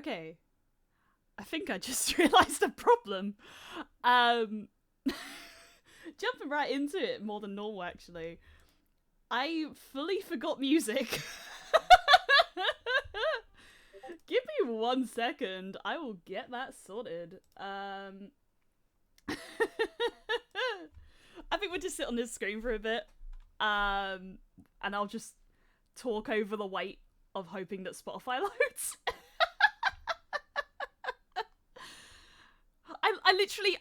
Okay. I think I just realised a problem. Jumping right into it more than normal, actually. I fully forgot music. Give me 1 second. I will get that sorted. I think we'll just sit on this screen for a bit. And I'll just talk over the weight of hoping that Spotify loads.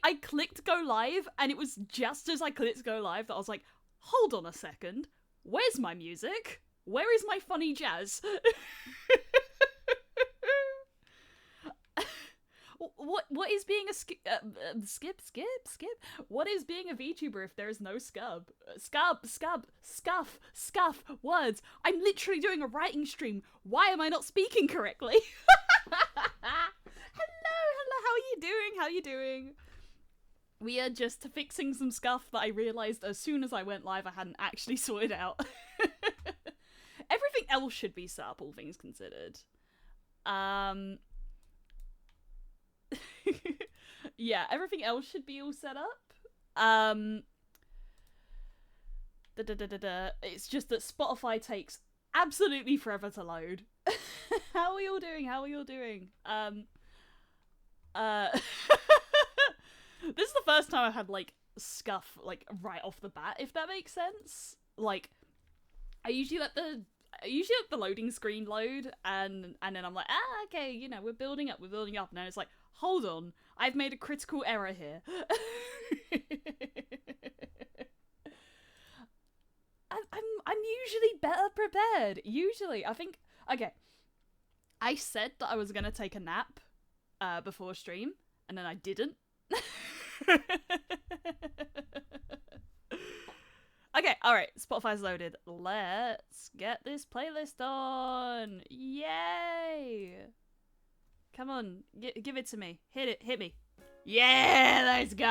I clicked go live, and it was just as I clicked go live that I was like, hold on a second. Where's my music? Where is my funny jazz? What is being a skip? What is being a VTuber if there is no scub? Scuff, words. I'm literally doing a writing stream. Why am I not speaking correctly? Hello, how are you doing? We are just fixing some scuff that I realised as soon as I went live I hadn't actually sorted out. Everything else should be set up, all things considered. Yeah, everything else should be all set up. It's just that Spotify takes absolutely forever to load. How are you all doing? This is the first time I've had, like, scuff, like, right off the bat, if that makes sense. Like, I usually let the loading screen load, and then I'm like, okay, you know, we're building up, and then it's like, hold on, I've made a critical error here. I'm usually better prepared. Usually, I think, okay, I said that I was gonna take a nap before stream, and then I didn't. Okay, alright, Spotify's loaded. Let's get this playlist on. Yay! Come on, give it to me. Hit me. Yeah, let's go!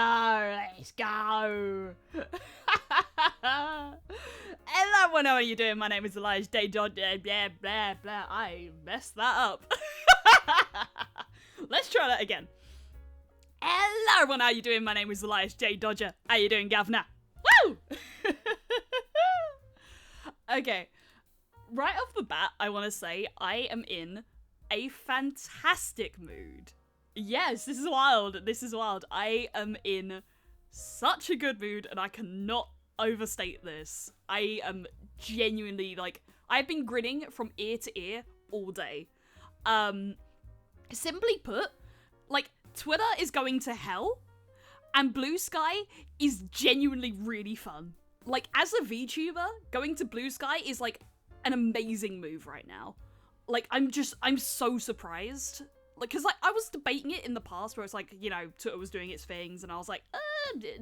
Hello, how are you doing? My name is Elijah Day. Blah, blah, blah. I messed that up. Let's try that again. Hello, everyone, how you doing? My name is Elias J. Dodger. How you doing, Governor? Woo! Okay, right off the bat, I want to say I am in a fantastic mood. Yes, this is wild. I am in such a good mood, and I cannot overstate this. I am genuinely, like, I've been grinning from ear to ear all day. Simply put, like, Twitter is going to hell, and Blue Sky is genuinely really fun. Like, as a VTuber, going to Blue Sky is, like, an amazing move right now. Like, I'm so surprised. Like, because, like, I was debating it in the past where it's like, you know, Twitter was doing its things, and I was like,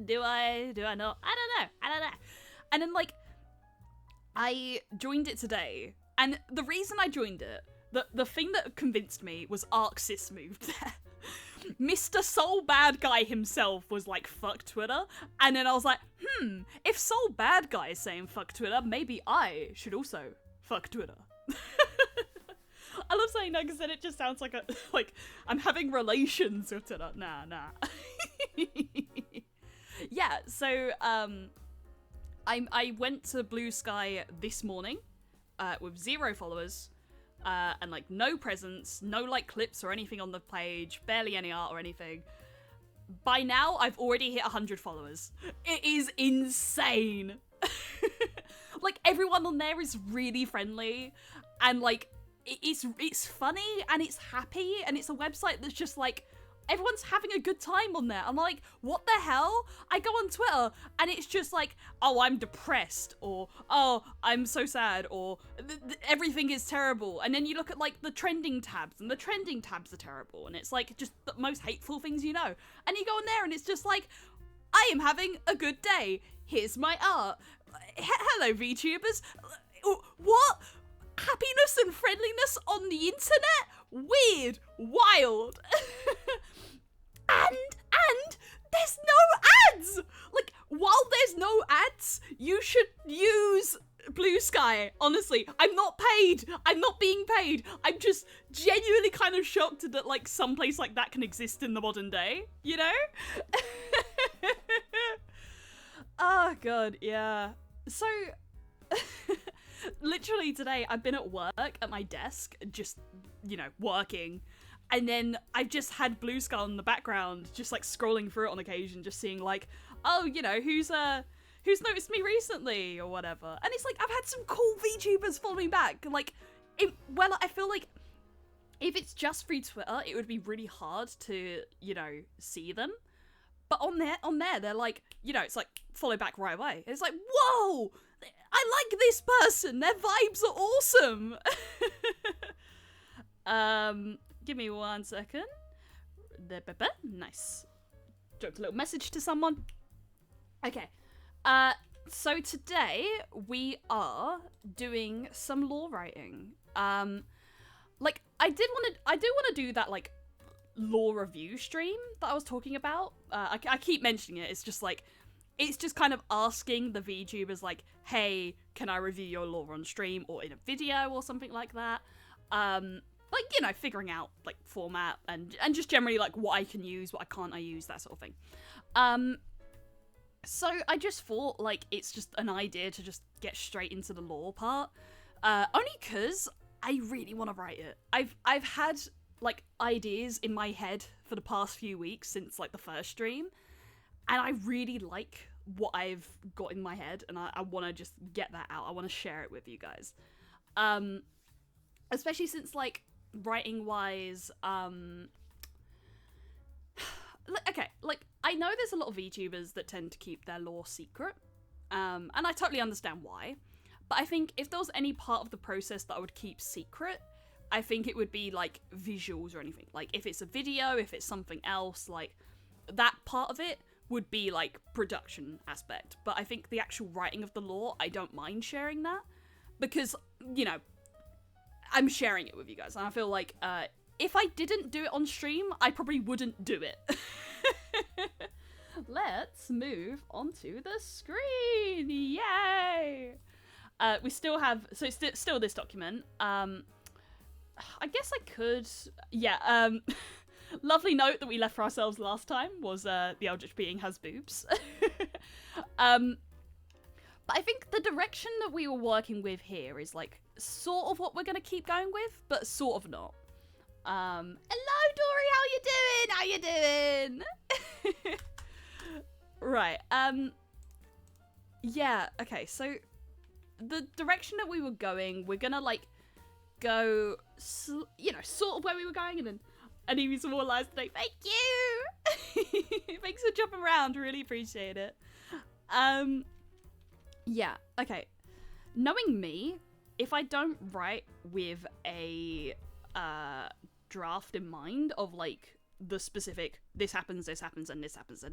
do I not? I don't know. And then, like, I joined it today, and the reason I joined it, the thing that convinced me was Arxis moved there. Mr. Soul Bad Guy himself was like, fuck Twitter. And then I was like, if Soul Bad Guy is saying fuck Twitter, maybe I should also fuck Twitter. I love saying that because then it just sounds like I'm having relations with Twitter. Nah. Yeah, so I went to Blue Sky this morning with 0 followers. And, like, no presents, no, like, clips or anything on the page, barely any art or anything. By now, I've already hit 100 followers. It is insane. Like, everyone on there is really friendly, and, like, it's funny, and it's happy, and it's a website that's just, like, everyone's having a good time on there. I'm like, what the hell? I go on Twitter, and it's just like, oh, I'm depressed, or, oh, I'm so sad, or everything is terrible. And then you look at, like, the trending tabs, and the trending tabs are terrible, and it's, like, just the most hateful things you know. And you go on there, and it's just like, I am having a good day. Here's my art. Hello, VTubers. What? Happiness and friendliness on the internet? Weird. Wild. And there's no ads! Like, while there's no ads, you should use Blue sky. Honestly, I'm not paid. I'm not being paid. I'm just genuinely kind of shocked that like some place like that can exist in the modern day, you know? Oh god, yeah. So literally today I've been at work at my desk, just, you know, working. And then I've just had Blue Skull in the background, just like scrolling through it on occasion, just seeing like, oh, you know, who's noticed me recently or whatever. And it's like, I've had some cool VTubers follow me back. Like, I feel like if it's just through Twitter, it would be really hard to, you know, see them. But on there, they're like, you know, it's like follow back right away. It's like, whoa, I like this person. Their vibes are awesome. Give me 1 second. Nice. Dropped a little message to someone. Okay. So today we are doing some lore writing. Like I do want to do that like lore review stream that I was talking about. I keep mentioning it. It's just kind of asking the VTubers like, hey, can I review your lore on stream or in a video or something like that? Like, you know, figuring out like format and just generally like what I can use, what I can't use, that sort of thing. So I just thought like it's just an idea to just get straight into the lore part. Only because I really want to write it. I've had like ideas in my head for the past few weeks since like the first stream, and I really like what I've got in my head, and I want to just get that out. I want to share it with you guys. Especially since like writing wise, okay, like I know there's a lot of VTubers that tend to keep their lore secret, and I totally understand why, but I think if there was any part of the process that I would keep secret, I think it would be like visuals or anything. Like if it's a video, if it's something else, like that part of it would be like production aspect. But I think the actual writing of the lore, I don't mind sharing that because, you know, I'm sharing it with you guys. And I feel like if I didn't do it on stream, I probably wouldn't do it. Let's move onto the screen. Yay! We still have, so it's still this document. I guess I could, yeah, lovely note that we left for ourselves last time was the Eldritch being has boobs. But I think the direction that we were working with here is like sort of what we're going to keep going with, but sort of not. Hello Dory, how you doing? Right, yeah, okay, so the direction that we were going, we're gonna like go, you know, sort of where we were going, and then Animi's more lies today. Thank you! Thanks for jumping around, really appreciate it. Yeah, okay. Knowing me, if I don't write with a draft in mind of like the specific this happens, and this happens, and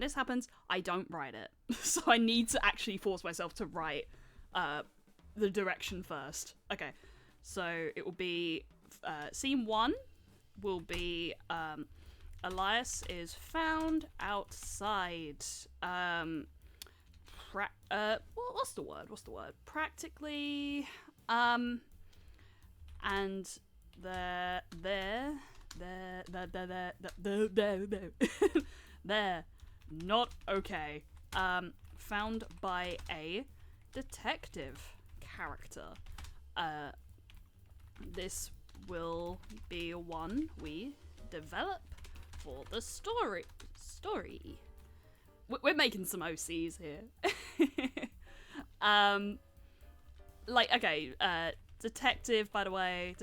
this happens, I don't write it. So I need to actually force myself to write the direction first. Okay, so it will be scene 1 will be Elias is found outside. What's the word? Practically, and they're not okay. Found by a detective character. This will be one we develop for the story. We're making some OCs here. Like, okay, detective, by the way,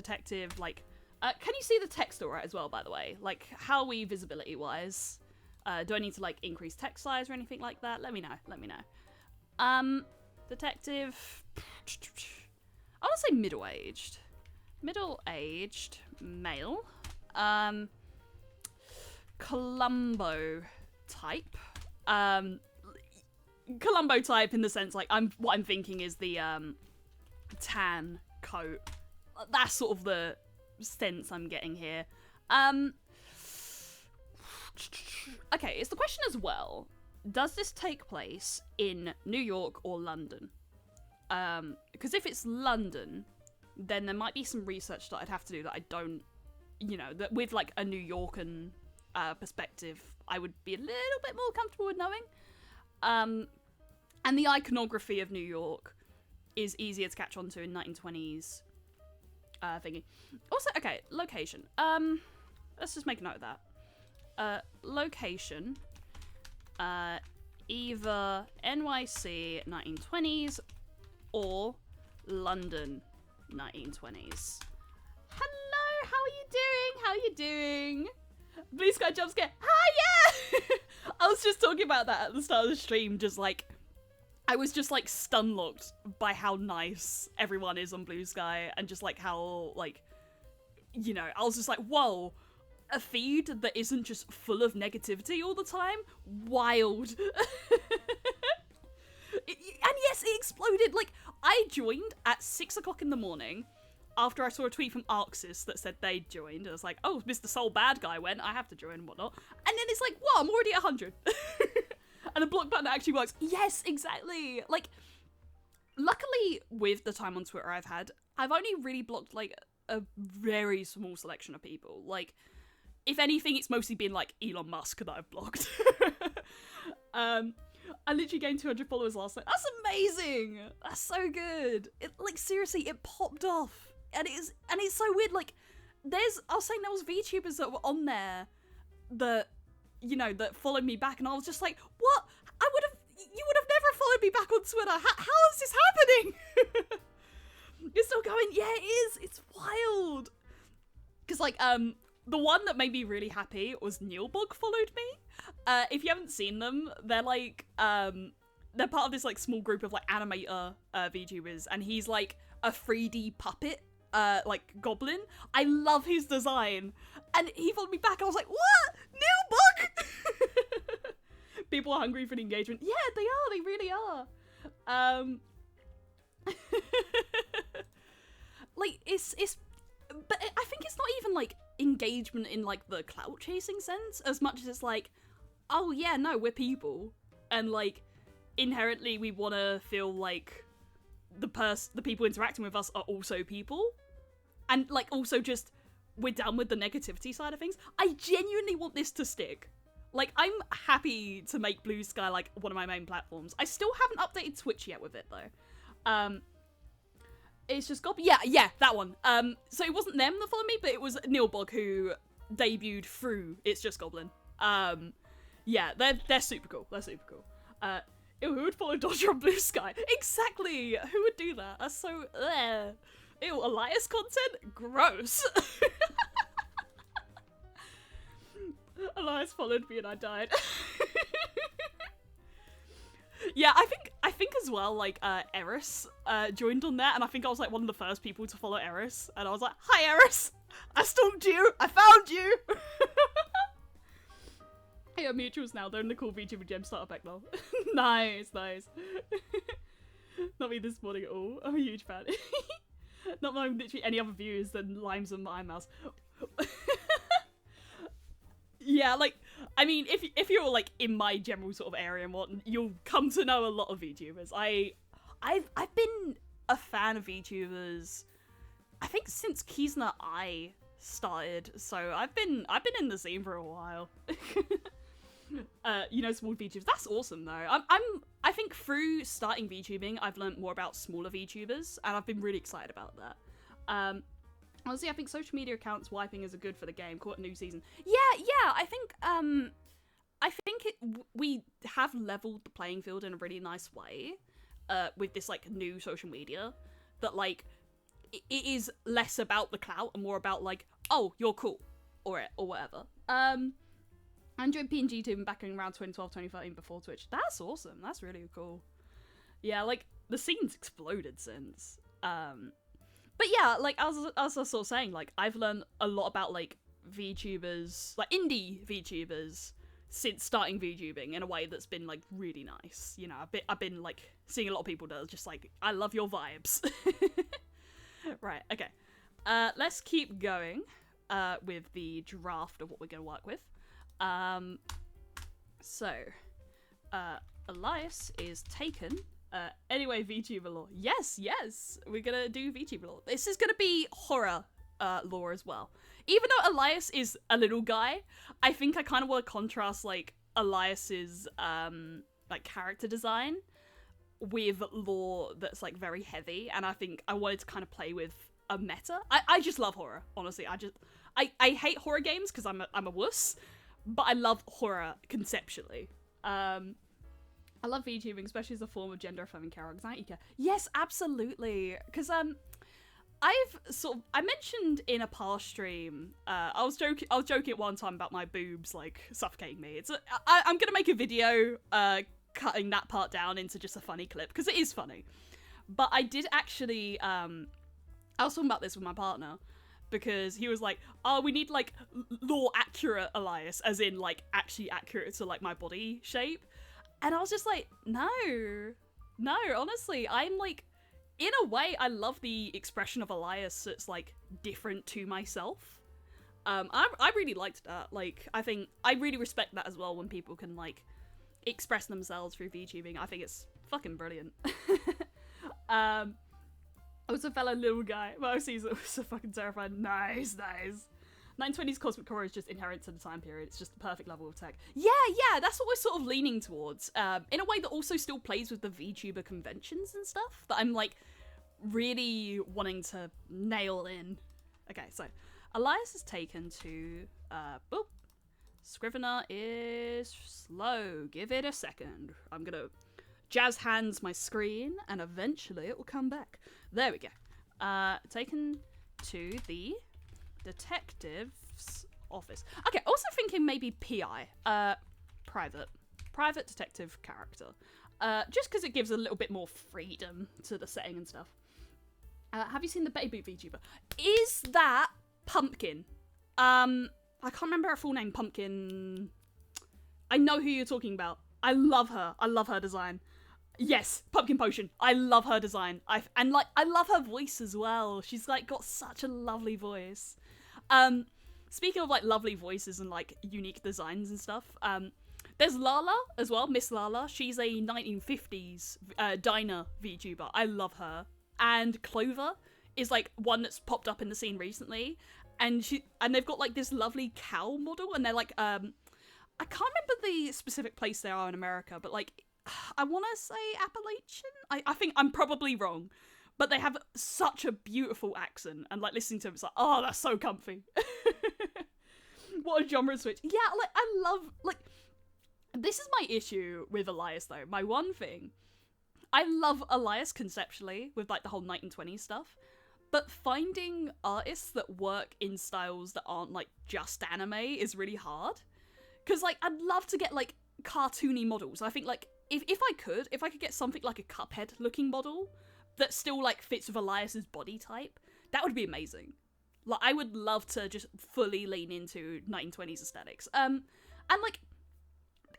like, can you see the text all right as well, by the way? Like, how are we visibility-wise? Do I need to, like, increase text size or anything like that? Let me know. Detective, I want to say middle-aged. Middle-aged male. Columbo type. Columbo type in the sense, like, what I'm thinking is the, tan coat. That's sort of the sense I'm getting here. Okay, it's the question as well. Does this take place in New York or London? Because if it's London, then there might be some research that I'd have to do that I don't, that with like a New Yorker perspective, I would be a little bit more comfortable with knowing. And the iconography of New York is easier to catch on to in 1920s thingy. Also, okay, location. Let's just make a note of that. Location. Either NYC 1920s or London 1920s. Hello, how are you doing? How are you doing? Blue Sky jump scare. Ah, yeah! I was just talking about that at the start of the stream, just like, I was just like stun-locked by how nice everyone is on Blue Sky, and just like how, like, I was just like, whoa, a feed that isn't just full of negativity all the time? Wild. And yes, it exploded. Like, I joined at 6 o'clock in the morning after I saw a tweet from Arxis that said they'd joined. I was like, oh, Mr. Soul Bad Guy went, I have to join and whatnot. And then it's like, wow, I'm already at 100. And the block button actually works. Yes, exactly. Like, luckily with the time on Twitter I've had, I've only really blocked like a very small selection of people. Like, if anything, it's mostly been like Elon Musk that I've blocked. I literally gained 200 followers last night. That's amazing. That's so good. It, like, seriously, it popped off. And it's so weird. Like, I was saying there was VTubers that were on there that, that followed me back, and I was just like, what? You would have never followed me back on Twitter. How is this happening? It's still going. Yeah, it is. It's wild. Because, like, the one that made me really happy was Neilbog followed me. If you haven't seen them, they're like, they're part of this like small group of like animator VTubers, and he's like a 3D puppet, like goblin. I love his design, and he followed me back. I was like, what? Neilbog? People are hungry for the engagement. Yeah, they are. They really are. Like but I think it's not even like engagement in like the clout chasing sense as much as it's like, oh yeah, no, we're people, and like inherently we want to feel like the people interacting with us are also people, and like also just we're done with the negativity side of things. I genuinely want this to stick. Like, I'm happy to make Blue Sky like one of my main platforms. I still haven't updated Twitch yet with it though. It's just Goblin. Yeah, that one. So it wasn't them that followed me, but it was Neilbog who debuted through It's Just Goblin. Yeah, they're super cool. They're super cool. Ew, who would follow Dodger on Blue Sky? Exactly! Who would do that? That's so, Ew, Elias content? Gross. Elias followed me and I died. Yeah, I think as well, like, Eris, joined on that, and I think I was, like, one of the first people to follow Eris, and I was like, hi, Eris! I stalked you! I found you! Hey, our mutuals now, they're in the cool VTuber Gem starter pack now. Nice. Not me this morning at all. I'm a huge fan. Not knowing literally any other views than Limes and my mouse. Yeah, like, I mean, if you're like in my general sort of area and whatnot, you'll come to know a lot of VTubers. I've been a fan of VTubers, I think since Kisna I started, so I've been in the scene for a while. Small VTubers. That's awesome though. I think through starting VTubing, I've learned more about smaller VTubers, and I've been really excited about that. Honestly, I think social media accounts wiping is a good for the game. Call it a new season. Yeah. I think we have leveled the playing field in a really nice way, with this like new social media that like it is less about the clout and more about like, oh, you're cool or whatever. I enjoyed PNG too back in around 2012, 2013 before Twitch. That's awesome. That's really cool. Yeah, like the scene's exploded since. But yeah, like as I was sort of saying, like I've learned a lot about like VTubers, like indie VTubers, since starting VTubing in a way that's been like really nice. You know, I've been like seeing a lot of people that are just like, I love your vibes. Right, okay. Let's keep going with the draft of what we're gonna work with. So Elias is taken Anyway, VTuber lore. Yes, we're gonna do VTuber lore. This is gonna be horror lore as well. Even though Elias is a little guy, I think I kind of want to contrast like Elias's like character design with lore that's like very heavy, and I think I wanted to kind of play with a meta. I just love horror, honestly. I hate horror games because I'm a wuss, but I love horror conceptually. I love VTubing, especially as a form of gender-affirming character anxiety care. Yes, absolutely. Because I mentioned in a past stream, I was joking at one time about my boobs like suffocating me. I'm gonna make a video cutting that part down into just a funny clip because it is funny. But I did actually I was talking about this with my partner because he was like, "Oh, we need like lore accurate Elias, as in like actually accurate to like my body shape." And I was just like, no, honestly, I'm like, in a way, I love the expression of Elias that's like different to myself. I really liked that. Like, I think I really respect that as well when people can like express themselves through VTubing. I think it's fucking brilliant. I was a fellow little guy. My OC's so fucking terrifying. Nice. 1920s cosmic horror is just inherent to the time period. It's just the perfect level of tech. Yeah, that's what we're sort of leaning towards. In a way that also still plays with the VTuber conventions and stuff that I'm like really wanting to nail in. Okay, so Elias is taken to boop. Scrivener is slow. Give it a second. I'm gonna jazz hands my screen and eventually it will come back. There we go. Taken to the detective's office. Okay, also thinking maybe PI, private detective character, just because it gives a little bit more freedom to the setting and stuff. Have you seen the baby VTuber? Is that Pumpkin? I can't remember her full name. Pumpkin. I know who you're talking about. I love her design. Yes, Pumpkin Potion. I love her design. I love her voice as well. She's like got such a lovely voice. Speaking of like lovely voices and like unique designs and stuff, there's Lala as well, Miss Lala. She's a 1950s diner VTuber. I love her. And Clover is like one that's popped up in the scene recently, and they've got like this lovely cow model, and they're like I can't remember the specific place they are in America, but like I want to say Appalachian. I think I'm probably wrong. But they have such a beautiful accent, and like listening to them, it's like, oh, that's so comfy. What a genre switch. Yeah, like I love like this is my issue with Elias though. My one thing, I love Elias conceptually with like the whole 1920s stuff, but finding artists that work in styles that aren't like just anime is really hard. Cause like I'd love to get like cartoony models. I think like if I could get something like a Cuphead looking model that still like fits with Elias's body type, that would be amazing. Like I would love to just fully lean into 1920s aesthetics. And like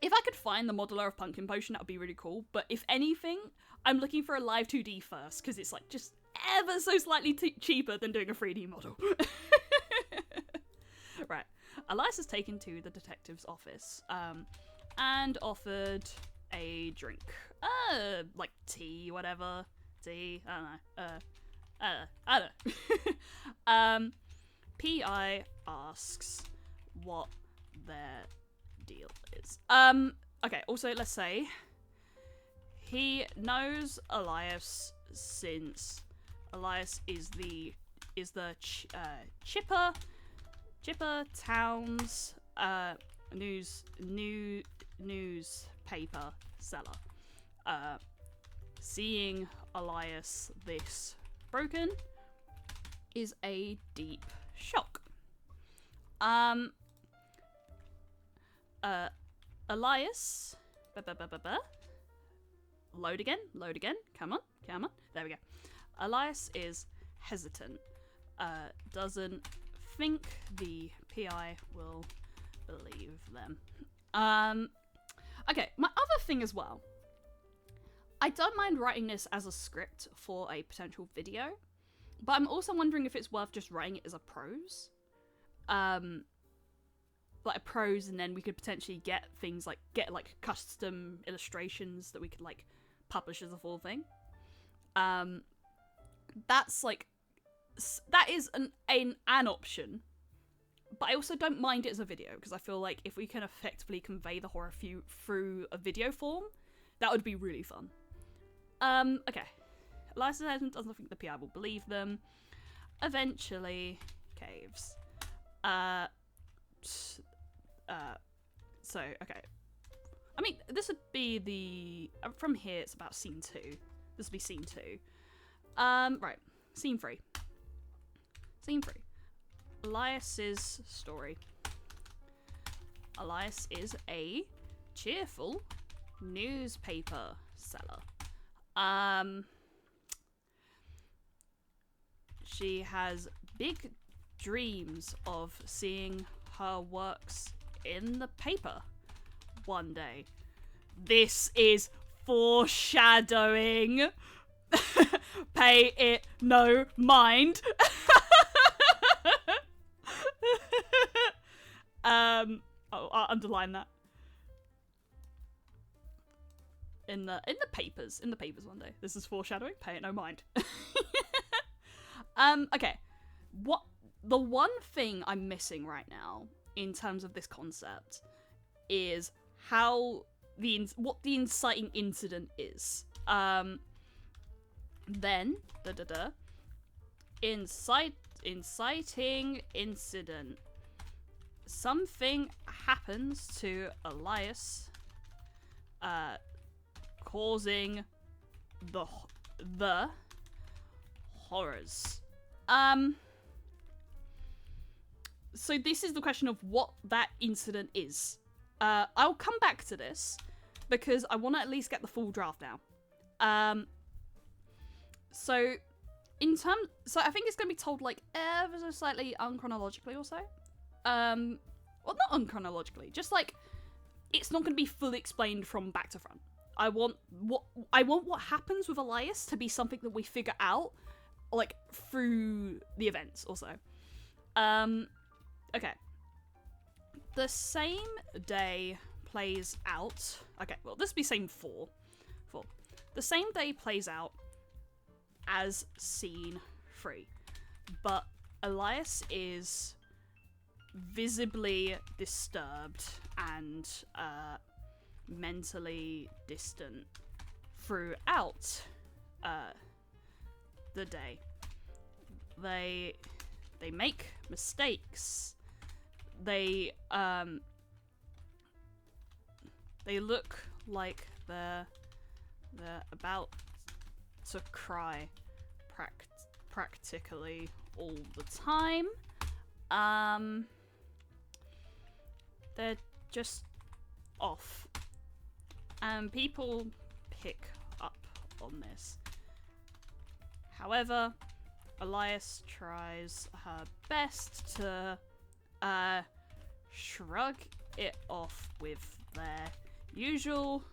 if I could find the modeler of Pumpkin Potion, that would be really cool. But if anything, I'm looking for a live 2D first because it's like just ever so slightly cheaper than doing a 3D model. Right, Elias is taken to the detective's office and offered a drink, like tea, whatever. I don't know. PI asks what their deal is. Okay, also let's say he knows Elias since Elias is the Chipper Towns newspaper seller. Seeing Elias this broken is a deep shock. Elias, load again, come on, there we go. Elias is hesitant, doesn't think the PI will believe them. Okay, my other thing as well, I don't mind writing this as a script for a potential video, but I'm also wondering if it's worth just writing it as a prose. Like a prose, and then we could potentially get things like, get like custom illustrations that we could like publishes the full thing. That's like, that is an option, but I also don't mind it as a video, because I feel like if we can effectively convey the horror through a video form, that would be really fun. Okay. Elias doesn't think the PI will believe them. Eventually, caves. So, okay. I mean, this would be the... from here, it's about scene 2. This would be scene 2. Right. Scene 3. Scene 3. Elias's story. Elias is a cheerful newspaper seller. She has big dreams of seeing her works in the paper one day. This is foreshadowing. Pay it no mind. I'll underline that. In the papers one day. This is foreshadowing. Pay it no mind. Okay. The one thing I'm missing right now in terms of this concept is how what the inciting incident is. Then inciting incident. Something happens to Elias, causing the horrors. So this is the question of what that incident is. I'll come back to this because I want to at least get the full draft now. So I think it's going to be told like ever so slightly unchronologically or so. Well, not unchronologically, just like it's not going to be fully explained from back to front. I want what happens with Elias to be something that we figure out like through the events also. Okay. The same day plays out. Okay, well, this will be scene 4. The same day plays out as scene 3, but Elias is visibly disturbed and mentally distant throughout the day. They make mistakes. They look like they're about to cry practically all the time. They're just off. And people pick up on this. However, Elias tries her best to shrug it off with their usual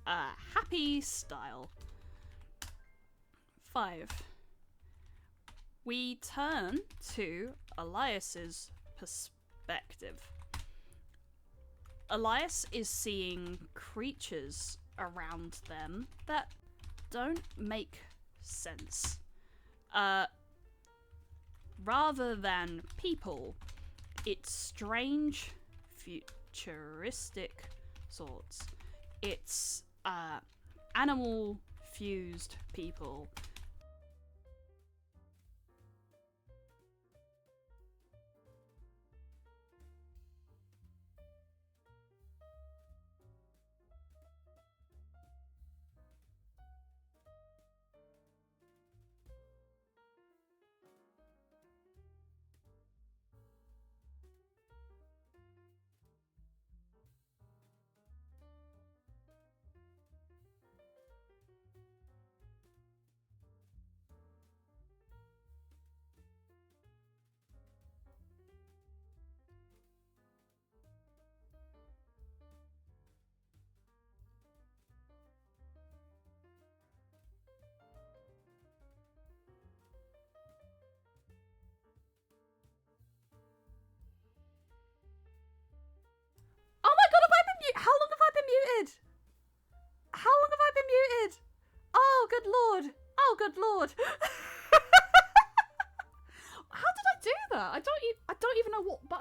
happy style. 5. We turn to Elias's perspective. Elias is seeing creatures around them that don't make sense. Rather than people, it's strange, futuristic sorts. It's animal-fused people.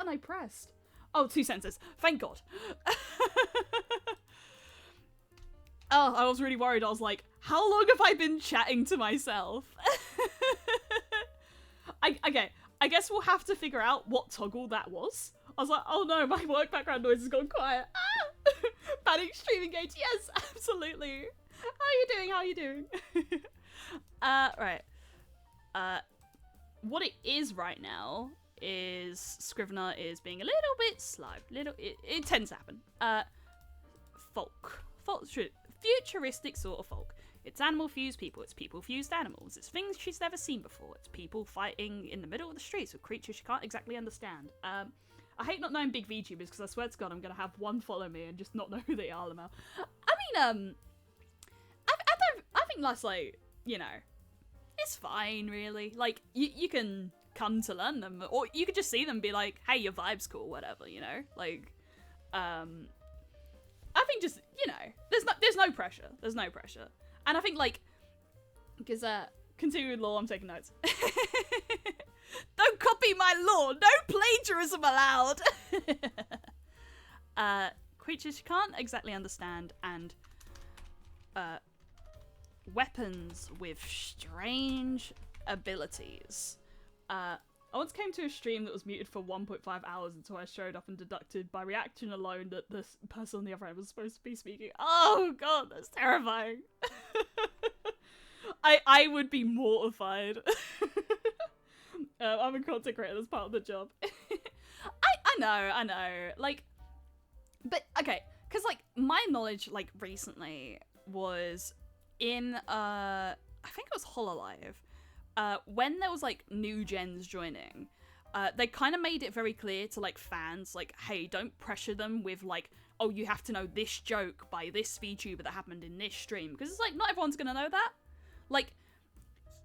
button I pressed? Oh, 2 sentences. Thank God. Oh, I was really worried. I was like, how long have I been chatting to myself? Okay, I guess we'll have to figure out what toggle that was. I was like, oh no, my work background noise has gone quiet. Ah! Panic streaming gauge. Yes, absolutely. How are you doing? Right. What it is right now is Scrivener is being a little bit slow. It tends to happen. Folk, futuristic sort of folk. It's animal fused people. It's people fused animals. It's things she's never seen before. It's people fighting in the middle of the streets with creatures she can't exactly understand. I hate not knowing big VTubers because I swear to God I'm gonna have one follow me and just not know who they are. I mean, I think that's like, you know, it's fine really. Like you can come to learn them, or you could just see them and be like, hey, your vibe's cool, whatever, you know. Like, I think just, you know, there's no pressure. There's no pressure. And I think, like, because, continue with law, I'm taking notes. Don't copy my law! No plagiarism allowed! Creatures you can't exactly understand, and, weapons with strange abilities. I once came to a stream that was muted for 1.5 hours until I showed up and deducted by reaction alone that this person on the other end was supposed to be speaking. Oh god, that's terrifying. I would be mortified. I'm a content creator, that's part of the job. I know. Like, but, okay, because, like, my knowledge, like, recently was in, I think it was Hololive. When there was, like, new gens joining, they kind of made it very clear to, like, fans, like, hey, don't pressure them with, like, oh, you have to know this joke by this VTuber that happened in this stream. Because it's like, not everyone's gonna know that. Like,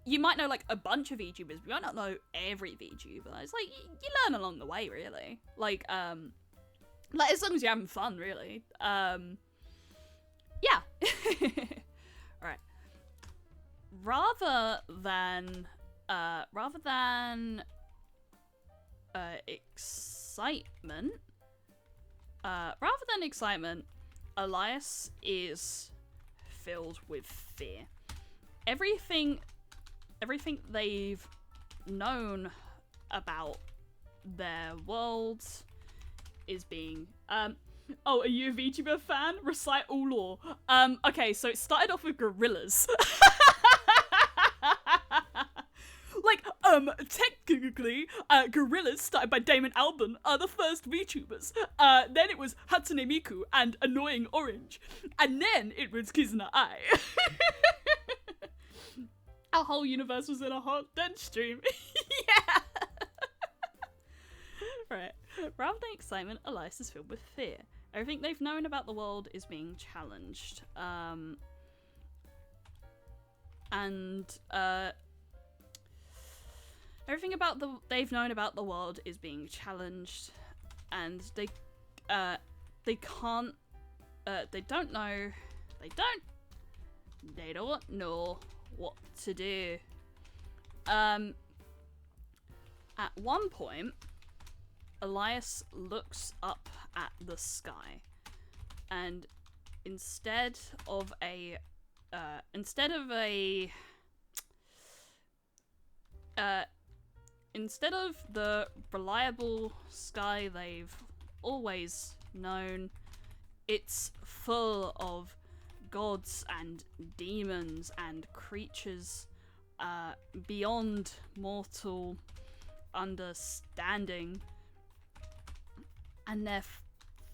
you might know, like, a bunch of VTubers, but you might not know every VTuber. It's like, you learn along the way, really. Like, as long as you're having fun, really. Yeah. Alright. Rather than excitement, Elias is filled with fear. Everything they've known about their world is being, oh, are you a VTuber fan? Recite all lore. Okay, so it started off with gorillas. Like, technically, Gorillas, started by Damon Albarn, are the first VTubers. Then it was Hatsune Miku and Annoying Orange. And then it was Kizuna Ai. Our whole universe was in a hot dead stream. Yeah! Right. Rather than excitement, Elias is filled with fear. Everything they've known about the world is being challenged. Everything they've known about the world is being challenged, and they don't know what to do. At one point, Elias looks up at the sky, and instead of the reliable sky they've always known, it's full of gods and demons and creatures beyond mortal understanding, and they're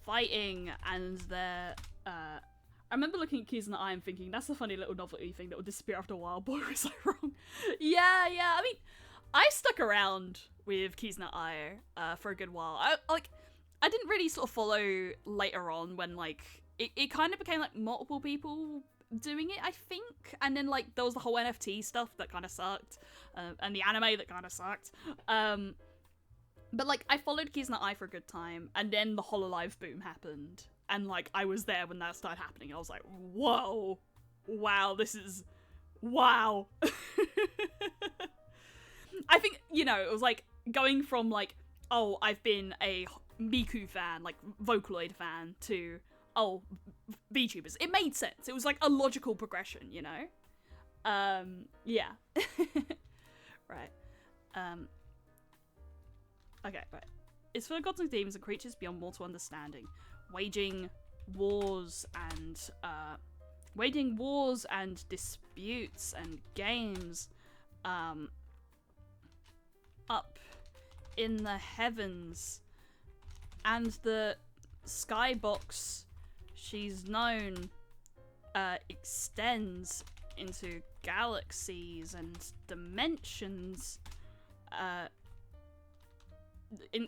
fighting, and they're I remember looking at Kizuna Ai and thinking, that's a funny little novelty thing that will disappear after a while. Boy, was I wrong. Yeah, I mean, I stuck around with Kizuna Ai for a good while. I didn't really sort of follow later on when, like, it kind of became, like, multiple people doing it, I think. And then, like, there was the whole NFT stuff that kind of sucked. And the anime that kind of sucked. But, like, I followed Kizuna Ai for a good time. And then the Hololive boom happened. And, like, I was there when that started happening. I was like, whoa. Wow, this is... Wow. I think, you know, it was, like, going from, like, oh, I've been a Miku fan, like Vocaloid fan, to oh, VTubers. It made sense. It was like a logical progression, you know? Yeah. Right. Okay, right. It's for gods and demons and creatures beyond mortal understanding, waging wars and disputes and games, up in the heavens, and the skybox she's known extends into galaxies and dimensions,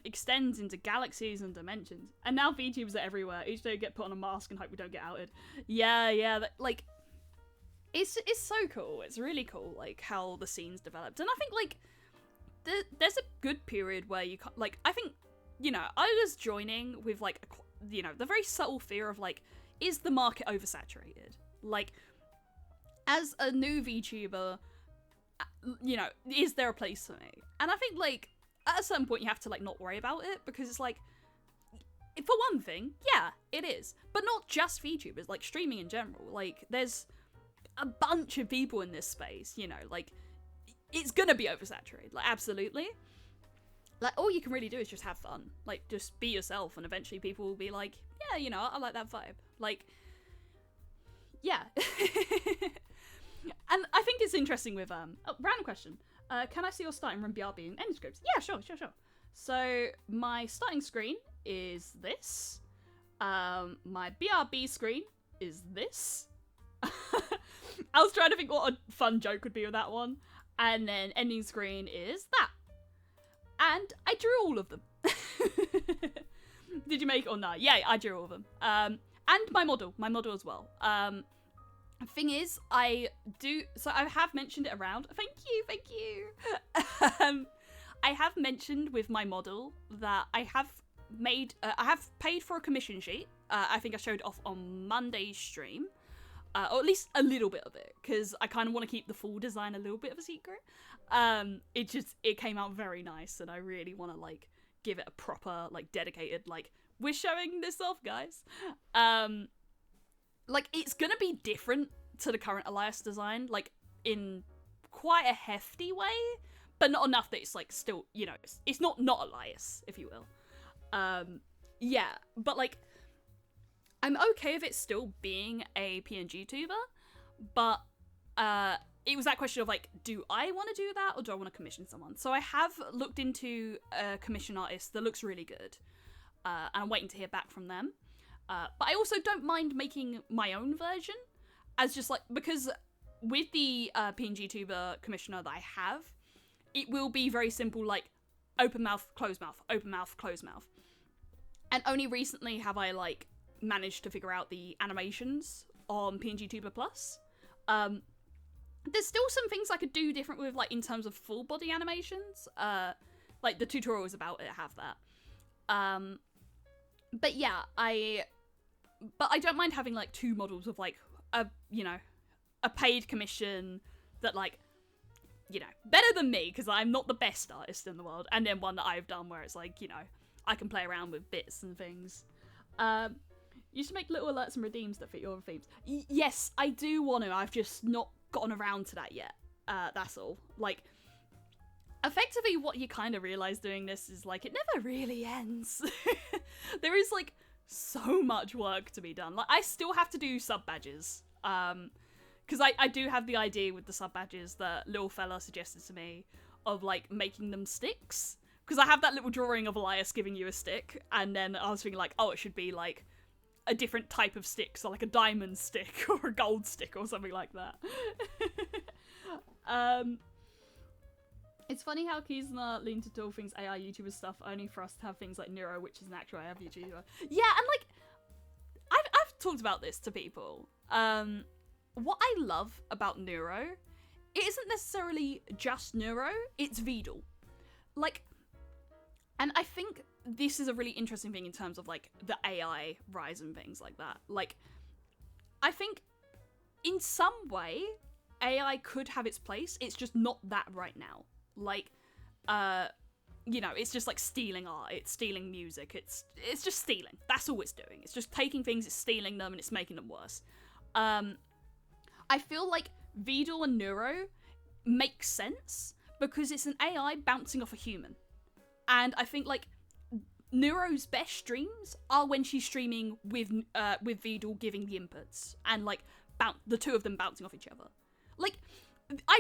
extends into galaxies and dimensions. And now VTubers are everywhere. Each day we get put on a mask and hope we don't get outed. Yeah, like, it's so cool. It's really cool, like, how the scene's developed. And I think, like, there's a good period where you, like, I think, you know, I was joining with, like, you know, the very subtle fear of, like, is the market oversaturated? Like, as a new VTuber, you know, is there a place for me? And I think, like, at a certain point you have to, like, not worry about it, because it's like, for one thing, yeah, it is. But not just VTubers, like, streaming in general. Like, there's a bunch of people in this space, you know, like, it's gonna be oversaturated, like, absolutely. Like, all you can really do is just have fun. Like, just be yourself, and eventually people will be like, yeah, you know, I like that vibe. Like, yeah. And I think it's interesting with, oh, random question. Can I see your starting room BRB and end scripts? Yeah, sure. So, my starting screen is this. My BRB screen is this. I was trying to think what a fun joke would be with that one. And then ending screen is that. And I drew all of them. Did you make it or not? Yeah, I drew all of them. And my model as well. Thing is, I have mentioned it around. Thank you. I have mentioned with my model that I have paid for a commission sheet. I think I showed off on Monday's stream. Or at least a little bit of it, because I kind of want to keep the full design a little bit of a secret. It came out very nice, and I really want to, like, give it a proper, like, dedicated, like, we're showing this off, guys. Like, it's gonna be different to the current Elias design, like, in quite a hefty way, but not enough that it's, like, still, you know, it's not Elias, if you will. Yeah, but, like, I'm okay with it still being a PNG tuber, but it was that question of, like, do I want to do that, or do I want to commission someone? So I have looked into a commission artist that looks really good, and I'm waiting to hear back from them. But I also don't mind making my own version, as just, like, because with the PNG tuber commissioner that I have, it will be very simple, like, open mouth, close mouth, open mouth, close mouth. And only recently have I, like, managed to figure out the animations on PNG Tuber Plus. There's still some things I could do different with, like, in terms of full body animations. Like, the tutorials about it have that. But yeah, I don't mind having, like, two models of, like, you know, a paid commission that, like, you know, better than me, because I'm not the best artist in the world, and then one that I've done where it's, like, you know, I can play around with bits and things. You should make little alerts and redeems that fit your themes. Yes, I do want to. I've just not gotten around to that yet. That's all. Like, effectively what you kind of realise doing this is, like, it never really ends. There is, like, so much work to be done. Like, I still have to do sub badges. Because I do have the idea with the sub badges that little fella suggested to me of, like, making them sticks. Because I have that little drawing of Elias giving you a stick, and then I was thinking, like, oh, it should be, like, a different type of stick, so, like, a diamond stick or a gold stick or something like that. It's funny how Kizuna leaned to all things AI YouTuber stuff, only for us to have things like Neuro, which is an actual AI YouTuber. Yeah, and, like, I've talked about this to people. What I love about Neuro, it isn't necessarily just Neuro, it's Vedal. Like, and I think this is a really interesting thing in terms of, like, the AI rise and things like that. Like, I think in some way AI could have its place, it's just not that right now. Like, you know, it's just like stealing art, it's stealing music, it's just stealing. That's all it's doing. It's just taking things, it's stealing them, and it's making them worse. I feel like Vidal and Neuro make sense because it's an AI bouncing off a human. And I think, like, Neuro's best streams are when she's streaming with Vidal giving the inputs and, like, the two of them bouncing off each other. Like,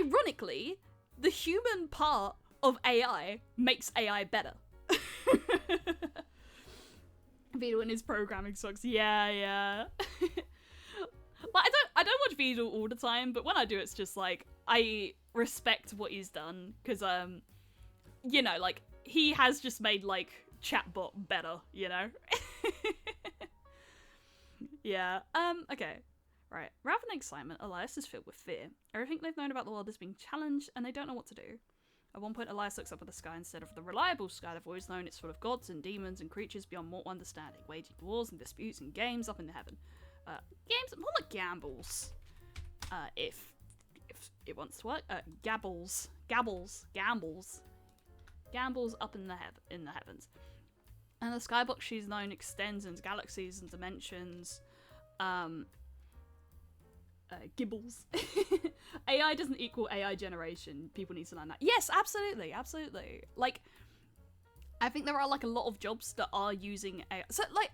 ironically, the human part of AI makes AI better. Vidal and his programming sucks. Yeah. Like, I don't watch Vidal all the time, but when I do, it's just like I respect what he's done because you know, like he has just made like chatbot better, you know. Yeah. Okay. Right. Rather than excitement, Elias is filled with fear. Everything they've known about the world is being challenged, and they don't know what to do. At one point, Elias looks up at the sky instead of the reliable sky they've always known. It's full of gods and demons and creatures beyond mortal understanding, waging wars and disputes and games up in the heaven. Games, more like gambles. If it wants to work. Gambles up in the heavens. And the skybox she's known extends into galaxies and dimensions. Gibbles. AI doesn't equal AI generation. People need to learn that. Yes, absolutely. Like, I think there are like a lot of jobs that are using AI. So like,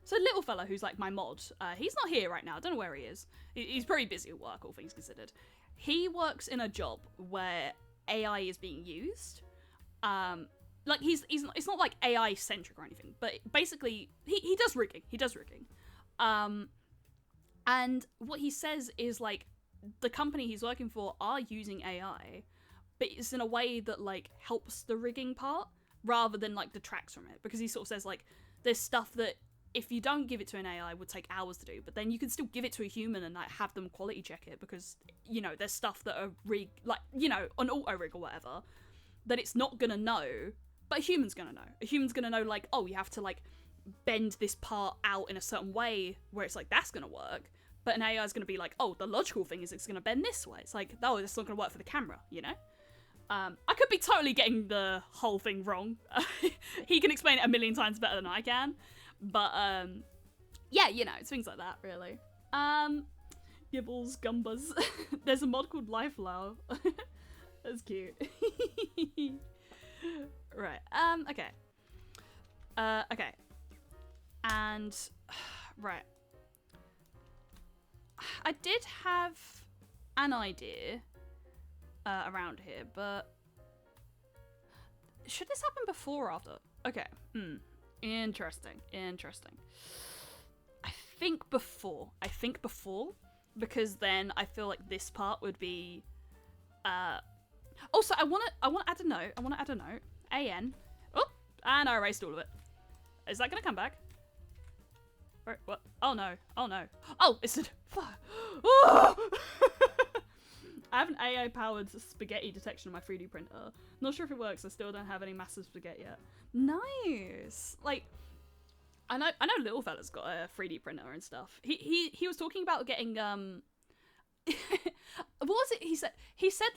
so little fella who's like my mod, he's not here right now. I don't know where he is. He's pretty busy at work, all things considered. He works in a job where AI is being used. Like it's not like AI centric or anything, but basically he does rigging. And what he says is like the company he's working for are using AI, but it's in a way that like helps the rigging part rather than like detracts from it. Because he sort of says like there's stuff that if you don't give it to an AI would take hours to do, but then you can still give it to a human and like have them quality check it because, you know, there's stuff that are like, you know, an auto rig or whatever that it's not gonna know, but a human's gonna know. A human's gonna know like, oh, you have to like bend this part out in a certain way where it's like that's gonna work, but an AI is gonna be like, oh, the logical thing is it's gonna bend this way. It's like, oh, it's not gonna work for the camera, you know? I could be totally getting the whole thing wrong. He can explain it a million times better than I can. But, yeah, you know, it's things like that, really. Gibbles, Gumbas. There's a mod called Lifelow. That's cute. Right, okay. Okay. And, right. I did have an idea around here, but should this happen before or after? Okay, Interesting. I think before, because then I feel like this part would be, also I want to add a note, AN, oh, and I erased all of it. Is that gonna come back? Wait, what? Oh no, oh, it's a, fuck. Oh! I have an AI-powered spaghetti detection on my 3D printer. Not sure if it works. I still don't have any massive spaghetti yet. Nice. Like, I know little fella's got a 3D printer and stuff. He was talking about getting what was it? He said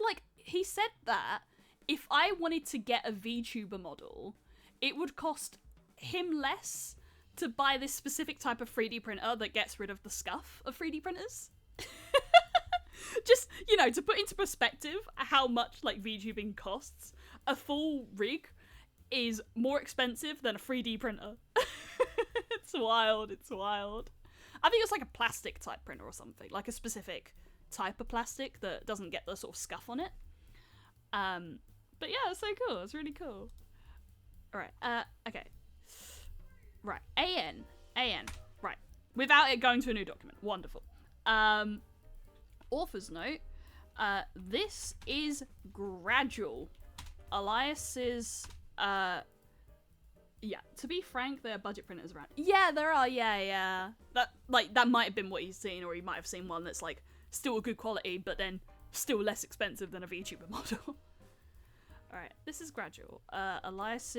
that if I wanted to get a VTuber model, it would cost him less to buy this specific type of 3D printer that gets rid of the scuff of 3D printers. Just, you know, to put into perspective how much, like, VTubing costs, a full rig is more expensive than a 3D printer. It's wild. I think it's like a plastic type printer or something, like a specific type of plastic that doesn't get the sort of scuff on it. But yeah, it's so cool. It's really cool. Alright, okay. Right, AN. Right. Without it going to a new document. Wonderful. Author's note, this is gradual. Elias's, yeah, to be frank, there are budget printers around. Yeah, there are, yeah. That might have been what he's seen, or he might have seen one that's, like, still a good quality, but then still less expensive than a VTuber model. Alright, this is gradual. Elias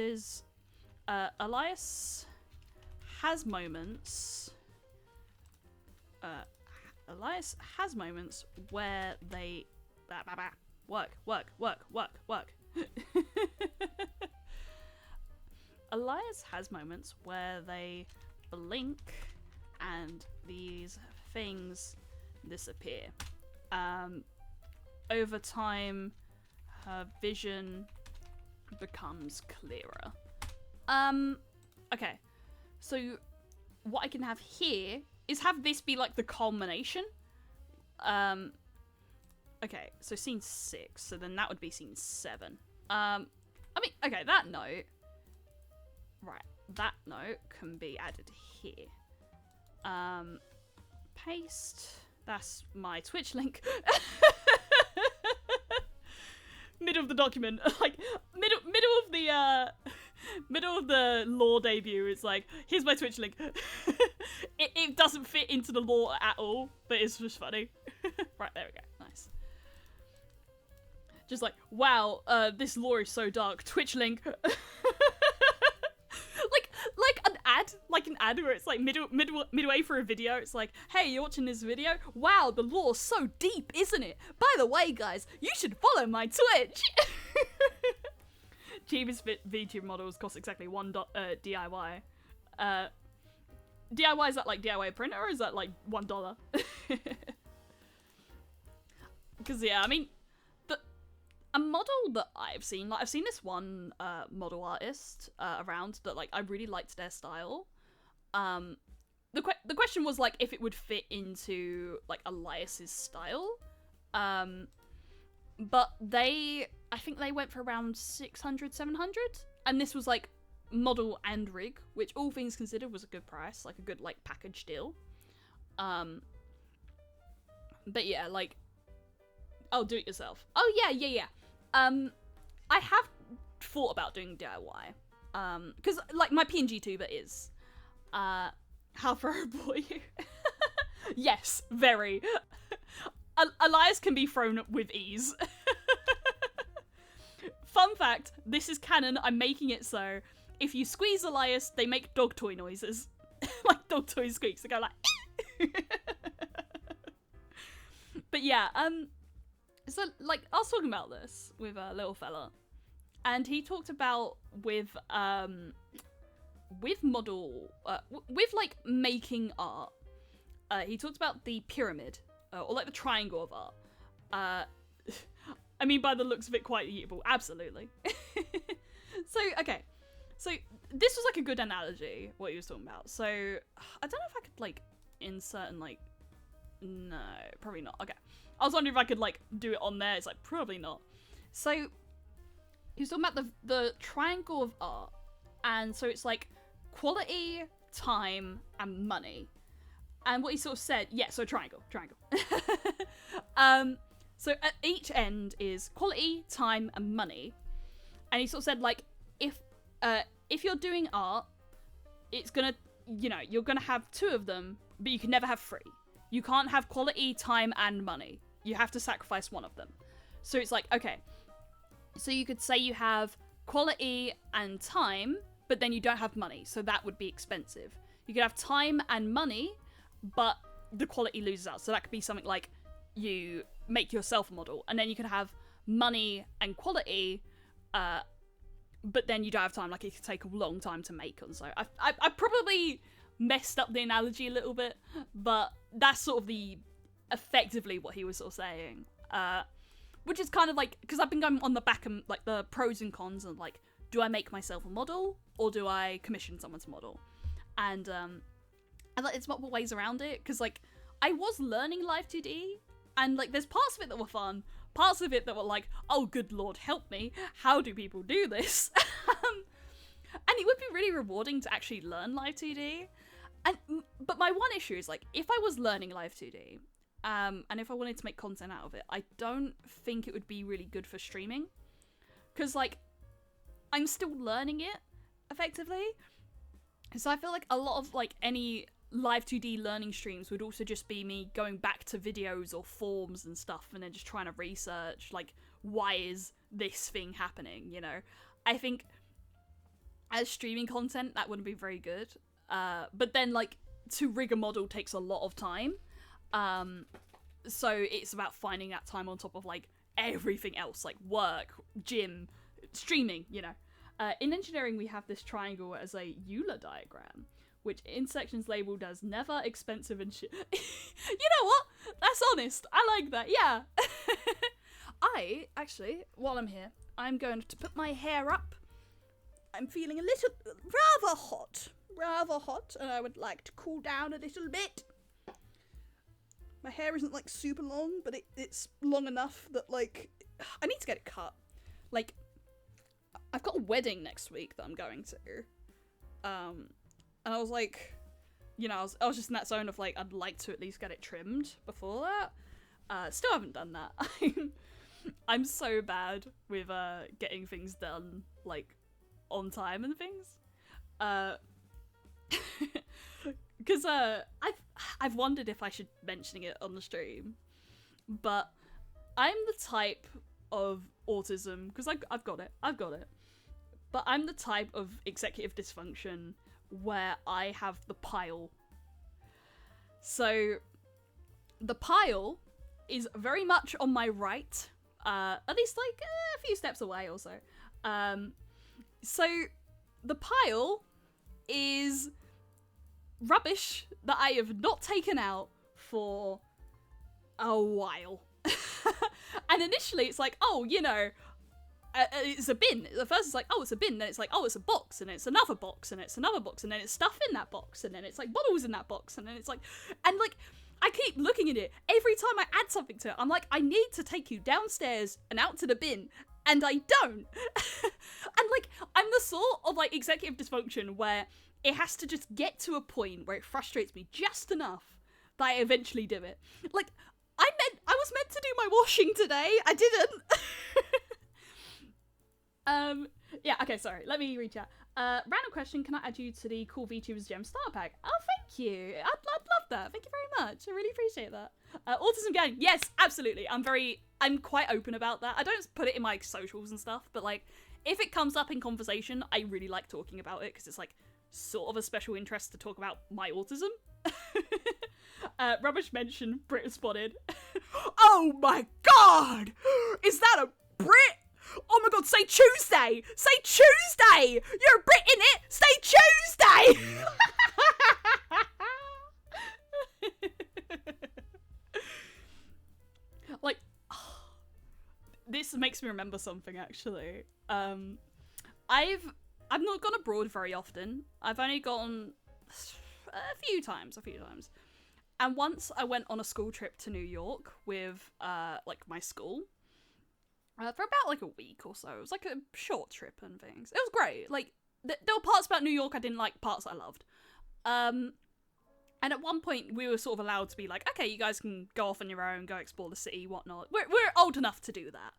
has moments, Elias has moments where they work. Elias has moments where they blink and these things disappear. Over time, her vision becomes clearer. Okay, so what I can have here is have this be like the culmination. Okay, so scene 6, so then that would be scene 7. I mean, okay, that note, right, that note can be added here. Paste, that's my Twitch link. Middle of the document, like, middle of the lore debut, it's like, here's my Twitch link. It doesn't fit into the lore at all, but it's just funny. Right, there we go, nice. Just like, wow, this lore is so dark. Twitch link. like an ad where it's like midway through a video. It's like, hey, you're watching this video? Wow, the lore's so deep, isn't it? By the way, guys, you should follow my Twitch. Cheapest VTuber models cost exactly $1 DIY. DIY, is that like DIY printer, or is that like $1? Because yeah, I mean, a model that I've seen, like I've seen this one model artist around that like I really liked their style. The question was like if it would fit into like Elias's style. But I think they went for around 600, 700, and this was like model and rig, which all things considered was a good price, like a good like package deal. But yeah, like, oh, do it yourself. Oh yeah. I have thought about doing DIY. Because like my PNG tuber is. How throwable are you? Yes, very. Elias can be thrown with ease. Fun fact, this is canon, I'm making it so. If you squeeze Elias, they make dog toy noises. Like dog toy squeaks, they go like... But yeah, so like, I was talking about this with a little fella, and he talked about with model, with like making art, he talked about the pyramid, or like the triangle of art. I mean, by the looks of it, quite eatable, absolutely. So, okay. So, this was like a good analogy, what he was talking about. So, I don't know if I could like insert and like, no, probably not. Okay. I was wondering if I could like do it on there. It's like, probably not. So, he was talking about the triangle of art. And so it's like quality, time, and money. And what he sort of said, yeah, so triangle. So at each end is quality, time, and money. And he sort of said, like, if you're doing art, it's gonna, you know, you're gonna have 2 of them, but you can never have 3. You can't have quality, time, and money. You have to sacrifice one of them. So it's like, okay, so you could say you have quality and time, but then you don't have money, so that would be expensive. You could have time and money, but the quality loses out. So that could be something like you make yourself a model, and then you could have money and quality, but then you don't have time. Like, it could take a long time to make. And so I probably messed up the analogy a little bit, but that's sort of effectively what he was sort of saying. Which is kind of like, because I've been going on the back and like the pros and cons and like, do I make myself a model or do I commission someone to model? And like, there's multiple ways around it, because like I was learning Live 2D, and like there's parts of it that were fun, parts of it that were like, oh good lord, help me, how do people do this? And it would be really rewarding to actually learn Live 2D. But my one issue is like, if I was learning Live 2D, and if I wanted to make content out of it, I don't think it would be really good for streaming, because like I'm still learning it effectively. So I feel like a lot of like any Live 2D learning streams would also just be me going back to videos or forums and stuff, and then just trying to research like, why is this thing happening, you know? I think as streaming content that wouldn't be very good, but then like to rig a model takes a lot of time, so it's about finding that time on top of like everything else, like work, gym, streaming, you know. In engineering, we have this triangle as a Euler diagram, which intersections labeled as never, expensive, and shit. You know what? That's honest. I like that, yeah. I, actually, while I'm here, I'm going to put my hair up. I'm feeling a little, rather hot, and I would like to cool down a little bit. My hair isn't, like, super long, but it's long enough that, like, I need to get it cut. Like, I've got a wedding next week that I'm going to. And I was like, you know, I was just in that zone of, like, I'd like to at least get it trimmed before that. Still haven't done that. I'm so bad with, getting things done, like, on time and things. Because, I've wondered if I should mention it on the stream. But I'm the type of autism, because I've got it. But I'm the type of executive dysfunction where I have the pile. So, the pile is very much on my right, at least like a few steps away or so. So, the pile is rubbish that I have not taken out for a while. And initially it's like, oh, you know, it's a bin. At first it's like, oh, it's a bin. Then it's like, oh, it's a box. And it's another box. And it's another box. And then it's stuff in that box. And then it's like bottles in that box. And then it's like, and like, I keep looking at it. Every time I add something to it, I'm like, I need to take you downstairs and out to the bin. And I don't. And like, I'm the sort of like executive dysfunction where it has to just get to a point where it frustrates me just enough that I eventually do it. Like, I was meant to do my washing today. I didn't. Yeah, okay, sorry. Let me reach out. Random question, can I add you to the Cool VTubers Gem Starter Pack? Oh, thank you. I'd love that. Thank you very much. I really appreciate that. Autism Gang, yes, absolutely. I'm quite open about that. I don't put it in my socials and stuff, but like, if it comes up in conversation, I really like talking about it, because it's like, sort of a special interest to talk about my autism. Rubbish mention, Brit spotted. Oh my god! Is that a Brit? Oh my god, say Tuesday! Say Tuesday! You're a Brit, innit? Say Tuesday! Like, this makes me remember something, actually. I've not gone abroad very often. I've only gone a few times. And once I went on a school trip to New York with, like, my school. For about, like, a week or so. It was, like, a short trip and things. It was great. Like, there were parts about New York I didn't like, parts I loved. And at one point, we were sort of allowed to be like, okay, you guys can go off on your own, go explore the city, whatnot. We're old enough to do that.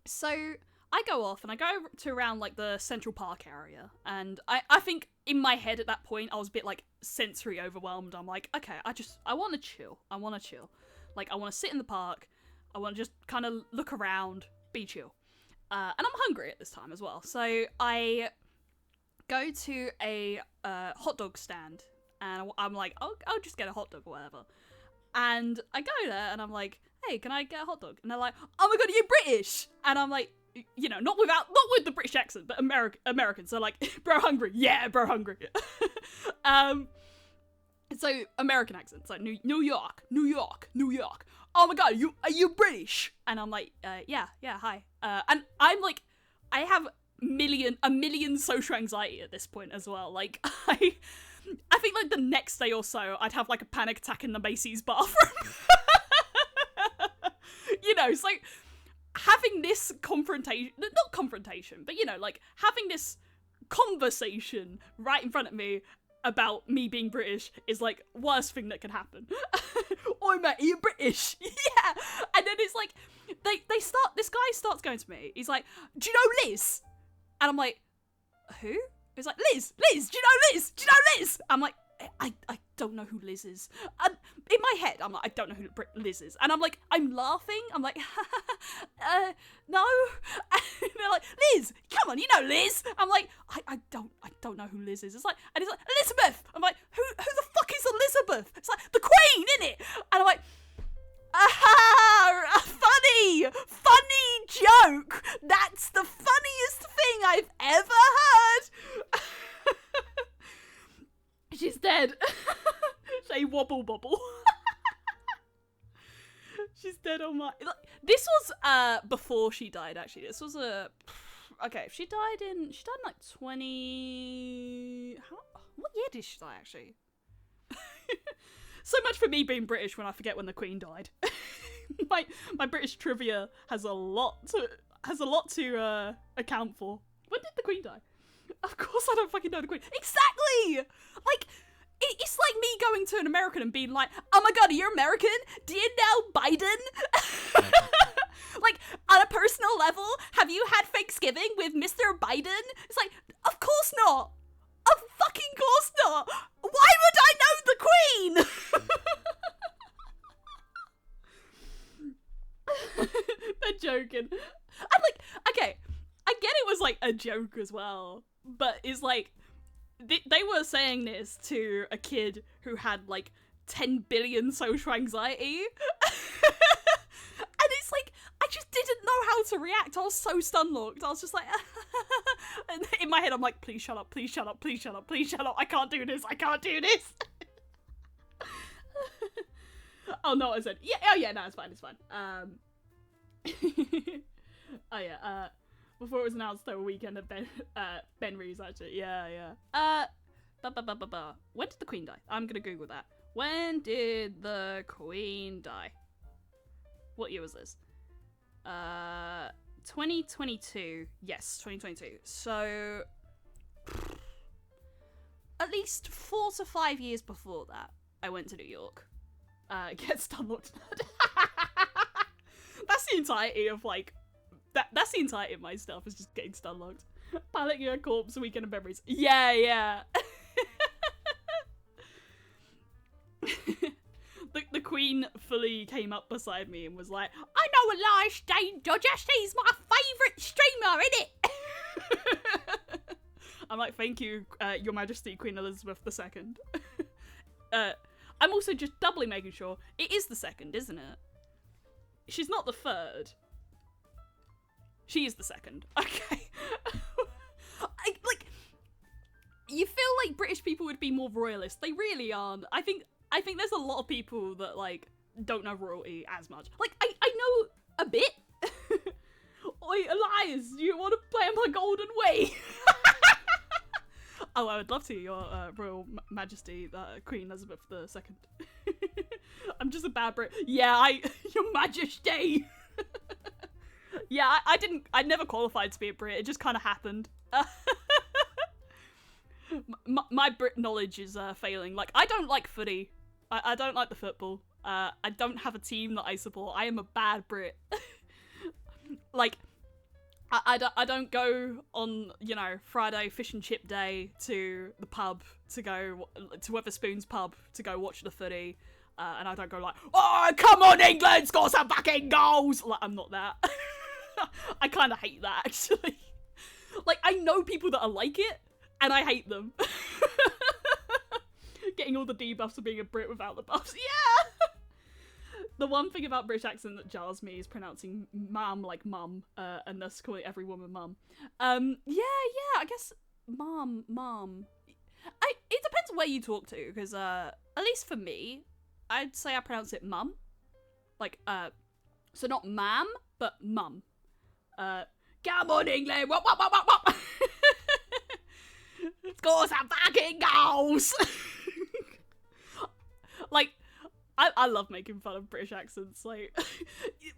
So I go off and I go to around like the Central Park area, and I think in my head at that point I was a bit like sensory overwhelmed. I'm like, okay, I want to chill. Like, I want to sit in the park. I want to just kind of look around, be chill. And I'm hungry at this time as well, so I go to a hot dog stand, and I'm like, I'll just get a hot dog or whatever. And I go there and I'm like, hey, can I get a hot dog? And they're like, oh my god, are you British? And I'm like, you know, not with the British accent, but American. So like, bro hungry. Yeah, bro hungry. So American accent. So New York. Oh my god, are you British? And I'm like, yeah, hi. And I'm like, I have a million social anxiety at this point as well. Like, I think like the next day or so, I'd have like a panic attack in the Macy's bathroom. You know, so having this not confrontation, but you know, like having this conversation right in front of me about me being British is like worst thing that can happen. Oi mate, are you British? Yeah. And then it's like, this guy starts going to me. He's like, do you know Liz? And I'm like, who? He's like, Liz, do you know Liz? I'm like, I don't know who Liz is. And in my head, I'm like, I don't know who Liz is. And I'm like, I'm laughing. I'm like, no. And they're like, Liz, come on, you know Liz. I'm like, I don't know who Liz is. It's like, and he's like, Elizabeth. I'm like, who the fuck is Elizabeth? It's like, the Queen, innit? And I'm like, aha, funny joke. That's the funniest thing I've ever heard. She's dead. Say wobble bobble. She's dead on my... This was before she died, actually. This was okay, she died in like 20... What year did she die, actually? So much for me being British when I forget when the Queen died. my British trivia has a lot to account for. When did the Queen die? Of course I don't fucking know the Queen. Exactly! Like, it's like me going to an American and being like, oh my god, are you American? Do you know Biden? Like, on a personal level, have you had Thanksgiving with Mr. Biden? It's like, of course not. Of fucking course not. Why would I know the Queen? They're joking. I'm like, okay, I get it was like a joke as well, but it's like, they were saying this to a kid who had like 10 billion social anxiety. And it's like, I just didn't know how to react. I was so stun-locked. I was just like, and in my head I'm like, please shut up, please shut up, please shut up, please shut up. I can't do this, I can't do this. Oh no, I said, yeah, oh yeah, no, it's fine, it's fine. Oh yeah, before it was announced over weekend at Ben Reeves, actually, yeah. When did the Queen die? I'm gonna Google that. When did the Queen die? What year was this? 2022. Yes, 2022. So, at least 4 to 5 years before that, I went to New York. Get stun-locked. That's the entirety of, like, that's the entirety of my stuff, is just getting stun-locked. Piloting a corpse, weekend of memories. Yeah. The Queen fully came up beside me and was like, I know Elias Dane Dodger, he's my favourite streamer, innit? I'm like, thank you, Your Majesty, Queen Elizabeth II. I'm also just doubly making sure it is the second, isn't it? She's not the third. She is the second. Okay. You feel like British people would be more royalist. They really aren't. I think there's a lot of people that, like, don't know royalty as much. Like, I know a bit. Oi, Elias, do you want to play my golden way? Oh, I would love to, Your Royal Majesty, Queen Elizabeth II. I'm just a bad Brit. Yeah, Your Majesty. Yeah, I never qualified to be a Brit. It just kind of happened. My Brit knowledge is failing. Like, I don't like footy. I don't like the football. I don't have a team that I support. I am a bad Brit. Like, I don't go on, you know, Friday fish and chip day to the pub to go to Wetherspoon's pub to go watch the footy. And I don't go like, oh, come on, England, score some fucking goals. Like, I'm not that. I kind of hate that, actually. Like, I know people that are like it, and I hate them. Getting all the debuffs of being a Brit without the buffs. Yeah! The one thing about British accent that jars me is pronouncing mum like mum, and thus calling every woman mum. Yeah, I guess mum. It depends where you talk to, because, at least for me, I'd say I pronounce it mum. Like, so not ma'am, but mum. Come on, England! Wop. Score some fucking goals! Like, I love making fun of British accents. Like,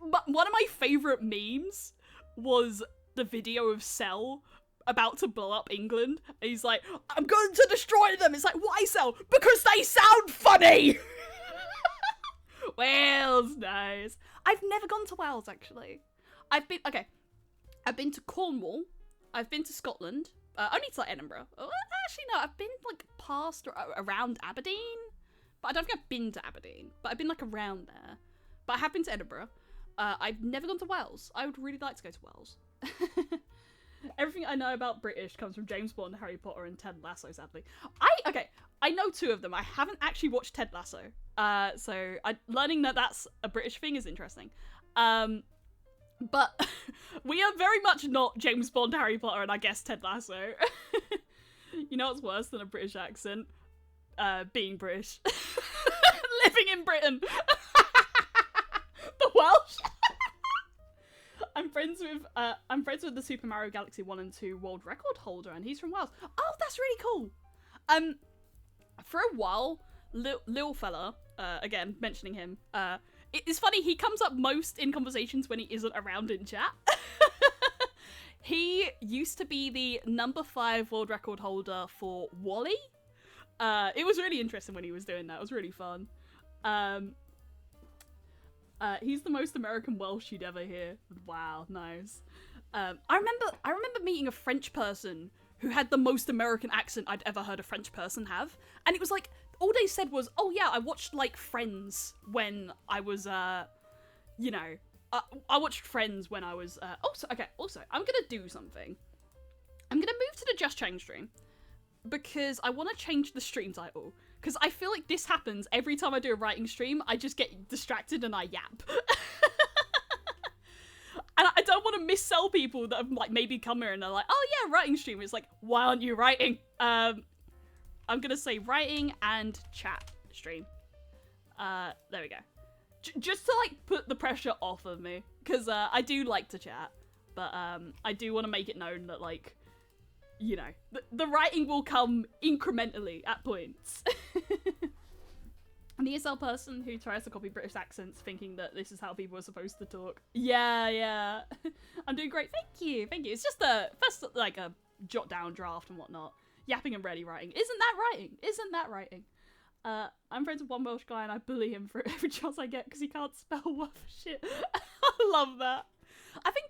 but one of my favourite memes was the video of Cell about to blow up England. And he's like, I'm going to destroy them! It's like, why, Cell? Because they sound funny! Wales, nice. I've never gone to Wales, actually. I've been to Cornwall. I've been to Scotland. Only to, like, Edinburgh. Oh, actually, no, I've been, like, past or around Aberdeen. But I don't think I've been to Aberdeen. But I've been, like, around there. But I have been to Edinburgh. I've never gone to Wales. I would really like to go to Wales. Everything I know about British comes from James Bond, Harry Potter, and Ted Lasso, sadly. I know 2 of them. I haven't actually watched Ted Lasso. So learning that that's a British thing is interesting. But we are very much not James Bond, Harry Potter, and I guess Ted Lasso. You know what's worse than a British accent? Being British. Living in Britain. The Welsh. I'm friends with the Super Mario Galaxy 1 and 2 world record holder, and he's from Wales. Oh, that's really cool. For a while, Lil fella, again, mentioning him, it's funny, he comes up most in conversations when he isn't around in chat. He used to be the number 5 world record holder for Wally. It was really interesting when he was doing that. It was really fun. He's the most American Welsh you'd ever hear. Wow, nice. I remember meeting a French person who had the most American accent I'd ever heard a French person have. And it was like, all they said was, oh yeah, I watched like Friends when I was, you know, I watched Friends when I was, also, I'm gonna do something. I'm gonna move to the Just Chatting stream because I want to change the stream title. Because I feel like this happens every time I do a writing stream. I just get distracted and I yap. And I don't want to missell people that have like maybe come here and they're like, oh yeah, writing stream. It's like, why aren't you writing? I'm gonna say writing and chat stream. There we go. Just to like put the pressure off of me. Because I do like to chat. But I do want to make it known that like, you know, the writing will come incrementally at points. I'm the ESL person who tries to copy British accents thinking that this is how people are supposed to talk. Yeah. I'm doing great. Thank you. It's just first like a jot down draft and whatnot. Yapping and ready writing. Isn't that writing? I'm friends with one Welsh guy and I bully him for every chance I get because he can't spell worth shit. I love that. I think,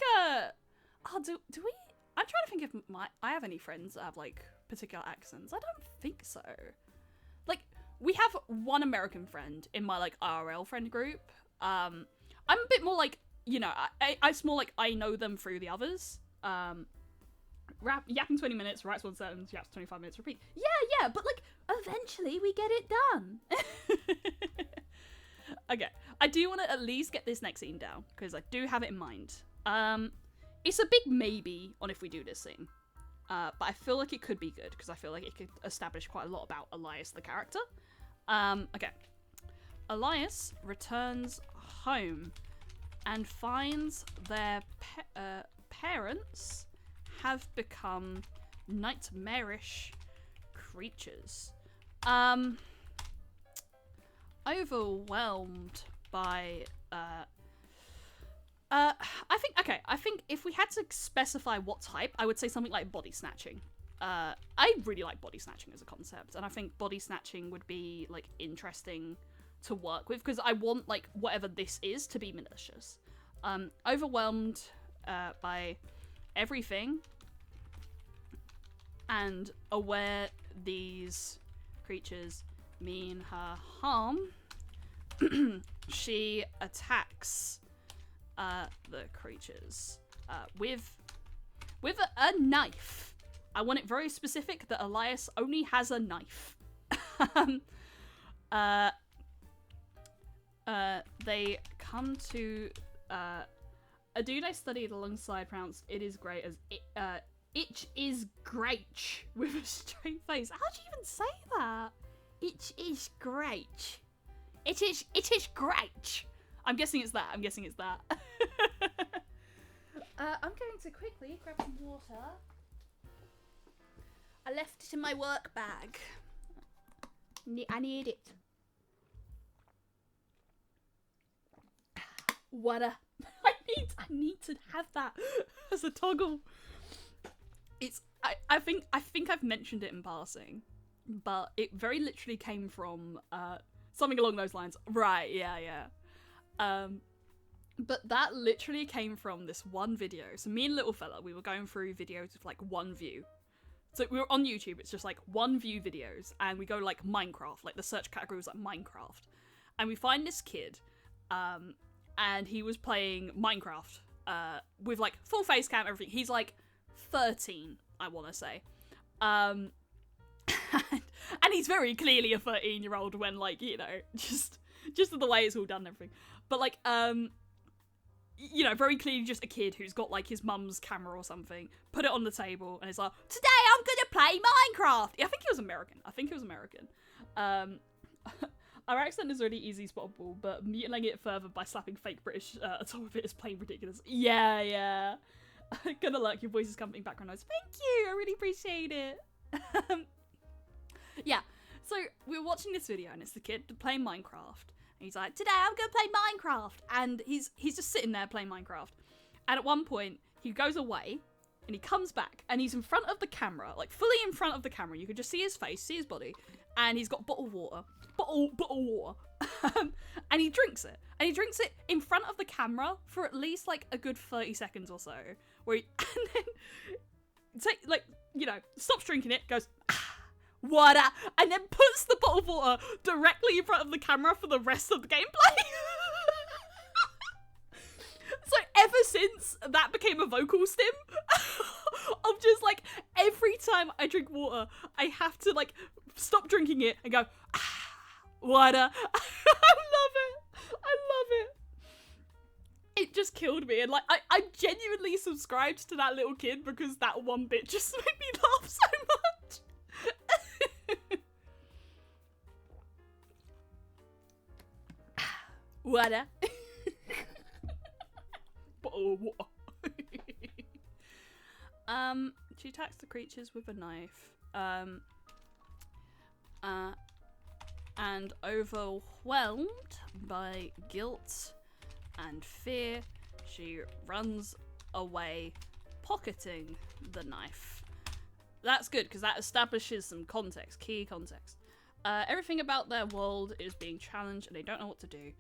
do we... I'm trying to think if I have any friends that have, like, particular accents. I don't think so. Like, we have one American friend in my, like, IRL friend group. I'm a bit more, like, you know, it's more like I know them through the others. Yapping 20 minutes, writes 1 sentence, yaps 25 minutes, repeat. Yeah, but, like, eventually we get it done. Okay, I do want to at least get this next scene down, because I do have it in mind. It's a big maybe on if we do this scene. But I feel like it could be good, because I feel like it could establish quite a lot about Elias, the character. Okay. Elias returns home and finds their parents have become nightmarish creatures. Overwhelmed by, I think if we had to specify what type, I would say something like body snatching. I really like body snatching as a concept, and I think body snatching would be, like, interesting to work with, because I want, like, whatever this is to be malicious. Overwhelmed by everything, and aware these creatures mean her harm, she attacks the creatures with a knife. I want it very specific that Elias only has a knife. They come to a dude I studied alongside pronounced it is great as itch is great with a straight face. How'd you even say that? It is great. It is great. I'm guessing it's that. I'm going to quickly grab some water. I left it in my work bag. I need it. Water. I need to have that as a toggle. I think I've mentioned it in passing, but it very literally came from something along those lines. Right, yeah. But that literally came from this one video. So me and Little Fella, we were going through videos with like one view. So we were on YouTube, it's just like one view videos, and we go like Minecraft, like the search category was like Minecraft. And we find this kid, and he was playing Minecraft with like full face cam, everything. He's like 13, I want to say. And he's very clearly a 13-year-old when, like, you know, just the way it's all done and everything. But like, you know, very clearly just a kid who's got like his mum's camera or something, put it on the table, and it's like, today I'm gonna play Minecraft. Yeah, I think he was American. Our accent is already easy spottable, but mutilating it further by slapping fake British on top of it is plain ridiculous. Yeah. Good luck, your voice is coming background noise. Thank you, I really appreciate it. Yeah, so we're watching this video, and it's the kid playing Minecraft. And he's like, today I'm gonna play Minecraft. And he's just sitting there playing Minecraft. And at one point, he goes away, and he comes back, and he's in front of the camera, like fully in front of the camera. You could just see his face, see his body, and he's got bottled water. Bottled water. And he drinks it. And he drinks it in front of the camera for at least like a good 30 seconds or so. Where he, and then, stops drinking it, goes, water, and then puts the bottle of water directly in front of the camera for the rest of the gameplay. So ever since that became a vocal stim of just like every time I drink water, I have to like stop drinking it and go, water. I love it. It just killed me, and like I genuinely subscribed to that little kid because that one bit just made me laugh so much. Water. Bottle of water. She attacks the creatures with a knife. And overwhelmed by guilt and fear, she runs away, pocketing the knife. That's good, because that establishes some context, key context. Everything about their world is being challenged, and they don't know what to do.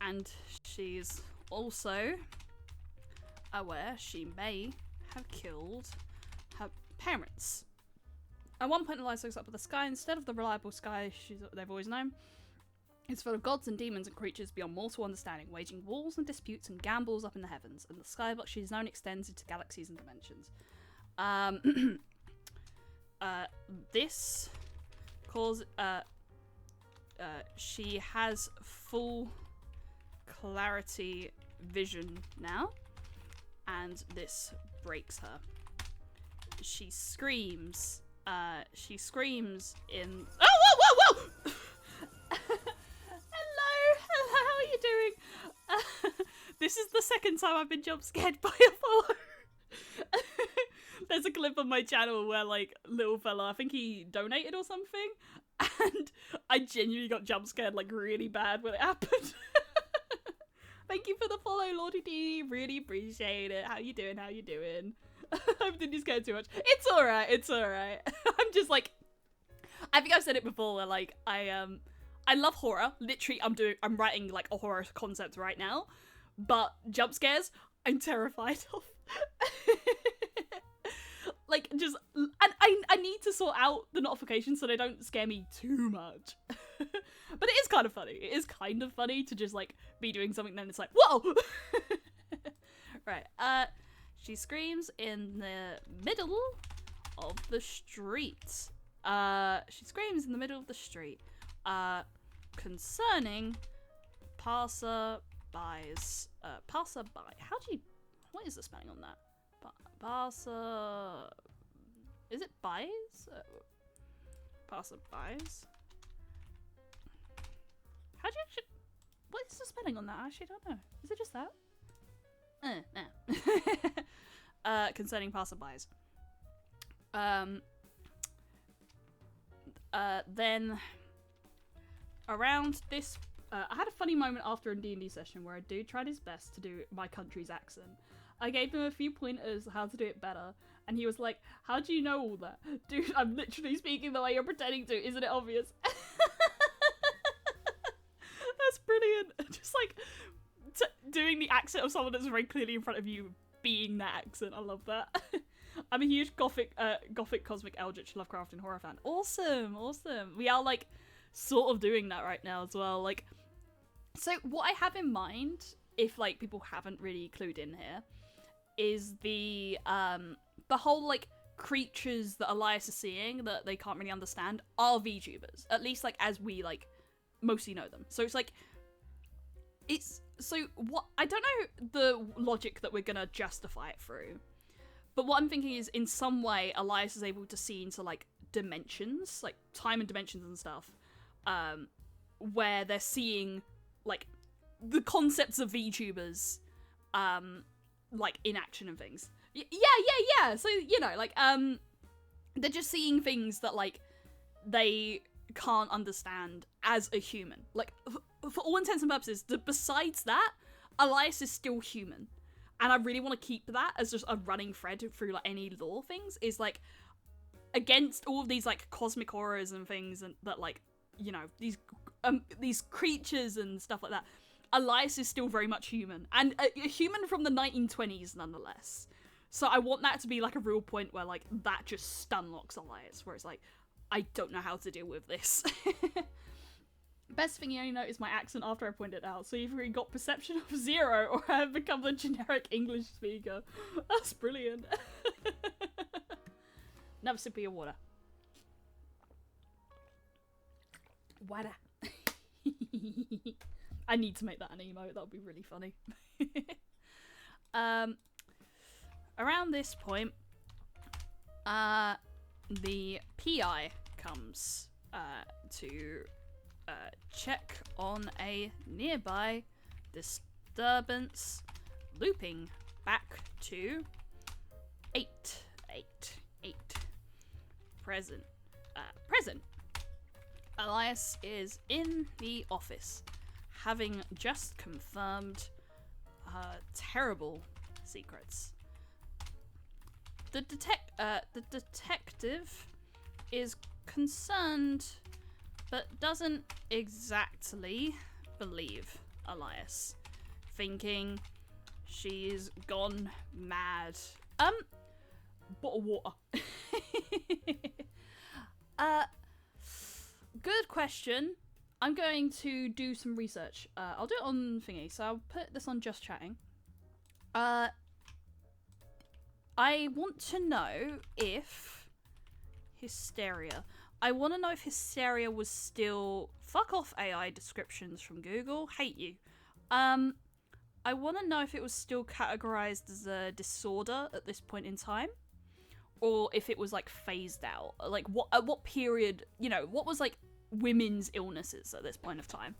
And she's also aware she may have killed her parents. At one point, Eliza looks up at the sky. Instead of the reliable sky they've always known, it's full of gods and demons and creatures beyond mortal understanding, waging wars and disputes and gambles up in the heavens. And the skybox she's known extends into galaxies and dimensions. This cause she has full clarity vision now, and this breaks her. She screams. She screams in. Oh, whoa! Hello, how are you doing? This is the second time I've been jump scared by a follow. There's a clip on my channel where like little fella, I think he donated or something, and I genuinely got jump scared like really bad when it happened. Thank you for the follow, Lordy D. Really appreciate it. How you doing? Hope didn't scare too much. It's alright. I'm just like, I think I've said it before where like I love horror. Literally I'm writing like a horror concept right now. But jump scares, I'm terrified of. Like just and I need to sort out the notifications so they don't scare me too much. But it is kind of funny. It is kind of funny to just like be doing something and then it's like, whoa! Right. She screams in the middle of the street. Concerning passerbys. What is the spelling on that? Is it buys? Passerbys? How do you actually... What is the spelling on that? I actually don't know. Is it just that? No. Concerning passerbys. Then around this... I had a funny moment after a D&D session where a dude tried his best to do my country's accent. I gave him a few pointers how to do it better, and he was like, how do you know all that? Dude, I'm literally speaking the way you're pretending to, isn't it obvious? That's brilliant. Just like doing the accent of someone that's very clearly in front of you being that accent. I love that. I'm a huge gothic cosmic eldritch Lovecraft and horror fan. Awesome. We are like sort of doing that right now as well. Like, so what I have in mind, if like people haven't really clued in here, is the whole like creatures that Elias is seeing that they can't really understand are VTubers, at least like as we like mostly know them. So it's like it's so what I don't know the logic that we're gonna justify it through, but what I'm thinking is in some way Elias is able to see into like dimensions, like time and dimensions and stuff, where they're seeing like the concepts of VTubers, like in action and things. Yeah. So you know, like they're just seeing things that like they can't understand as a human. Like for all intents and purposes, besides that, Elias is still human, and I really want to keep that as just a running thread through like any lore things. Is like against all of these like cosmic horrors and things, and that like you know these creatures and stuff like that. Elias is still very much human, and a human from the 1920s nonetheless. So I want that to be like a real point where like that just stunlocks Elias, where it's like, I don't know how to deal with this. Best thing you only noticed my accent after I pointed it out, so you've either got perception of 0 or I have become the generic English speaker. That's brilliant. Another sip of your water. Water. I need to make that an emote, that would be really funny. Around this point, the PI comes to check on a nearby disturbance, looping back to 888. Present. Elias is in the office, having just confirmed terrible secrets. The detective is concerned, but doesn't exactly believe Elias, thinking she's gone mad. Bottle of water. Good question. I'm going to do some research. I'll do it on thingy, so I'll put this on just chatting. I want to know if Hysteria. I want to know if Hysteria was still... Fuck off AI descriptions from Google. Hate you. I want to know if it was still categorized as a disorder at this point in time. Or if it was, like, phased out. Like, at what period... You know, what was, like, women's illnesses at this point of time?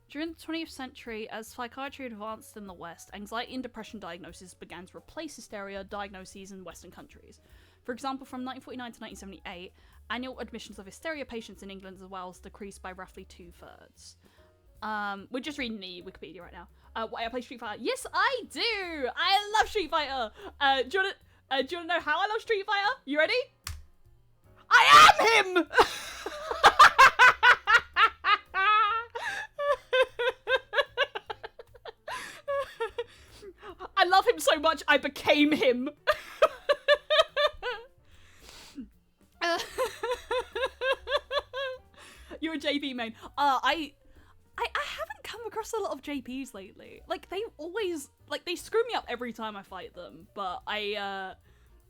During the 20th century, as psychiatry advanced in the West, anxiety and depression diagnoses began to replace hysteria diagnoses in Western countries. For example, from 1949 to 1978, annual admissions of hysteria patients in England as well decreased by roughly 2/3. We're just reading the Wikipedia right now. Why I play Street Fighter? Yes, I do! I love Street Fighter! Do you want to know how I love Street Fighter? You ready? I am him! I love him so much, I became him. You're a JP main. I haven't come across a lot of JPs lately. Like, they always, like, they screw me up every time I fight them, but I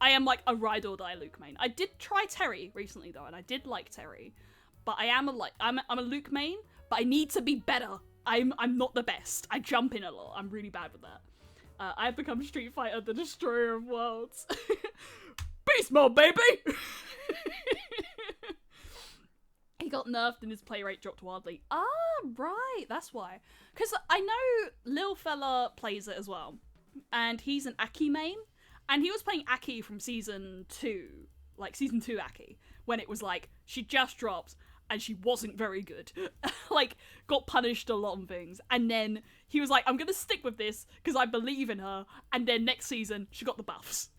am, like, a ride or die Luke main. I did try Terry recently, though, and I did like Terry, but I'm a Luke main, but I need to be better. I'm not the best. I jump in a lot. I'm really bad with that. I've become Street Fighter, the destroyer of worlds. Beast mode, baby! He got nerfed and his play rate dropped wildly. Ah, right, that's why. Because I know Lil Fella plays it as well. And he's an Aki main. And he was playing Aki from season 2. Like, season 2 Aki. When it was like, she just dropped and she wasn't very good. Like, got punished a lot on things. And then he was like, I'm gonna stick with this because I believe in her. And then next season, she got the buffs.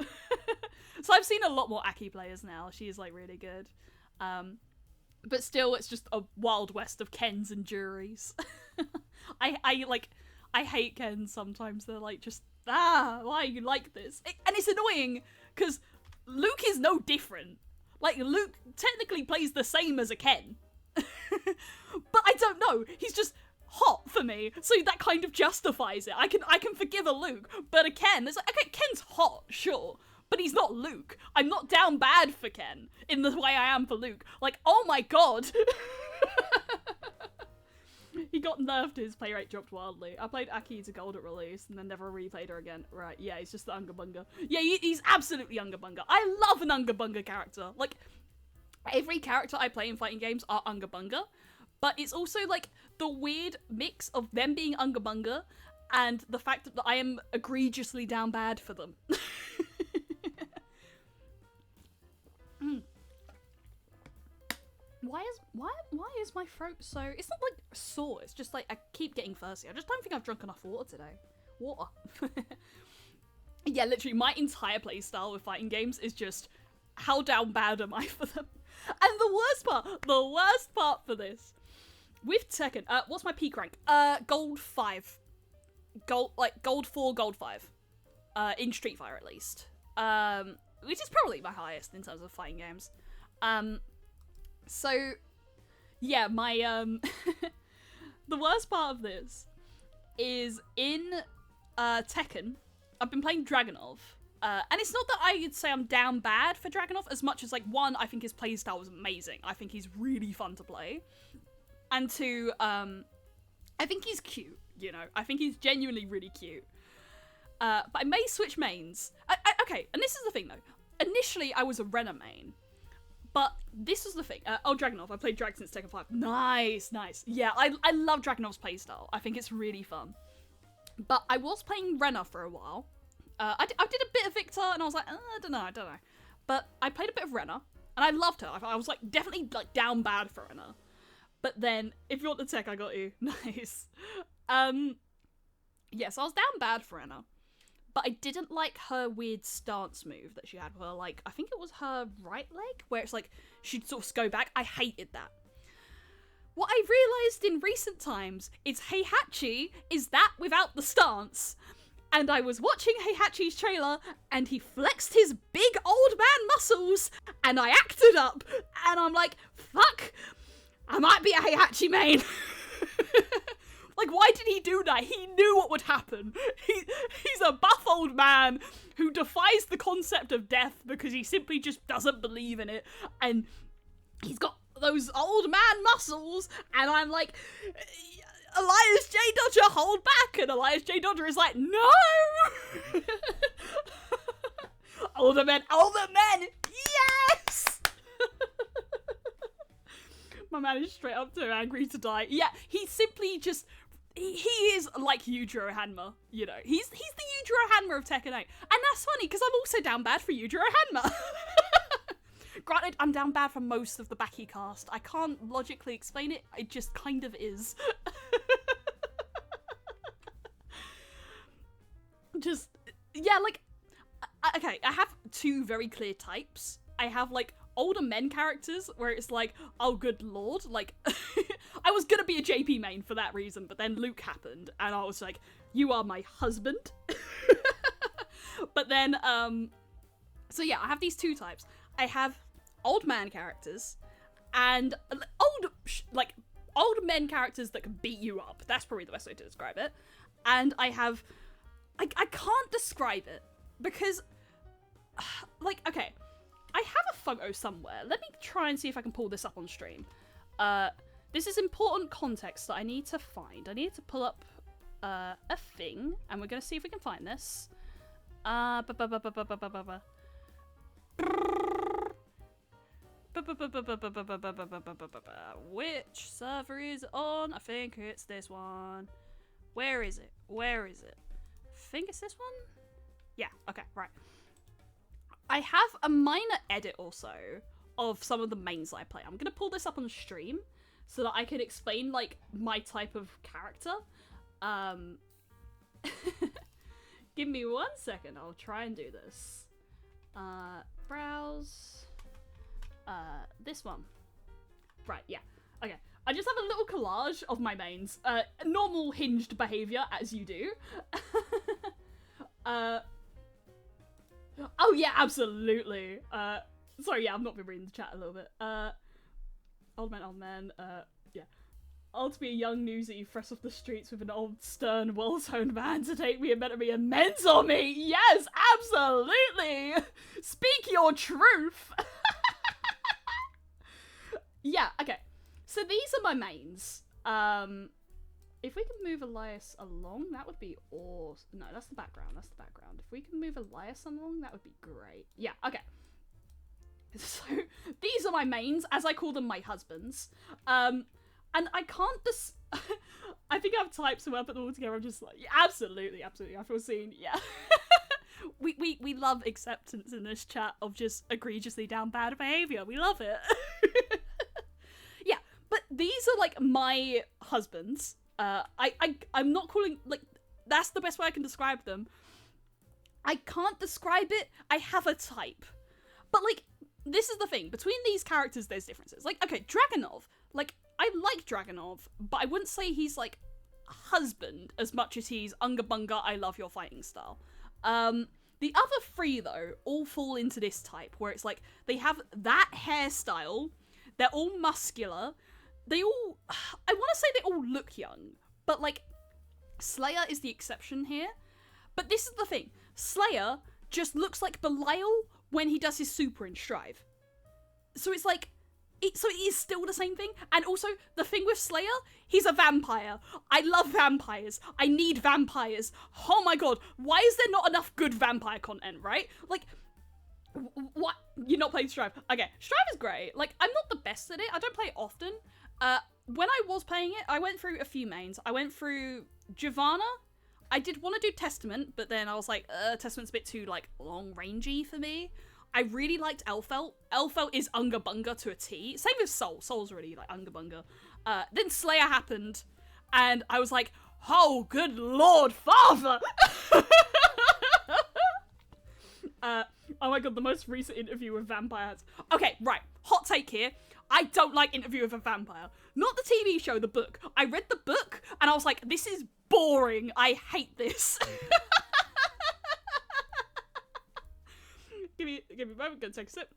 So I've seen a lot more Aki players now. She is, like, really good. But still, it's just a wild west of Kens and juries. I hate Kens sometimes. They're like, just, why are you like this? And it's annoying, because Luke is no different. Like, Luke technically plays the same as a Ken. But I don't know. He's just hot for me, so that kind of justifies it. I can forgive a Luke, but a Ken, it's like, okay, Ken's hot, sure, but he's not Luke. I'm not down bad for Ken in the way I am for Luke. Like, oh my god. He got nerfed, his play rate dropped wildly. I played Aki to gold at release and then never replayed her again. Right, yeah, he's just the Unga Bunga. Yeah, he's absolutely Unga Bunga. I love an Unga Bunga character. Like, every character I play in fighting games are Unga Bunga, but it's also like the weird mix of them being Unga Bunga and the fact that I am egregiously down bad for them. Why is my throat so... It's not like sore, it's just like I keep getting thirsty. I just don't think I've drunk enough water today. Water. Yeah, literally my entire playstyle with fighting games is just how down bad am I for them. And the worst part for this, with Tekken, what's my peak rank? Gold 5. Gold 4, gold 5. In Street Fighter at least. Which is probably my highest in terms of fighting games. So, yeah, my, the worst part of this is in, Tekken, I've been playing Dragunov, and it's not that I'd say I'm down bad for Dragunov as much as, like, one, I think his playstyle was amazing. I think he's really fun to play. And two, I think he's cute, you know? I think he's genuinely really cute. But I may switch mains. Okay, and this is the thing, though. Initially, I was a Renner main. But this is the thing. Dragunov. I played Drag since Tekken 5. Nice, nice. Yeah, I love Dragunov's playstyle. I think it's really fun. But I was playing Renner for a while. I did a bit of Victor, and I was like, I don't know. But I played a bit of Renner, and I loved her. I was like definitely like down bad for Renner. But then, if you want the tech, I got you. Nice. Yeah, so I was down bad for Renner. But I didn't like her weird stance move that she had with her, like, I think it was her right leg, where it's like, she'd sort of go back. I hated that. What I realised in recent times is Heihachi is that without the stance. And I was watching Heihachi's trailer, and he flexed his big old man muscles, and I acted up, and I'm like, fuck, I might be a Heihachi main. Like, why did he do that? He knew what would happen. He's a buff old man who defies the concept of death because he simply just doesn't believe in it. And he's got those old man muscles. And I'm like, Elias J. Dodger, hold back. And Elias J. Dodger is like, no. Older men, yes. My man is straight up too angry to die. Yeah, he simply just... He is like Yujiro Hanma, you know. He's the Yujiro Hanma of Tekken 8. And that's funny, because I'm also down bad for Yujiro Hanma. Granted, I'm down bad for most of the Baki cast. I can't logically explain it, it just kind of is. Just, yeah, like, okay, I have two very clear types. I have, like, older men characters where it's like, oh good lord, like I was gonna be a JP main for that reason, but then Luke happened and I was like, you are my husband. But then so yeah, I have these two types. I have old man characters and old men characters that can beat you up. That's probably the best way to describe it. And I have I can't describe it because like, okay, I have a photo somewhere. Let me try and see if I can pull this up on stream. This is important context that I need to find. I need to pull up a thing, and we're going to see if we can find this. Which server is it on? I think it's this one. Where is it? I think it's this one? Yeah, okay, right. I have a minor edit also of some of the mains I play. I'm going to pull this up on stream so that I can explain, like, my type of character. Give me 1 second. I'll try and do this. Browse. This one. Right, yeah. Okay. I just have a little collage of my mains. Normal hinged behavior, as you do. Oh yeah, absolutely. Sorry, yeah, I've not been reading the chat a little bit. Old man, yeah. I'll to be a young newsie fresh off the streets with an old, stern, well-toned man to take me and meant to be and mentor me. Yes, absolutely. Speak your truth. Yeah, okay. So these are my mains. If we can move Elias along, that would be awesome. No, that's the background. That's the background. If we can move Elias along, that would be great. Yeah, okay. So these are my mains, as I call them, my husbands. And I can't just... I think I've typed some up at all together. I'm just like, yeah, absolutely, absolutely. I feel seen. Yeah. we love acceptance in this chat of just egregiously down bad behavior. We love it. Yeah, but these are like my husbands. I'm not calling, like, that's the best way I can describe them. I can't describe it. I have a type. But like, this is the thing. Between these characters, there's differences. Like, okay, Dragonov. Like, I like Dragonov, but I wouldn't say he's, like, husband as much as he's Unga Bunga, I love your fighting style. The other three, though, all fall into this type, where it's like, they have that hairstyle, they're all muscular, they all, I want to say they all look young, but, like, Slayer is the exception here. But this is the thing, Slayer just looks like Belial when he does his super in Strive. So it's like, so it is still the same thing. And also, the thing with Slayer, he's a vampire. I love vampires. I need vampires. Oh my god, why is there not enough good vampire content, right? Like, what? You're not playing Strive? Okay, Strive is great. Like, I'm not the best at it. I don't play it often. When I was playing it, I went through a few mains. I went through Giovanna. I did want to do Testament, but then I was like, Testament's a bit too, like, long-rangey for me. I really liked Elfelt. Elfelt is Unga Bunga to a T. Same with Soul. Soul's really, like, Unga Bunga. Then Slayer happened, and I was like, oh, good lord, father! Oh my god, the most recent interview with vampires. Okay, right. Hot take here. I don't like Interview with a Vampire. Not the TV show, the book. I read the book, and I was like, this is boring. I hate this. Give me a moment, gonna take a sip.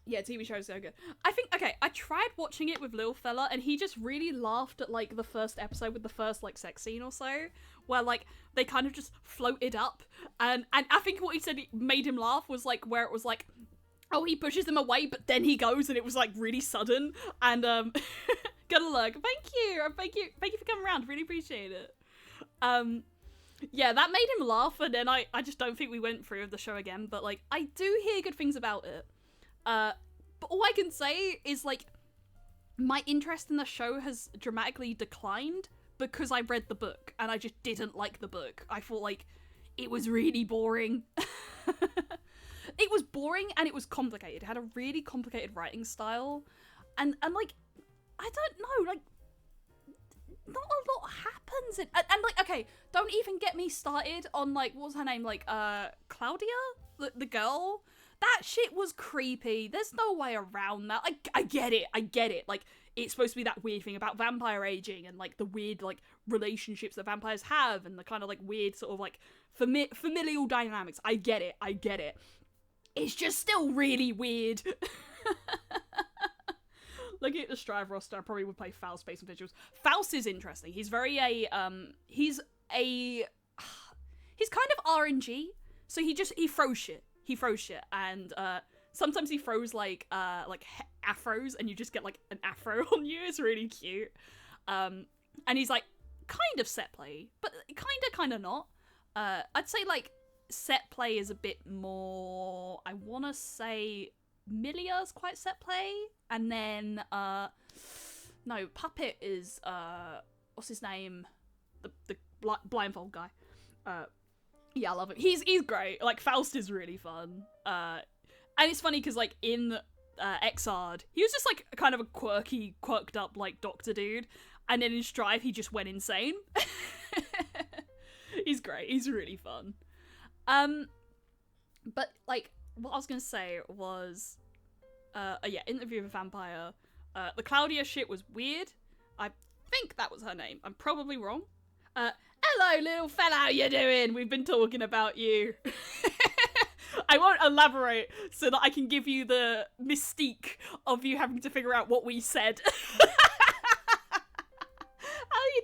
Yeah, TV show is so good. I think, okay, I tried watching it with Lil Fella, and he just really laughed at, like, the first episode with the first, like, sex scene or so, where, like, they kind of just floated up, and I think what he said made him laugh was, like, where it was, like, oh, he pushes them away, but then he goes, and it was, like, really sudden, and, good luck. Thank you for coming around, really appreciate it. Yeah, that made him laugh, and then I just don't think we went through the show again, but, like, I do hear good things about it. But all I can say is, like, my interest in the show has dramatically declined because I read the book, and I just didn't like the book. I thought, like, it was really boring. It was boring, and it was complicated. It had a really complicated writing style, and like, I don't know, like, not a lot happens and like, okay, don't even get me started on, like, what was her name, like, Claudia? The girl? That shit was creepy. There's no way around that. I get it. Like, it's supposed to be that weird thing about vampire aging and, like, the weird, like, relationships that vampires have and the kind of, like, weird sort of, like, familial dynamics. I get it. It's just still really weird. Looking at the Strive roster, I probably would play Faust based on visuals. Faust is interesting. He's very he's kind of RNG. So he throws shit. And sometimes he throws like afros, and you just get like an afro on you. It's really cute. And he's like kind of set play, but kind of not. I'd say like set play is a bit more. I want to say Milia's quite set play, and then no, Puppet is what's his name? The blindfold guy. Yeah, I love it. He's great. Like, Faust is really fun. And it's funny because, like, in Exard, he was just, like, kind of a quirked up, like, doctor dude. And then in Strive, he just went insane. He's great. He's really fun. But, like, what I was gonna say was, yeah, Interview with a Vampire. The Claudia shit was weird. I think that was her name. I'm probably wrong. Hello, little fella, how you doing? We've been talking about you. I won't elaborate so that I can give you the mystique of you having to figure out what we said. How you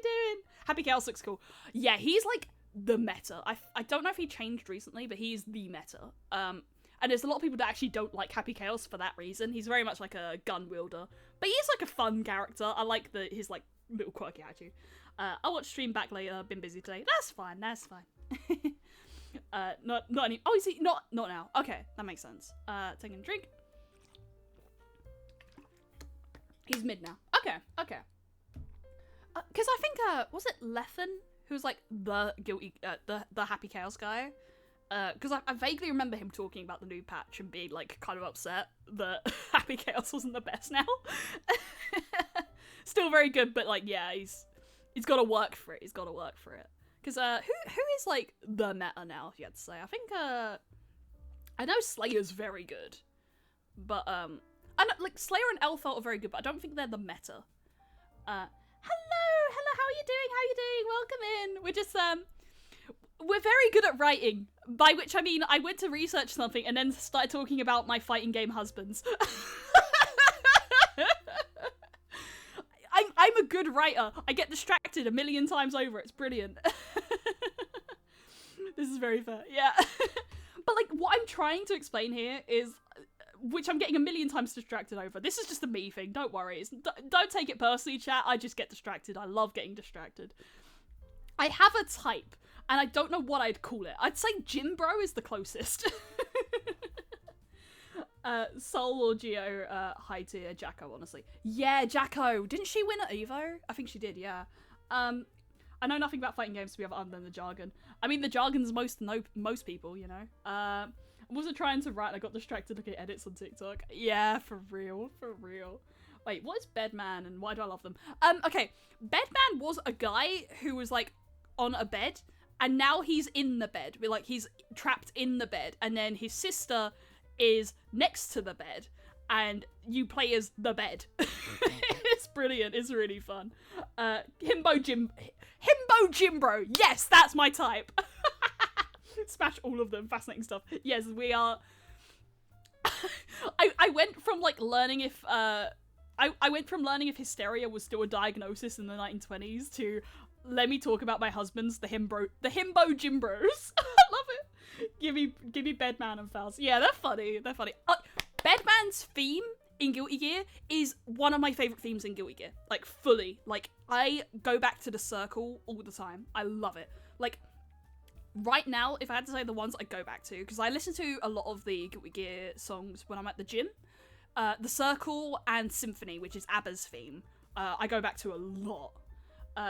doing? Happy Chaos looks cool. Yeah, he's like the meta. I don't know if he changed recently, but he's the meta. And there's a lot of people that actually don't like Happy Chaos for that reason. He's very much like a gun wielder, but he's like a fun character. I like his like little quirky attitude. I'll watch stream back later. Been busy today. That's fine. Not any. Oh, is he not now? Okay, that makes sense. Taking a drink. He's mid now. Okay. Because I think was it Lethen who was like the guilty the Happy Chaos guy? Because I vaguely remember him talking about the new patch and being like kind of upset that Happy Chaos wasn't the best now. Still very good, but like yeah, he's got to work for it. Because who is like the meta now? If you had to say, I think I know Slayer's very good, but I know, like Slayer and Elfelt are very good, but I don't think they're the meta. Hello, how are you doing? Welcome in. We're just we're very good at writing, by which I mean I went to research something and then started talking about my fighting game husbands. I'm a good writer. I get distracted a million times over. It's brilliant. This is very fair. Yeah. But like what I'm trying to explain here is, which I'm getting a million times distracted over. This is just a me thing. Don't worry. Don't take it personally, chat. I just get distracted. I love getting distracted. I have a type, and I don't know what I'd call it. I'd say Gym Bro is the closest. Soul or Geo, high tier. Jacko, honestly. Yeah, Jacko. Didn't she win at Evo? I think she did, yeah. I know nothing about fighting games to be other than the jargon. I mean, the jargon's most people, you know. I wasn't trying to write, I got distracted looking at edits on TikTok. Yeah, for real. Wait, what is Bedman and why do I love them? Okay, Bedman was a guy who was like on a bed, and now he's in the bed. Like he's trapped in the bed, and then his sister is next to the bed, and you play as the bed. It's brilliant. It's really fun. Himbo Jimbro. Yes, that's my type. Smash all of them. Fascinating stuff. Yes, we are. I went from like learning if I went from learning if hysteria was still a diagnosis in the 1920s to let me talk about my husbands, the himbo Jimbros. I love it. Give me Bedman and Faust. Yeah, they're funny. Bedman's theme in Guilty Gear is one of my favorite themes in Guilty Gear. Like fully. Like I go back to the circle all the time. I love it. Like right now, if I had to say the ones I go back to, because I listen to a lot of the Guilty Gear songs when I'm at the gym. The Circle and Symphony, which is ABBA's theme, I go back to a lot.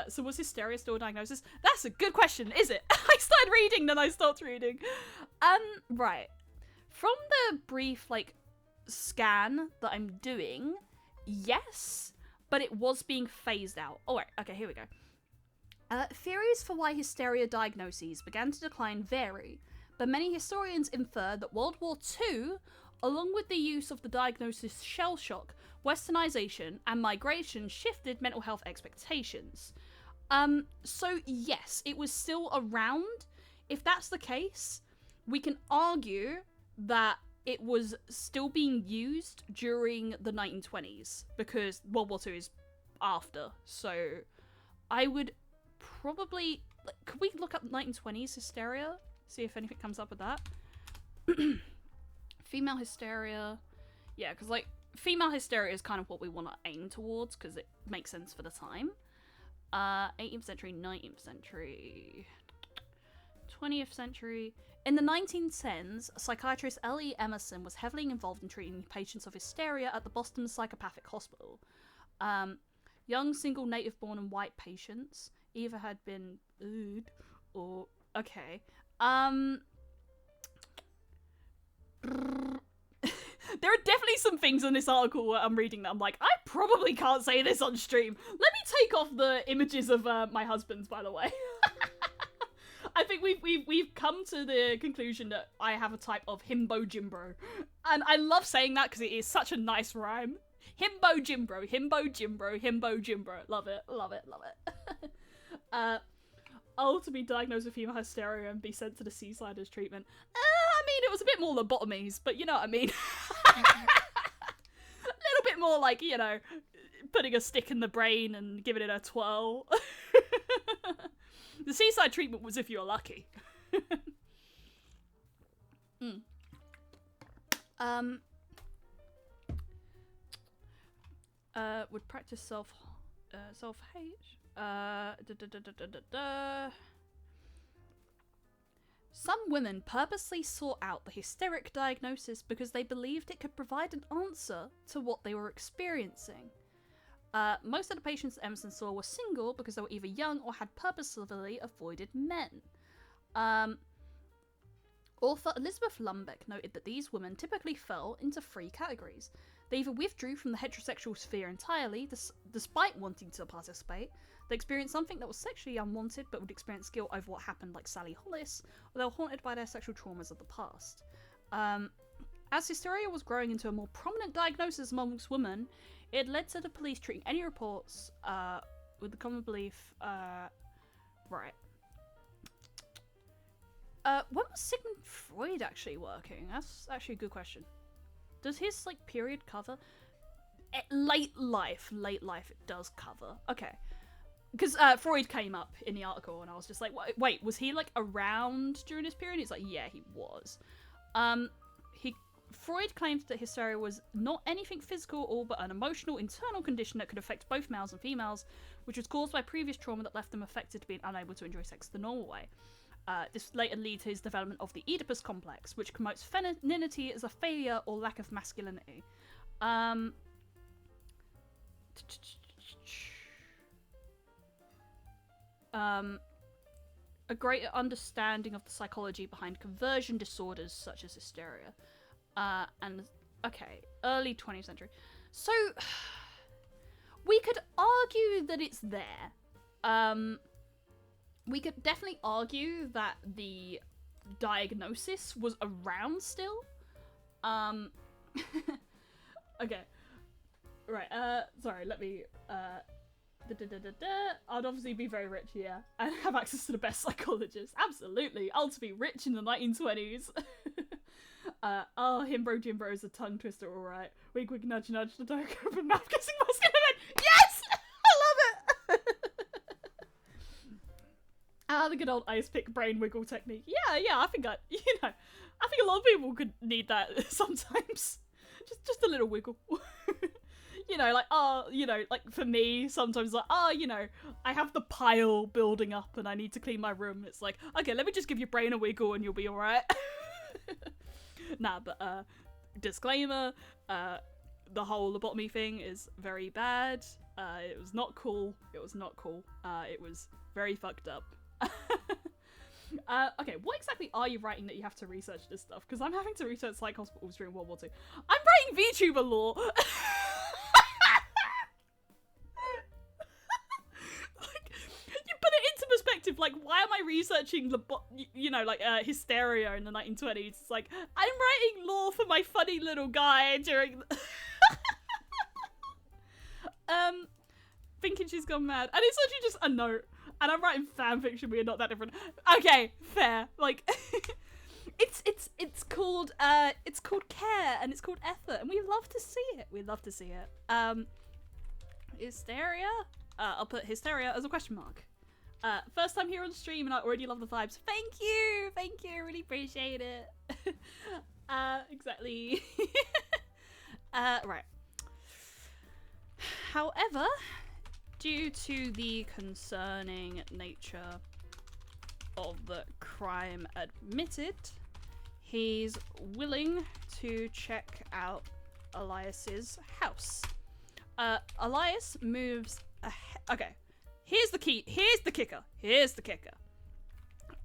So was hysteria still a diagnosis? That's a good question, is it? I started reading, then I stopped reading. Right. From the brief, like, scan that I'm doing, yes, but it was being phased out. Oh, wait, okay, here we go. Theories for why hysteria diagnoses began to decline vary, but many historians infer that World War II, along with the use of the diagnosis shell shock, westernization, and migration shifted mental health expectations. So yes, it was still around. If that's the case, we can argue that it was still being used during the 1920s, because World War II is after. So I would probably... Could we look up 1920s hysteria? See if anything comes up with that. Female hysteria. Yeah, because, like, female hysteria is kind of what we want to aim towards, because it makes sense for the time. 18th century, 19th century, 20th century. In the 1910s, psychiatrist L.E. Emerson was heavily involved in treating patients of hysteria at the Boston Psychopathic Hospital. Young, single, native-born and white patients either had been oohed or... Okay. There are definitely some things in this article where I'm reading that I'm like, I probably can't say this on stream. Let me take off the images of my husbands, by the way. I think we've come to the conclusion that I have a type of himbo jimbro. And I love saying that because it is such a nice rhyme. Himbo jimbro, himbo jimbro, himbo jimbro. Love it, love it, love it. To be diagnosed with female hysteria and be sent to the seaside as treatment. I mean, it was a bit more lobotomies, but you know what I mean. A little bit more like, you know, putting a stick in the brain and giving it a twirl. The seaside treatment was if you're lucky. Would practice self-hate. Some women purposely sought out the hysteric diagnosis because they believed it could provide an answer to what they were experiencing. Most of the patients Emerson saw were single because they were either young or had purposefully avoided men. Author Elizabeth Lumbeck noted that these women typically fell into 3 categories. They either withdrew from the heterosexual sphere entirely, despite wanting to participate. They experienced something that was sexually unwanted, but would experience guilt over what happened, like Sally Hollis, or they were haunted by their sexual traumas of the past. As hysteria was growing into a more prominent diagnosis amongst women, it led to the police treating any reports with the common belief. Right. When was Sigmund Freud actually working? That's actually a good question. Does his, like, period cover? Late life it does cover. Okay. Because Freud came up in the article and I was just like, wait, was he, like, around during his period? He's like, yeah, he was. Freud claimed that hysteria was not anything physical or but an emotional internal condition that could affect both males and females, which was caused by previous trauma that left them affected to being unable to enjoy sex the normal way. This later leads to his development of the Oedipus complex, which promotes femininity as a failure or lack of masculinity. A greater understanding of the psychology behind conversion disorders such as hysteria. Early 20th century. So, we could argue that it's there. We could definitely argue that the diagnosis was around still. Okay. Right, sorry, let me, I'd obviously be very rich, yeah, and have access to the best psychologists. Absolutely. I'll be rich in the 1920s. Himbro Jimbro is a tongue twister, alright. Wink wink nudge nudge, the dark open mouth kissing muscular men. Yes! I love it! The good old ice pick brain wiggle technique. Yeah, I think a lot of people could need that sometimes. Just a little wiggle. Like for me, sometimes I have the pile building up and I need to clean my room. It's like, okay, let me just give your brain a wiggle and you'll be alright. Nah, but disclaimer, the whole lobotomy thing is very bad. It was not cool. It was very fucked up. Okay, what exactly are you writing that you have to research this stuff? Because I'm having to research psych hospitals during World War II. I'm writing VTuber lore! Perspective, like, why am I researching hysteria in the 1920s? It's like, I'm writing lore for my funny little guy during thinking she's gone mad, and it's actually just a note, and I'm writing fan fiction. We are not that different. Okay, fair. Like, it's called care, and it's called effort, and we love to see it. Hysteria. I'll put hysteria as a question mark. First time here on stream and I already love the vibes. Thank you, really appreciate it. Exactly. Right. However, due to the concerning nature of the crime admitted, he's willing to check out Elias's house. Elias moves ahead. Okay. Here's the kicker.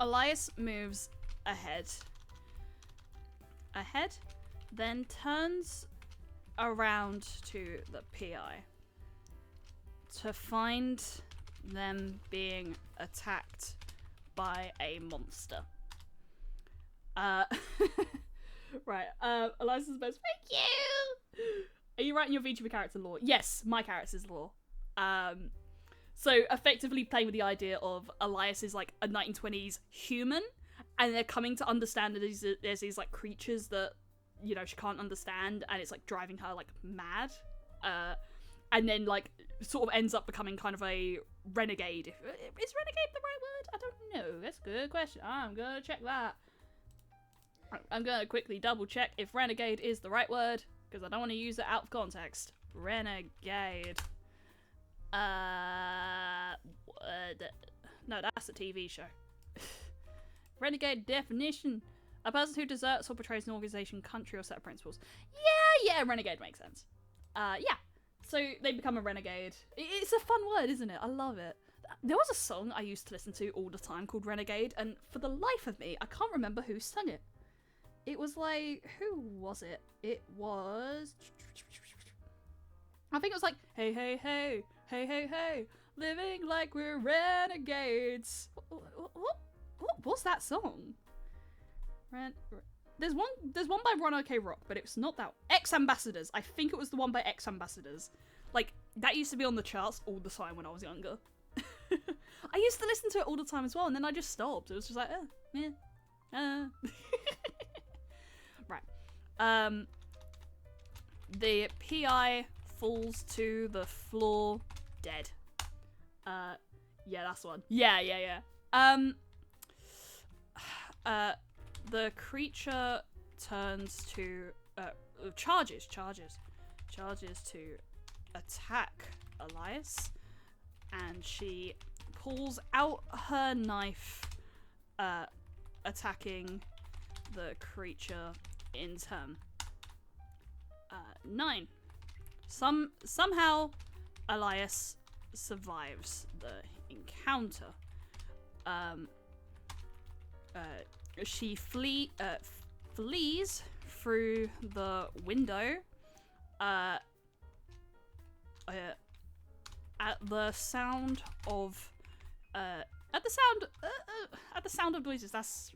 Elias moves ahead, then turns around to the PI to find them being attacked by a monster. Right, Elias is best. Thank you! Are you writing your VTuber character lore? Yes, my character's lore. So effectively playing with the idea of Elias is like a 1920s human, and they're coming to understand that there's these like creatures that, you know, she can't understand, and it's like driving her like mad, and then like sort of ends up becoming kind of a renegade. Is renegade the right word? I don't know. That's a good question. I'm gonna check that. I'm gonna quickly double check if renegade is the right word, because I don't want to use it out of context. Renegade. No, that's a TV show. Renegade definition: a person who deserts or betrays an organization, country, or set of principles. Yeah, renegade makes sense. Yeah. So they become a renegade. It's a fun word, isn't it? I love it. There was a song I used to listen to all the time called Renegade, and for the life of me, I can't remember who sung it. It was like, who was it? It was... I think it was like, hey, hey, hey, hey, hey, hey, living like we're renegades. What was that song? There's one by Ron OK Rock, but it's not that. Ex-Ambassadors. I think it was the one by Ex-Ambassadors. Like, that used to be on the charts all the time when I was younger. I used to listen to it all the time as well, and then I just stopped. It was just like, yeah. Right. The PI falls to the floor dead. Yeah, that's the one. Yeah. The creature turns to charges to attack Elias, and she pulls out her knife, attacking the creature in turn. 9. Somehow Elias survives the encounter. She flees through the window at the sound of noises. That's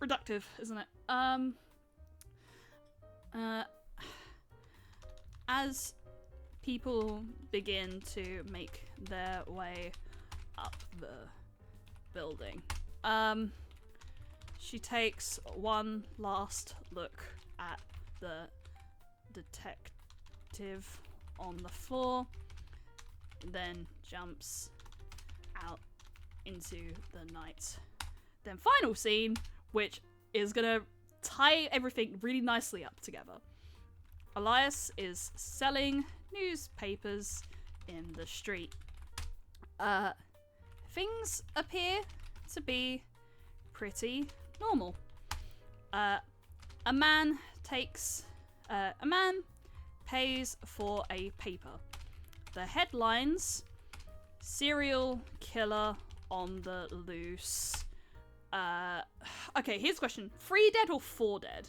reductive, isn't it? As people begin to make their way up the building, she takes one last look at the detective on the floor, then jumps out into the night. Then final scene, which is gonna tie everything really nicely up together. Elias is selling newspapers in the street. Things appear to be pretty normal. A man pays for a paper. The headlines: serial killer on the loose. Okay, here's a question. 3 dead or 4 dead?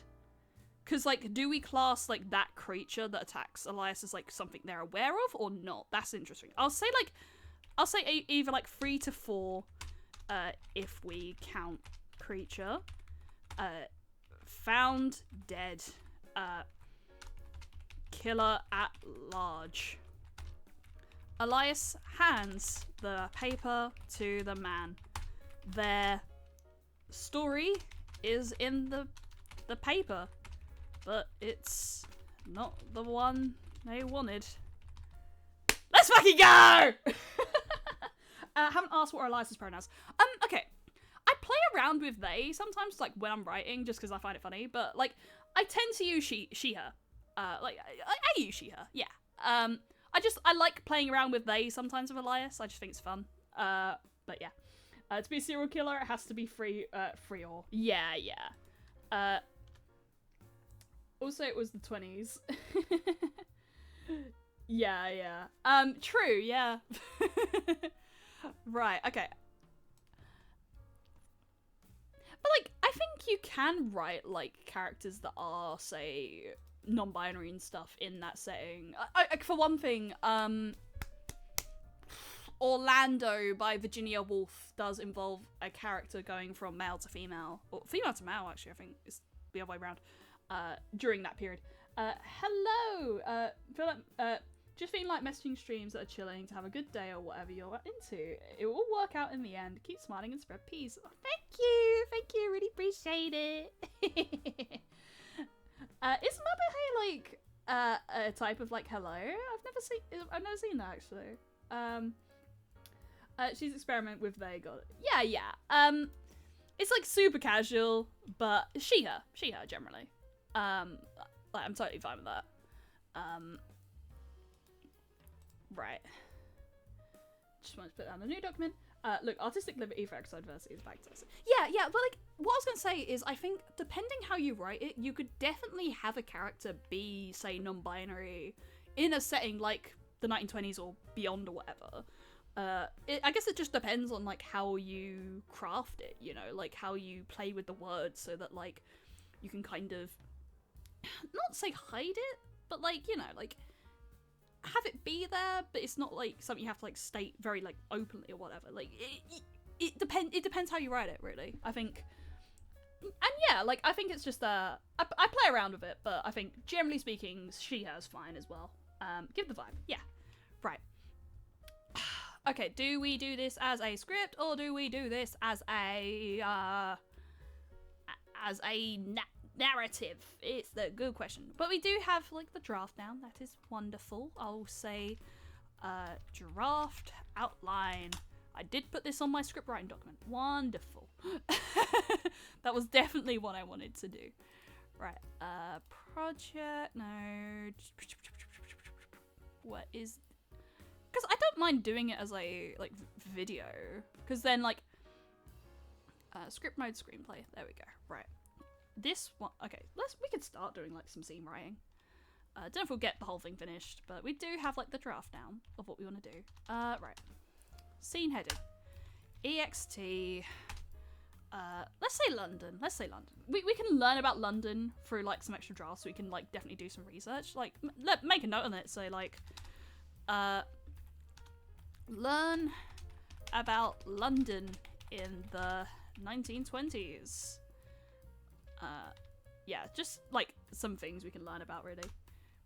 Because, like, do we class, like, that creature that attacks Elias as, like, something they're aware of or not? That's interesting. I'll say either, like, 3 to 4, if we count creature. Found dead. Killer at large. Elias hands the paper to the man. Their story is in the paper, but it's not the one they wanted. Let's fucking go! Haven't asked what are Elias's pronouns. Okay. I play around with they sometimes, like, when I'm writing, just because I find it funny, but, like, I tend to use she, her. I use she, her, yeah. I like playing around with they sometimes with Elias. I just think it's fun. But yeah. To be a serial killer, it has to be free or. Yeah. Also, it was the 20s. Yeah. True, yeah. Right, okay. But, like, I think you can write, like, characters that are, say, non-binary and stuff in that setting. For one thing, Orlando by Virginia Woolf does involve a character going from male to female, or female to male, actually, I think it's the other way around, during that period. Hello! just feeling like messaging streams that are chilling to have a good day or whatever you're into. It will work out in the end. Keep smiling and spread peace. Oh, thank you, really appreciate it. Is Mabuhay like a type of like hello? I've never seen that actually. She's experiment with they got it. Yeah. It's like super casual, but she her generally. Like I'm totally fine with that. Right. Just wanted to put down a new document. Look, artistic liberty for exercise diversity is back to us. Yeah, but like, what I was gonna say is, I think depending how you write it, you could definitely have a character be, say, non-binary in a setting like the 1920s or beyond or whatever. I guess it just depends on like how you craft it, you know, like how you play with the words so that like you can kind of not say hide it, but like, you know, like have it be there, but it's not like something you have to like state very like openly or whatever. Like it depends how you write it, really, I think. And yeah, like I think it's just I play around with it, but I think generally speaking she has fine as well. Give the vibe. Yeah, right. Okay, do we do this as a script or do we do this as a narrative? It's the good question. But we do have like the draft now. That is wonderful. I'll say draft outline. I did put this on my script writing document. Wonderful. That was definitely what I wanted to do. Right. Project. No. What is? Because I don't mind doing it as a like video. Because then like script mode screenplay. There we go. Right. This one, okay, we could start doing like some scene writing. Don't know if we'll get the whole thing finished, but we do have like the draft now of what we want to do. Right. Scene heading. EXT. Let's say London. We can learn about London through like some extra drafts, so we can like definitely do some research. Like, make a note on it. So like, learn about London in the 1920s. Yeah, just like some things we can learn about, really.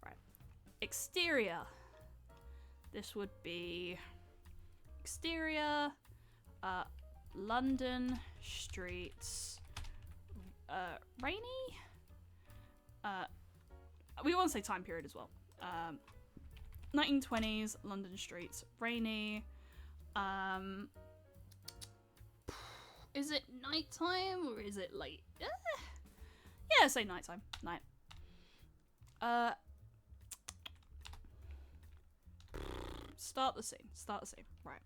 Right. Exterior. This would be exterior, London streets, rainy. We want to say time period as well. 1920s, London streets, rainy. Is it nighttime or is it late? Yeah, say nighttime. Night. Start the scene. Right.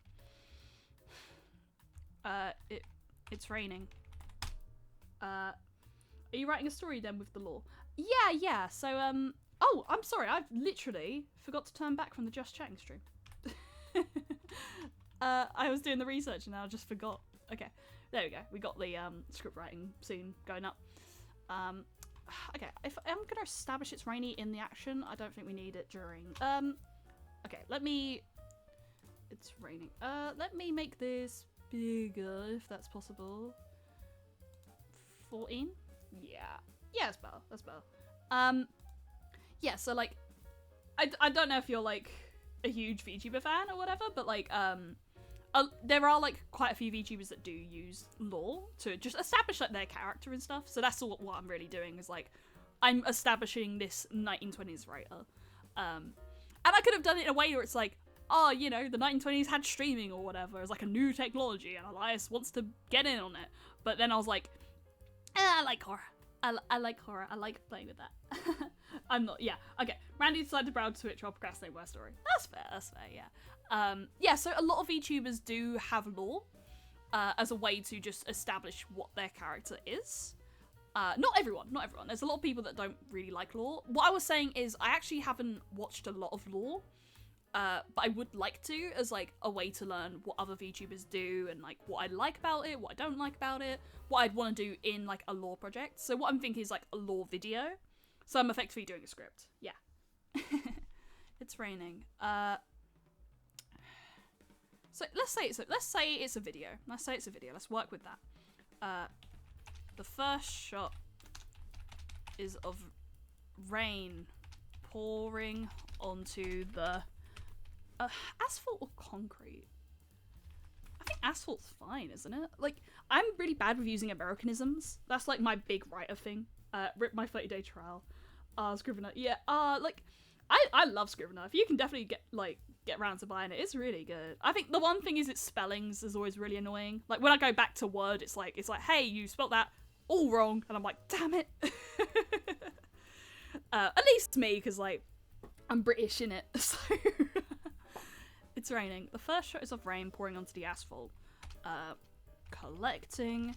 It's raining. Are you writing a story then with the law? Yeah. So oh, I'm sorry. I've literally forgot to turn back from the Just Chatting stream. I was doing the research and I just forgot. Okay, there we go. We got the script writing scene going up. Okay, if I'm gonna establish it's rainy in the action, I don't think we need it during. Okay, it's raining. Let me make this bigger if that's possible. 14? Yeah, that's better. Yeah, so like, I don't know if you're like a huge VTuber fan or whatever, but like, there are like quite a few VTubers that do use lore to just establish like their character and stuff. So that's what I'm really doing is like, I'm establishing this 1920s writer. And I could have done it in a way where it's like, oh, you know, the 1920s had streaming or whatever. It's like a new technology and Elias wants to get in on it. But then I was like, I like horror. I like horror. I like playing with that. I'm not, yeah. Okay, Randy decided to browse Twitch while procrastinating West Story. That's fair, yeah. Yeah, so a lot of VTubers do have lore as a way to just establish what their character is. Not everyone. There's a lot of people that don't really like lore. What I was saying is I actually haven't watched a lot of lore, but I would like to as like a way to learn what other VTubers do and like what I like about it, what I don't like about it, what I'd want to do in like a lore project. So what I'm thinking is like a lore video. So I'm effectively doing a script. Yeah. It's raining. So let's say it's a video. Let's work with that. The first shot is of rain pouring onto the Asphalt or concrete? I think asphalt's fine, isn't it? Like, I'm really bad with using Americanisms. That's like my big writer thing. Rip my 30-day trial. Scrivener. Yeah, like, I love Scrivener. If you can definitely get around to buying it, it's really good. I think the one thing is its spellings is always really annoying. Like, when I go back to Word, it's like, hey, you spelt that all wrong. And I'm like, damn it. At least me, because, like, I'm British in it, so... It's raining. The first shot is of rain pouring onto the asphalt, collecting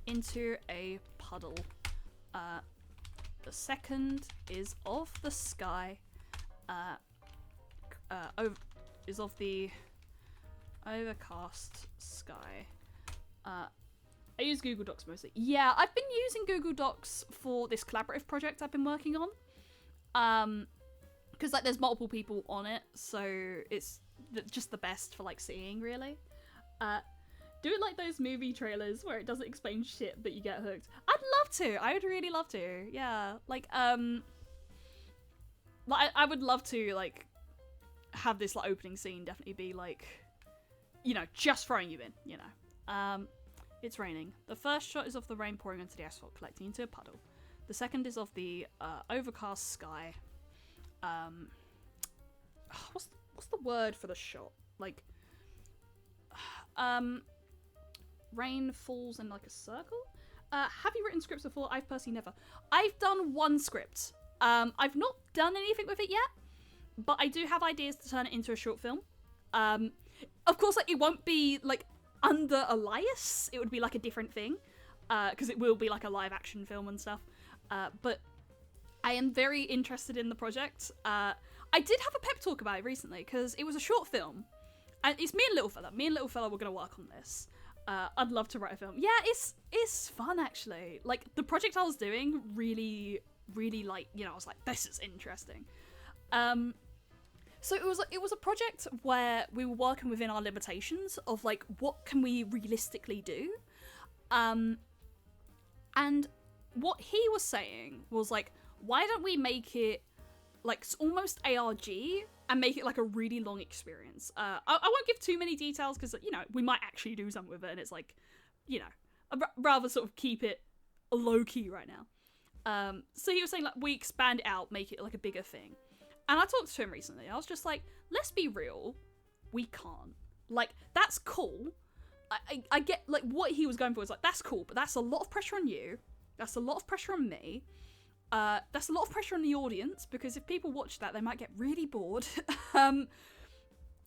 into a puddle. The second is of the sky, is of the overcast sky. I use Google Docs mostly. Yeah, I've been using Google Docs for this collaborative project I've been working on. Because, like, there's multiple people on it, so it's just the best for, like, seeing, really. Do it like those movie trailers where it doesn't explain shit but you get hooked. I'd love to. I would really love to. Yeah. Like, I would love to, like, have this, like, opening scene definitely be, like, you know, just throwing you in, you know. It's raining. The first shot is of the rain pouring onto the asphalt, collecting into a puddle. The second is of the overcast sky. What's the word for the shot? Like, rain falls in like a circle? Have you written scripts before? I've personally never. I've done one script. I've not done anything with it yet, but I do have ideas to turn it into a short film. Of course, like, it won't be like under Elias. It would be like a different thing, because it will be like a live action film and stuff. But I am very interested in the project. I did have a pep talk about it recently because it was a short film, and it's me and Little Fella. Me and Little Fella were gonna work on this. I'd love to write a film. Yeah, it's fun actually. Like, the project I was doing really, like, you know, I was like, this is interesting. So it was a project where we were working within our limitations of, like, what can we realistically do, and what he was saying was, like, why don't we make it like almost ARG and make it like a really long experience. I won't give too many details because, you know, we might actually do something with it, and it's like, you know, I'd rather sort of keep it low key right now. So he was saying, like, we expand it out, make it like a bigger thing. And I talked to him recently. I was just like, let's be real, we can't. Like, that's cool. I get, like, what he was going for was like, that's cool, but that's a lot of pressure on you. That's a lot of pressure on me. That's a lot of pressure on the audience, because if people watch that, they might get really bored.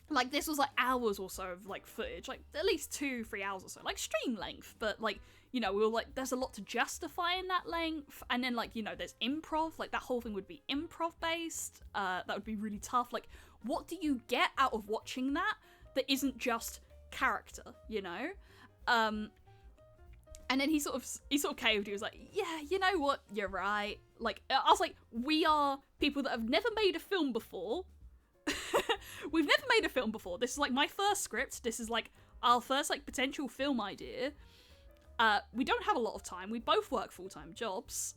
Like, this was like hours or so of like footage, like at least 2-3 hours or so, like stream length, but like, you know, we were like, there's a lot to justify in that length. And then, like, you know, there's improv, like that whole thing would be improv based. That would be really tough. Like, what do you get out of watching that isn't just character, you know? And then he sort of caved. He was like, yeah, you know what? You're right. Like, I was like, we are people that have never made a film before. We've never made a film before. This is like my first script. This is like our first like potential film idea. We don't have a lot of time. We both work full-time jobs.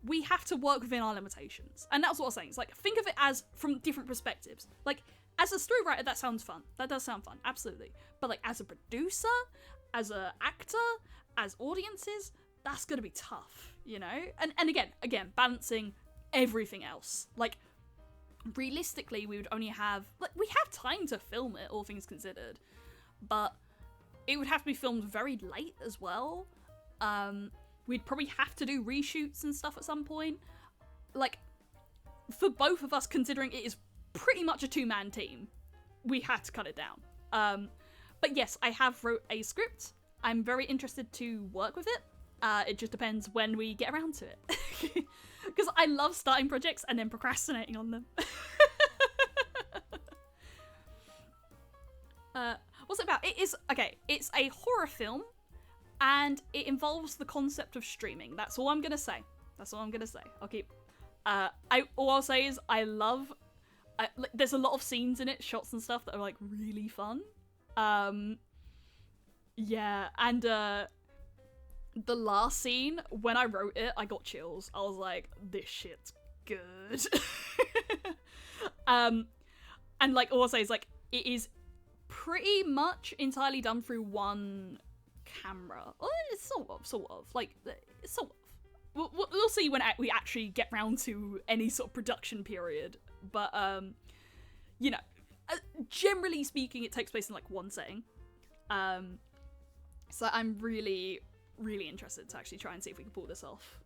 We have to work within our limitations. And that's what I was saying. It's like, think of it as from different perspectives. Like, as a story-writer, that sounds fun. That does sound fun, absolutely. But like, as a producer, as an actor, as audiences, that's gonna be tough, you know? And again, balancing everything else. Like, realistically, we would only have, like, we have time to film it, all things considered, but it would have to be filmed very late as well. We'd probably have to do reshoots and stuff at some point. Like, for both of us, considering it is pretty much a two-man team, we had to cut it down. But yes, I have wrote a script. I'm very interested to work with it. It just depends when we get around to it. Because I love starting projects and then procrastinating on them. What's it about? It's a horror film, and it involves the concept of streaming. That's all I'm gonna say. I'll keep. All I'll say is there's a lot of scenes in it, shots and stuff that are like really fun. Yeah, and the last scene, when I wrote it, I got chills. I was like, this shit's good. And like all I'll say is like it is pretty much entirely done through one camera. Well, it's sort of like sort of. We'll see when we actually get round to any sort of production period. But you know, generally speaking, it takes place in like one setting. So I'm really, really interested to actually try and see if we can pull this off.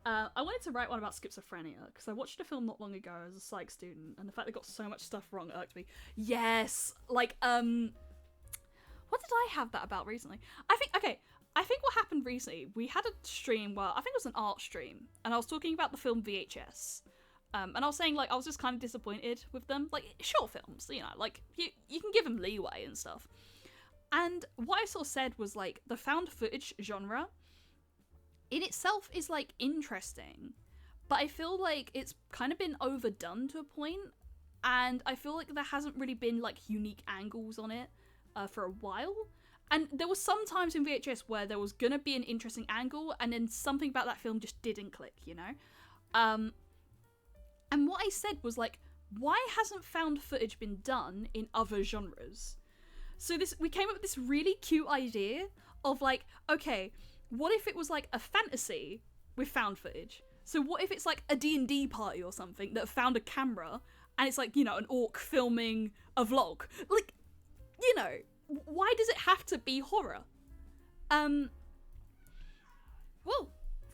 I wanted to write one about schizophrenia because I watched a film not long ago as a psych student, and the fact they got so much stuff wrong irked me. Yes, like what did I have that about recently? I think what happened recently, we had a stream where I think it was an art stream, and I was talking about the film VHS. And I was saying, like, I was just kind of disappointed with them. Like, short films, you know, like, you can give them leeway and stuff. And what I sort of said was, like, the found footage genre in itself is, like, interesting. But I feel like it's kind of been overdone to a point. And I feel like there hasn't really been, like, unique angles on it for a while. And there was some times in VHS where there was gonna be an interesting angle, and then something about that film just didn't click, you know? And what I said was, like, why hasn't found footage been done in other genres? So we came up with this really cute idea of, like, okay, what if it was, like, a fantasy with found footage? So what if it's, like, a D&D party or something that found a camera, and it's, like, you know, an orc filming a vlog? Like, you know, why does it have to be horror? Whoa,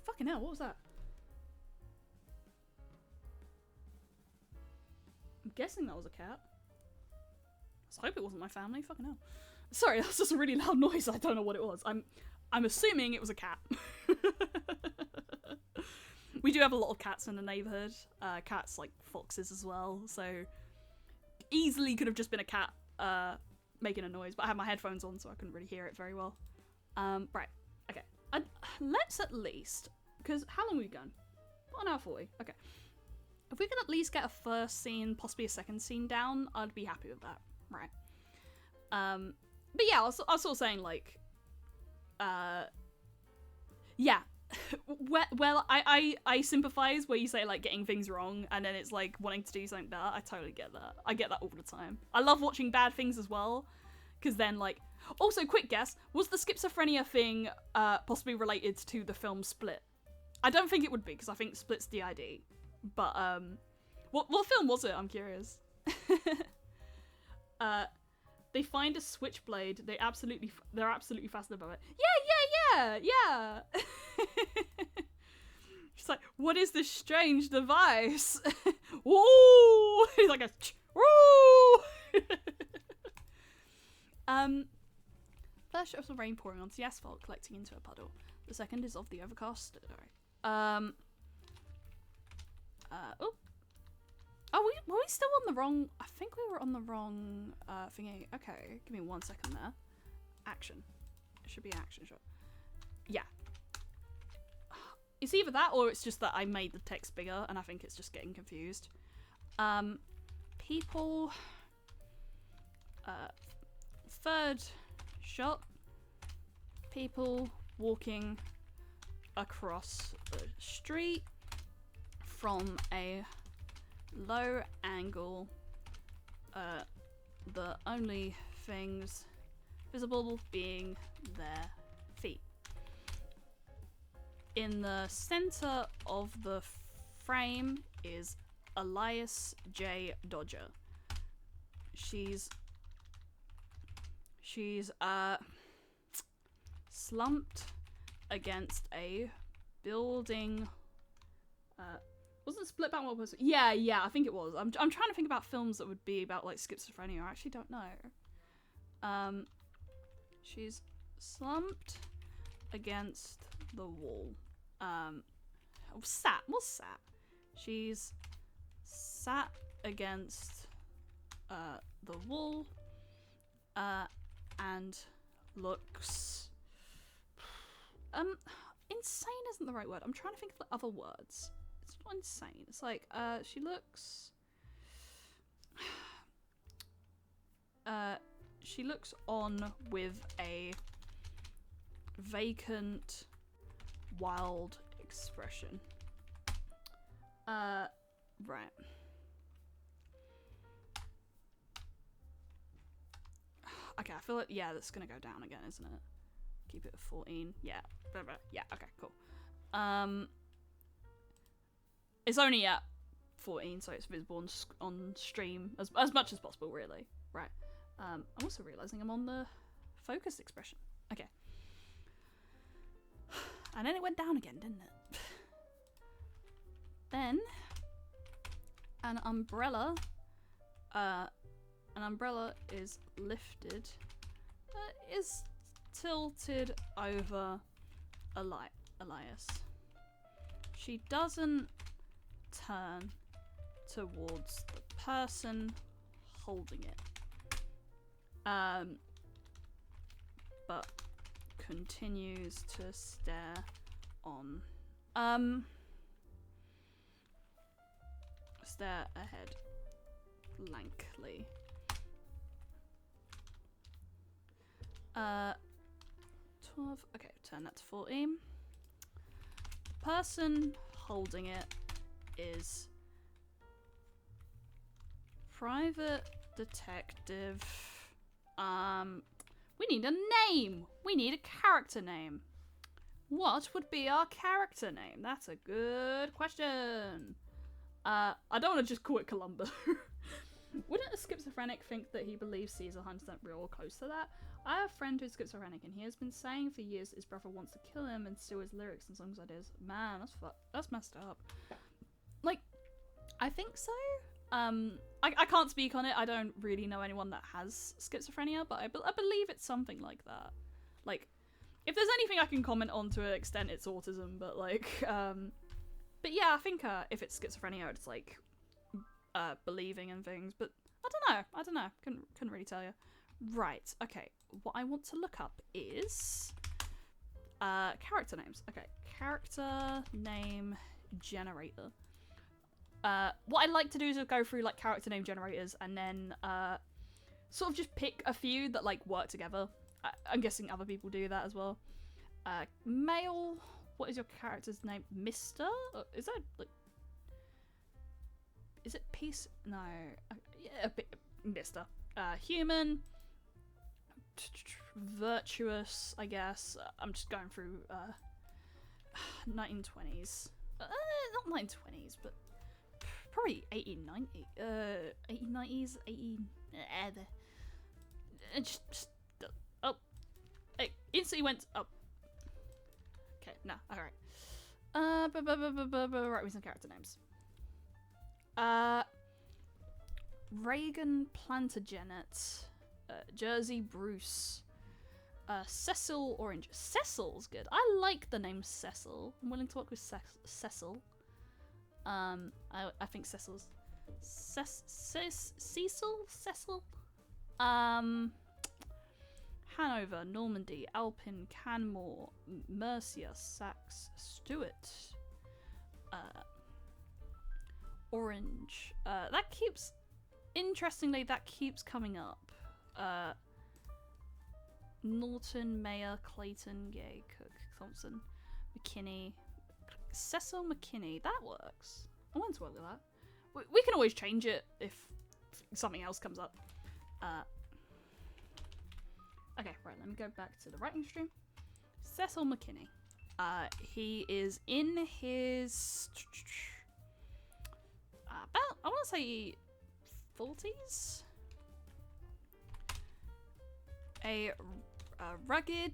fucking hell, what was that? I'm guessing that was a cat. Let's hope it wasn't my family. Fucking hell. Sorry, that was just a really loud noise. I don't know what it was. I'm assuming it was a cat. We do have a lot of cats in the neighborhood. Cats like foxes as well. So easily could have just been a cat making a noise. But I had my headphones on, so I couldn't really hear it very well. Right. Okay. Let's at least, because how long have we gone? 1 hour 40. Okay. If we can at least get a first scene, possibly a second scene down, I'd be happy with that. Right. But yeah, I was sort of saying, like, yeah. Well, I sympathize where you say, like, getting things wrong, and then it's, like, wanting to do something better. I totally get that. I get that all the time. I love watching bad things as well, because then, like... Also, quick guess, was the schizophrenia thing possibly related to the film Split? I don't think it would be, because I think Split's DID. But, what film was it? I'm curious. They find a switchblade. They're absolutely fascinated by it. Yeah. She's like, what is this strange device? Woo! He's like, woo! First shows of rain pouring onto the asphalt, collecting into a puddle. The second is of the overcast. Alright. Oh, were we still on the wrong... I think we were on the wrong thingy. Okay, give me 1 second there. Action. It should be an action shot. Yeah. It's either that or it's just that I made the text bigger and I think it's just getting confused. People... third shot. People walking across the street from a low angle. The only things visible being their feet. In the center of the frame is Elias J. Dodger. She's slumped against a building. Wasn't Split about what was? Yeah, I think it was. I'm trying to think about films that would be about like schizophrenia. I actually don't know. She's slumped against the wall. Sat. She's sat against the wall. And looks insane isn't the right word. I'm trying to think of the other words. It's not insane. It's like she looks on with a vacant, wild expression. Right. Okay, I feel like, yeah, that's gonna go down again, isn't it? Keep it at 14. Yeah. Yeah, okay, cool. It's only at 14, so it's visible on stream as much as possible, really. Right. I'm also realizing I'm on the focused expression. Okay. And then it went down again, didn't it? Then an umbrella is lifted, is tilted over Elias. She doesn't turn towards the person holding it, but continues to stare on, stare ahead blankly. 12, okay, turn that to 14. The person holding it is private detective. We need a name. We need a character name. What would be our character name? That's a good question. I don't want to just call it Columbo. Wouldn't a schizophrenic think that he believes Caesar 100% real or close to that? I have a friend who's schizophrenic and he has been saying for years that his brother wants to kill him and steal his lyrics and songs ideas. Man, that's messed up. Like, I think so. I can't speak on it. I don't really know anyone that has schizophrenia, but I believe it's something like that. Like, if there's anything I can comment on to an extent, it's autism, but like, but yeah, I think if it's schizophrenia, it's like believing in things, but I don't know. Couldn't really tell you. Right, okay. What I want to look up is character names. Okay, character name generator. What I like to do is go through like character name generators and then sort of just pick a few that like work together. I'm guessing other people do that as well. Male, what is your character's name? Mr.? Is that like... Is it peace? No. Yeah, Mr. Human. Virtuous, I guess. I'm just going through 1920s. Not 1920s, but probably 1890. 1890s, 18... just oh. It instantly went up. Okay, no, alright. Write me some character names. Reagan Plantagenet, Jersey Bruce, Cecil Orange. Cecil's good. I like the name Cecil. I'm willing to work with Cecil. I think Cecil's Cecil. Hanover, Normandy, Alpin, Canmore, Mercia, Saxe, Stuart. Orange. That keeps... Interestingly, that keeps coming up. Norton, Mayer, Clayton, Gay, Cook, Thompson, McKinney. Cecil McKinney. That works. I want to work with that. We can always change it if something else comes up. Okay, right, let me go back to the writing stream. Cecil McKinney. He is in his... about, I want to say 40s? A rugged,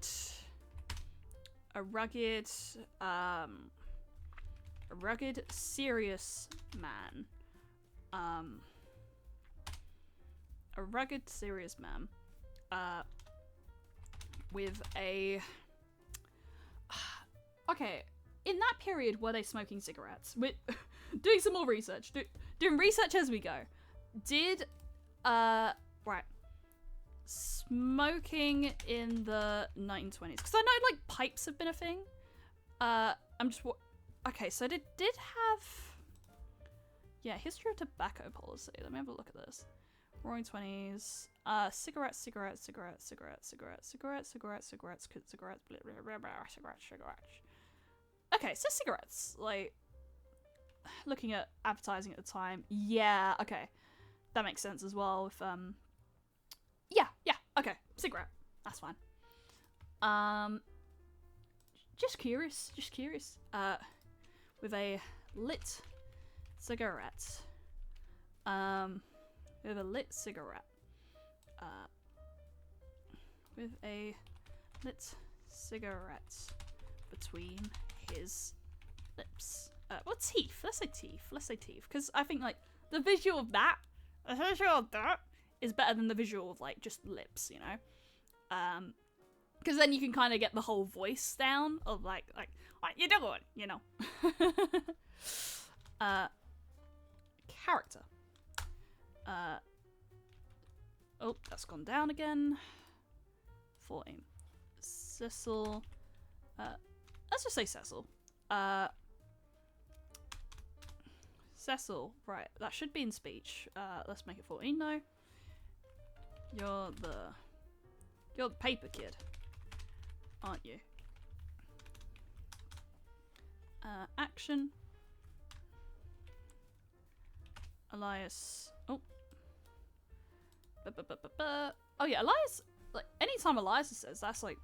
serious man. A rugged, serious man. With a... Okay, in that period, were they smoking cigarettes? We're doing some more research. Doing research as we go. Did, right. Smoking in the 1920s. Because I know, like, pipes have been a thing. I'm just... Okay, so did have... Yeah, history of tobacco policy. Let me have a look at this. Roaring 20s. Cigarettes. Okay, so cigarettes. Like, looking at advertising at the time. Yeah, okay. That makes sense as well. If, yeah, okay. cigarette. That's fine. Just curious. With a lit cigarette. With a lit cigarette. With a lit cigarette between his lips. Well, teeth. Let's say teeth. Because I think, like, the visual of that is better than the visual of, like, just lips, you know? Because then you can kind of get the whole voice down of, like, what you doing, you know? Character. Oh, that's gone down again. 14. Cecil. Let's just say Cecil. Cecil, right, that should be in speech. Let's make it 14 though. You're the paper kid, aren't you? Action. Elias. Oh. Oh yeah, Elias, like, anytime Elias says, that's like,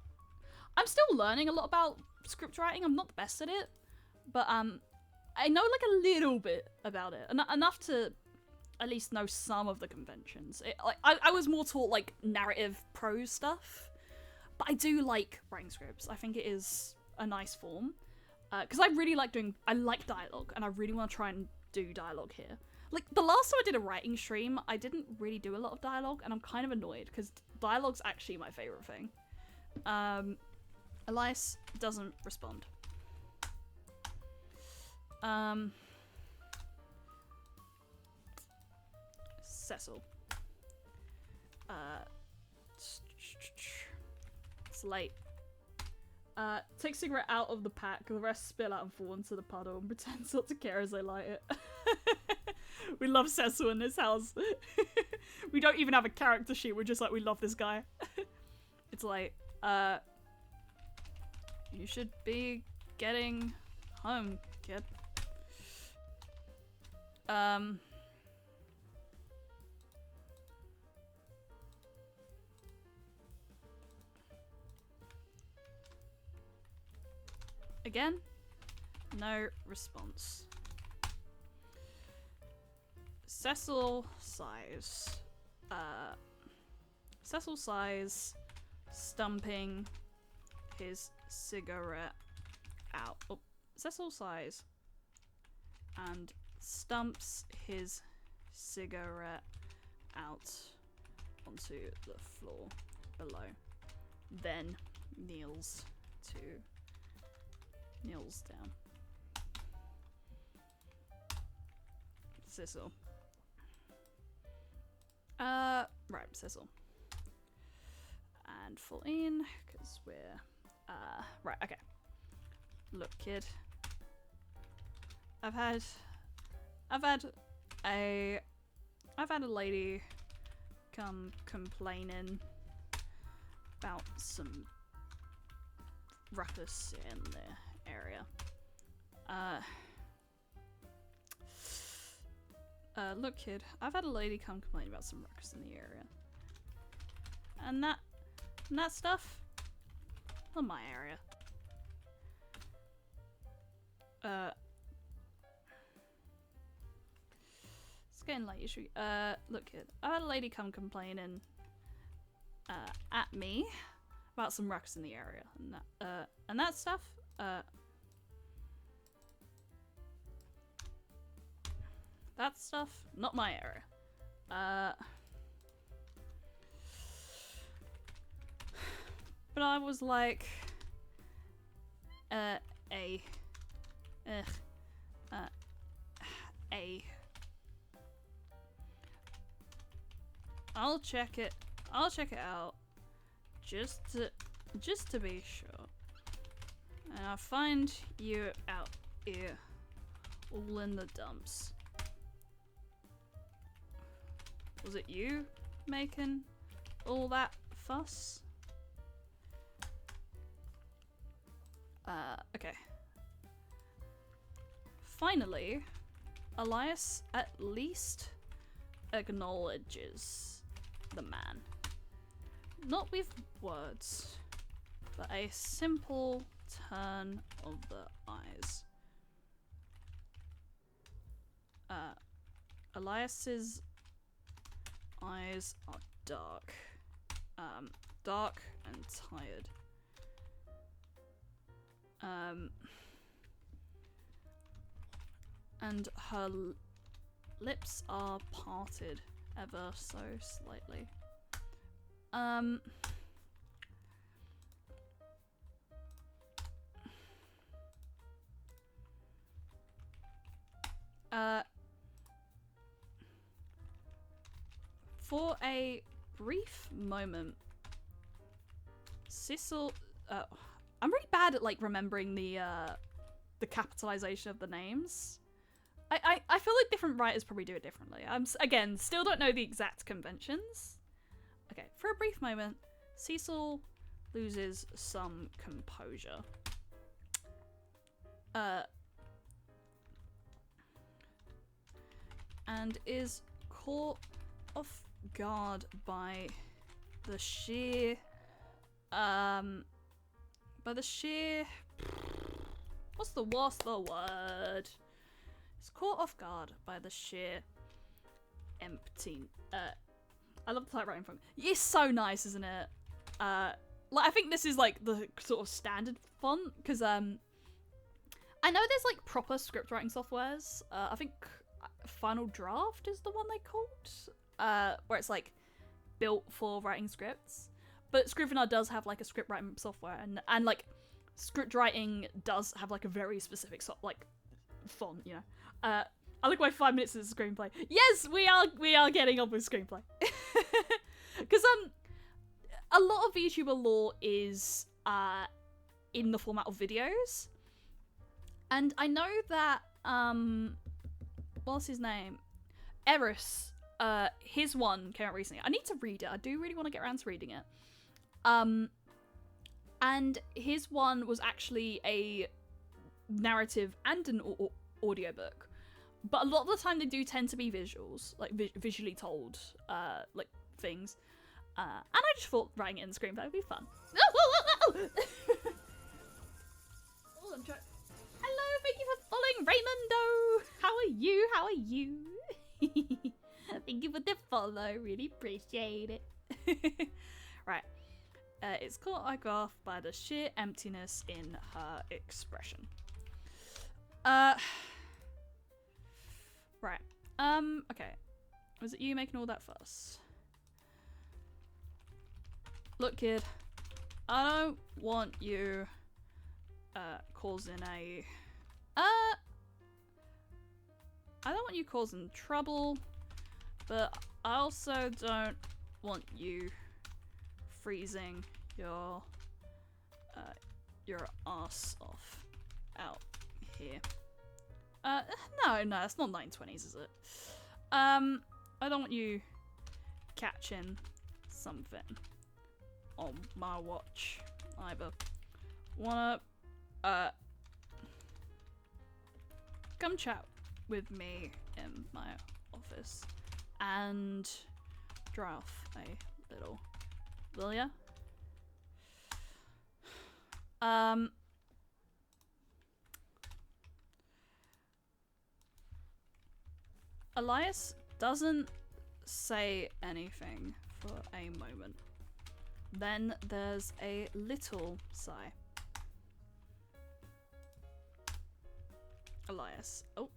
I'm still learning a lot about script writing. I'm not the best at it, but I know like a little bit about it, enough to at least know some of the conventions. I was more taught like narrative prose stuff, but I do like writing scripts. I think it is a nice form, because I like dialogue, and I really want to try and do dialogue here. Like, the last time I did a writing stream, I didn't really do a lot of dialogue, and I'm kind of annoyed, because dialogue's actually my favourite thing. Elias doesn't respond. Cecil. It's late. Take cigarette out of the pack, the rest spill out and fall into the puddle, and pretend not to care as they light it. We love Cecil in this house. We don't even have a character sheet, we're just like, we love this guy. It's like, you should be getting home, kid. Again, no response. Cecil sighs. Cecil sighs, stumping his cigarette out. Oh, Cecil sighs and stumps his cigarette out onto the floor below. Then kneels down. Cecil. Right, Cecil. And 14, because we're, right, okay. Look, kid. I've had a lady come complaining about some ruckus in the area. Look, kid, I've had a lady come complain about some ruckus in the area. And that stuff, not my area. It's getting late, should we, look, kid, I had a lady come complaining, at me about some ruckus in the area. And that stuff, that stuff, not my area. But I was like, I'll check it out, just to be sure. And I find you out here, all in the dumps. Was it you making all that fuss? Okay. Finally, Elias at least acknowledges the man. not with words, but a simple turn of the eyes. Elias's eyes are dark. Dark and tired. And her lips are parted ever so slightly. For a brief moment, Sissel, I'm really bad at like remembering the capitalization of the names. I feel like different writers probably do it differently. Again, still don't know the exact conventions. Okay, for a brief moment, Cecil loses some composure. And is caught off guard by the sheer what's the word? It's caught off guard by the sheer empty I love the typewriting font. It's so nice, isn't it? Like I think this is like the sort of standard font because I know there's like proper script writing softwares. I think Final Draft is the one they called, where it's like built for writing scripts. But Scrivener does have like a script writing software, and like script writing does have like a very specific font, you know. I look my 5 minutes of the screenplay. Yes, we are getting on with screenplay. Because a lot of VTuber lore is in the format of videos. And I know that what's his name? Eris, his one came out recently. I need to read it. I do really want to get around to reading it. And his one was actually a narrative and an audiobook. But a lot of the time they do tend to be visuals, like visually told, like things. And I just thought writing it in the screenplay would be fun. Hello, thank you for following Raymondo. How are you? How are you? Thank you for the follow. Really appreciate it. Right. It's caught eye off by the sheer emptiness in her expression. Right. Okay. Was it you making all that fuss? Look, kid. I don't want you causing a I don't want you causing trouble, but I also don't want you freezing your ass off out here. No, it's not 920s, is it? I don't want you catching something on my watch either. Wanna come chat with me in my office and dry off a little, will ya? Elias doesn't say anything for a moment. Then there's a little sigh. Elias. Oh.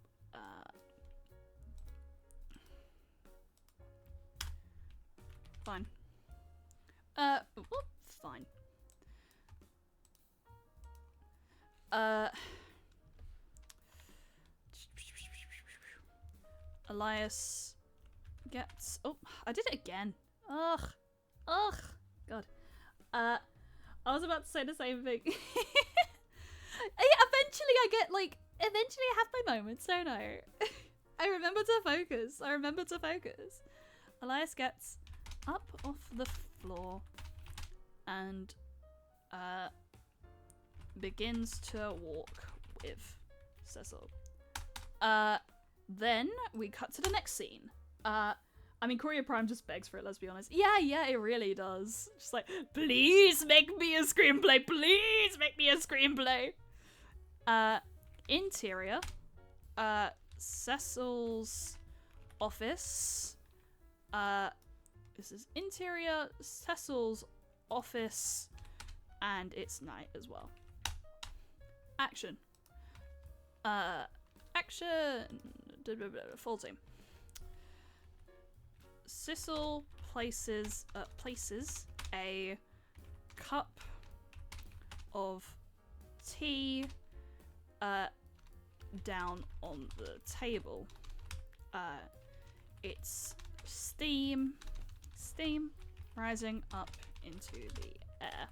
Fine. Fine. Elias gets... Oh, I did it again. Ugh. God. I was about to say the same thing. Eventually I have my moments, don't I? I remember to focus. Elias gets up off the floor and begins to walk with Cecil. Then we cut to the next scene. I mean, Courier Prime just begs for it, let's be honest. Yeah, it really does. Just like, please make me a screenplay. Please make me a screenplay. Interior. Cecil's office. This is interior, Cecil's office, and it's night as well. Action. Action. Full team. Cecil places a cup of tea down on the table. It's steam rising up into the air.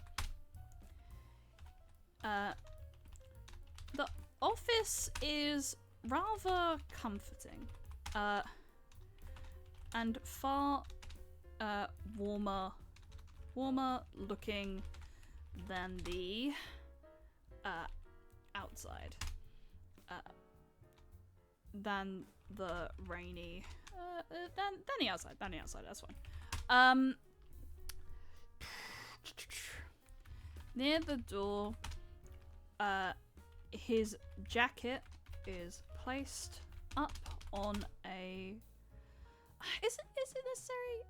The office is rather comforting, and far warmer looking than the outside, than the rainy, than the outside, that's fine. Near the door, his jacket is placed up on a... Is it necessary?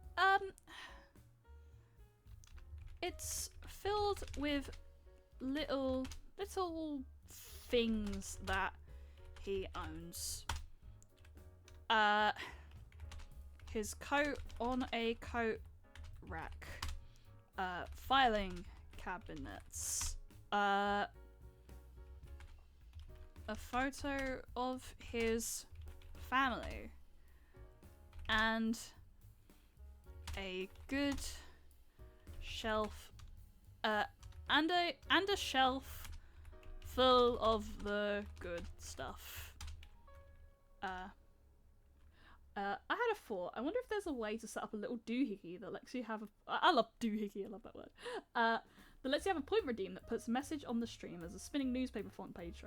It's filled with little things that he owns. His coat on a coat rack. Filing cabinets. A photo of his family. And a good shelf, and a shelf full of the good stuff. I had a thought. I wonder if there's a way to set up a little doohickey that lets you have a... I love doohickey, I love that word. That lets you have a point redeem that puts a message on the stream as a spinning newspaper font page.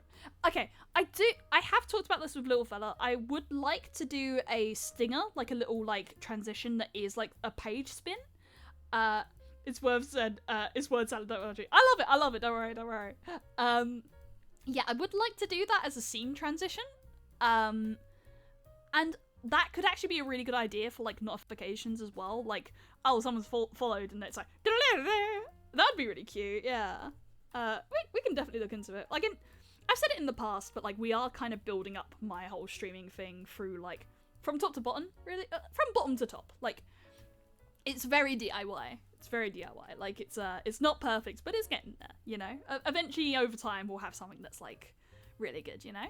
Okay, I have talked about this with Little Fella. I would like to do a stinger, like a little like transition that is like a page spin. It's word salad, don't worry. I love it, don't worry. Yeah, I would like to do that as a scene transition. And that could actually be a really good idea for like notifications as well. Like, oh, someone's followed and it's like, that'd be really cute, yeah. We can definitely look into it. Like, I've said it in the past, but like we are kind of building up my whole streaming thing through like from top to bottom, really, from bottom to top. Like, it's very DIY. It's very DIY. Like, it's not perfect, but it's getting there. You know, eventually over time we'll have something that's like really good. You know.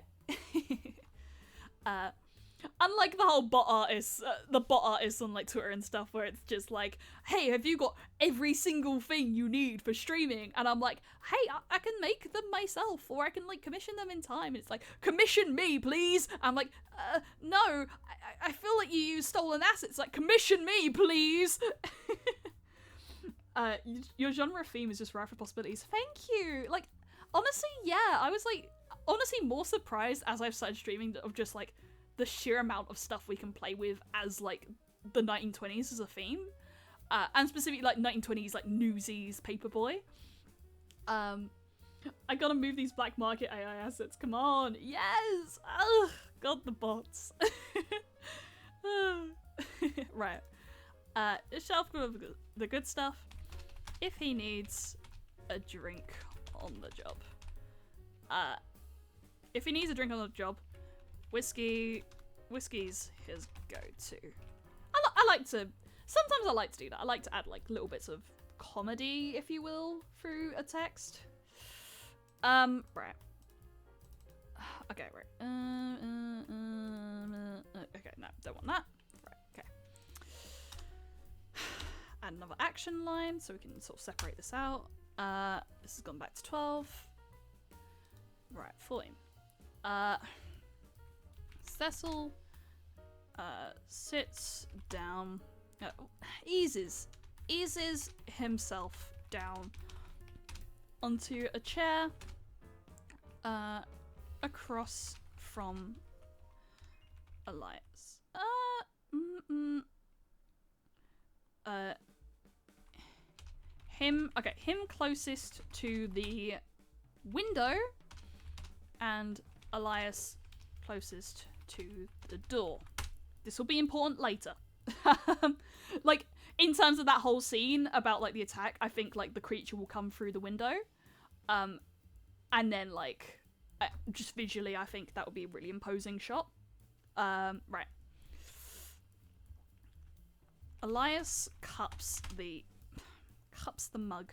Unlike the whole bot artists, the bot artists on like Twitter and stuff, where it's just like, hey, have you got every single thing you need for streaming? And I'm like, hey, I can make them myself, or I can like commission them in time. And it's like, commission me, please. I'm like, no, I feel like you use stolen assets. Like, commission me, please. Your genre theme is just rife with possibilities. Thank you. Like, honestly, yeah, I was like, honestly more surprised as I've started streaming of just like the sheer amount of stuff we can play with as like the 1920s as a theme, and specifically like 1920s like Newsies Paperboy. I gotta move these black market AI assets. Come on, yes. Ugh, God, the bots. Right. A shelf full of the good stuff. If he needs a drink on the job. If he needs a drink on the job, whiskey's his go-to. I like to, sometimes I like to do that. I like to add like little bits of comedy, if you will, through a text. Right. Okay, right. Okay, no, don't want that. Right, okay. Add another action line so we can sort of separate this out. This has gone back to 12. Right, 14. Cecil sits down, eases himself down onto a chair across from Elias. him closest to the window, and Elias closest to the door. This will be important later. Like, in terms of that whole scene about, like, the attack, I think, like, the creature will come through the window. And then, like, just visually, I think that would be a really imposing shot. Right. Elias cups the mug.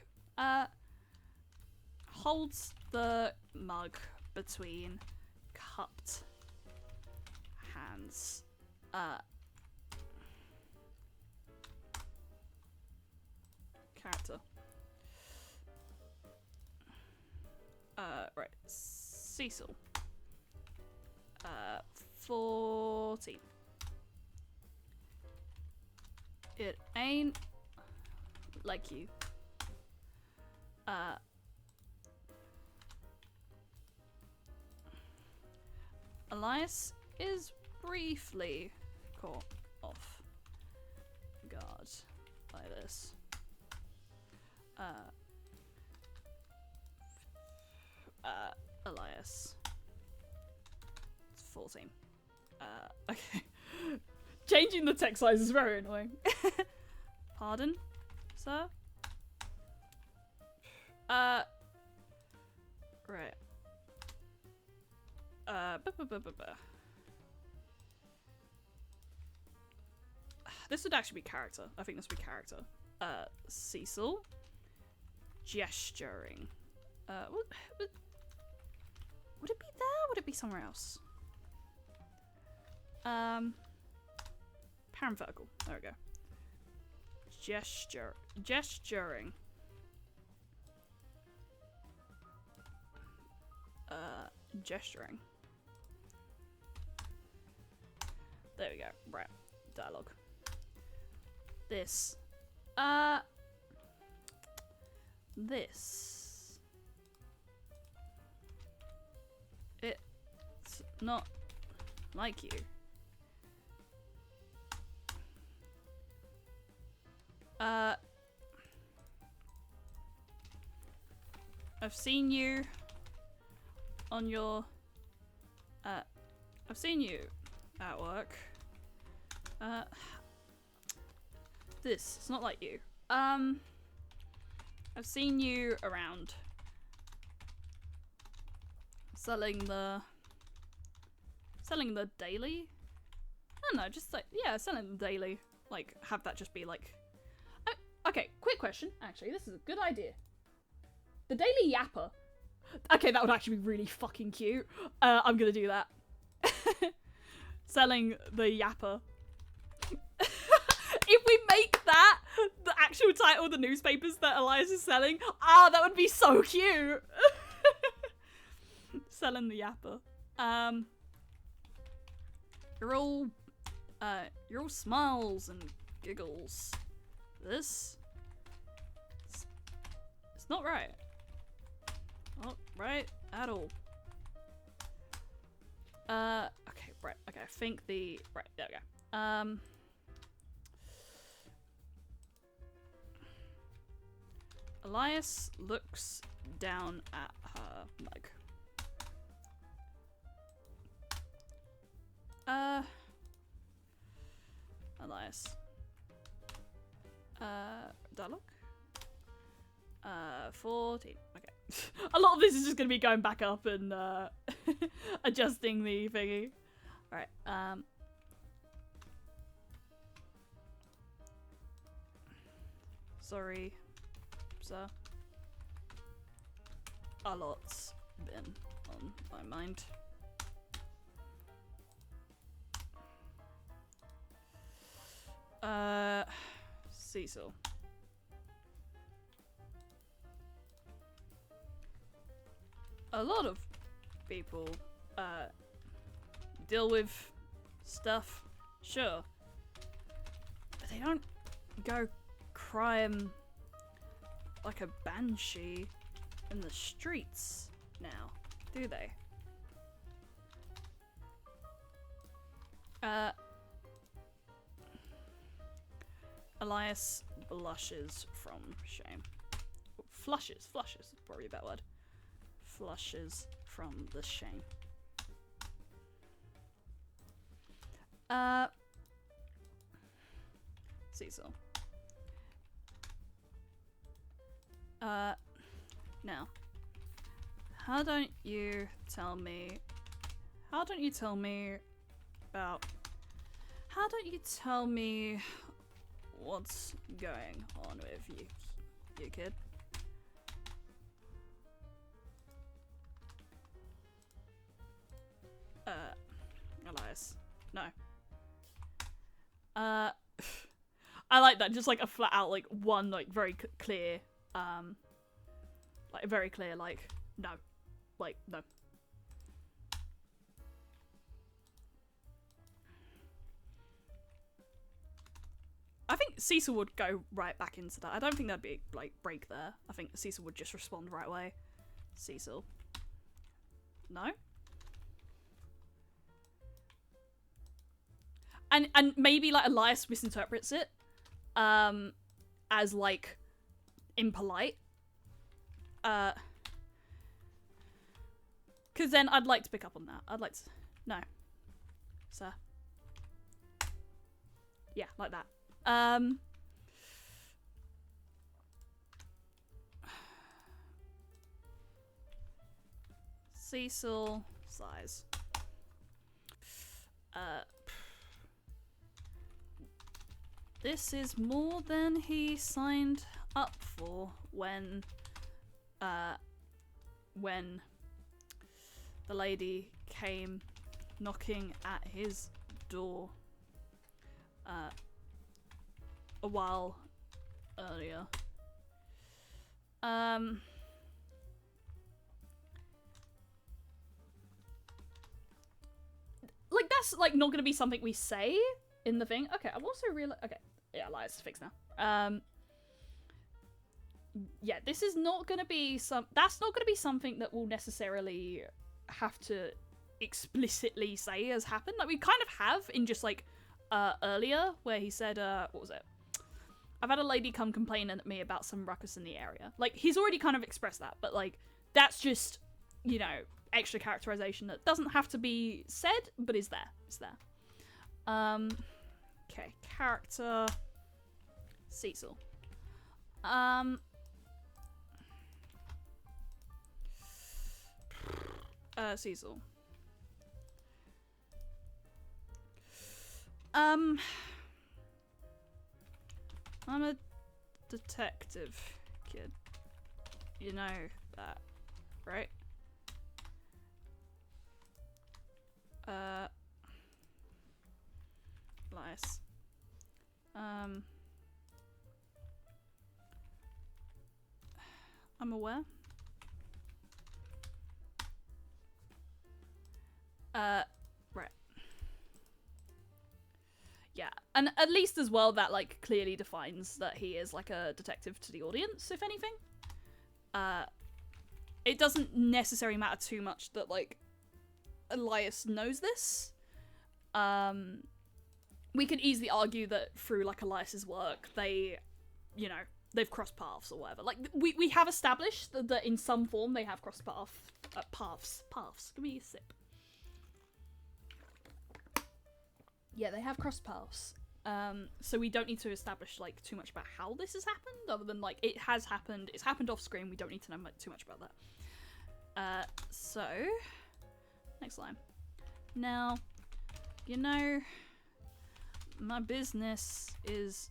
Holds the mug between cupped hands. Character. Right. Cecil. 14. It ain't like you. Elias is briefly caught off guard by this. Elias. It's 14. Okay. Changing the text size is very annoying. Pardon, sir? Right. This would actually be character. I think this would be character. Cecil. Gesturing. Would it be there? Would it be somewhere else? Parenthetical. There we go. Gesturing. Gesturing. There we go. Right. Dialogue. This. This. It's not like you. I've seen you on your, I've seen you at work. It's not like you. I've seen you around selling the daily. I don't know, just like, yeah, selling the daily. Like, have that just be like, okay, quick question. Actually, this is a good idea. The Daily Yapper. Okay, that would actually be really fucking cute. I'm gonna do that. Selling the Yapper. If we make that the actual title of the newspapers that Elias is selling, that would be so cute. Selling the Yapper. You're all smiles and giggles. This, it's not right. Not right at all. Okay, right. Okay, I think right, there we go. Elias looks down at her mug. Elias. Dialogue? 14. Okay. A lot of this is just gonna be going back up and adjusting the thingy. Alright, sorry, sir. A lot's been on my mind. Cecil. A lot of people deal with stuff, sure, but they don't go crime like a banshee in the streets now, do they? Elias blushes from shame. Flushes is probably a better word. Flushes from the shame. Cecil. Now, how don't you tell me what's going on with you kid? Elias. No. I like that, just like a flat out, like, one, like, very clear, like, very clear, like, no. Like, no. I think Cecil would go right back into that. I don't think there'd be, like, break there. I think Cecil would just respond right away. Cecil. No? And maybe, like, Elias misinterprets it, as, like, impolite. Because then I'd like to pick up on that. I'd like to... No. Sir. Yeah, like that. Cecil sighs. This is more than he signed up for when the lady came knocking at his door a while earlier. Like, that's, like, not gonna be something we say in the thing. Okay, I've also realized... Okay, yeah, Elias is fixed now. Yeah, this is not gonna be that's not gonna be something that we'll necessarily have to explicitly say has happened. Like, we kind of have in just, like, earlier, where he said, what was it? I've had a lady come complaining at me about some ruckus in the area. Like, he's already kind of expressed that, but, like, that's just, you know, extra characterization that doesn't have to be said, but is there. It's there. Okay, character... Cecil. Cecil. I'm a detective, kid. You know that, right? Elias. I'm aware. Right. Yeah, and at least as well that, like, clearly defines that he is, like, a detective to the audience, if anything. It doesn't necessarily matter too much that, like, Elias knows this. We could easily argue that through, like, Elias's work, they, you know, they've crossed paths or whatever. Like, we have established that in some form they have crossed paths. Give me a sip. Yeah, they have crossed paths. So we don't need to establish, like, too much about how this has happened, other than, like, it has happened. It's happened off screen. We don't need to know too much about that. So, next line. Now, you know, my business is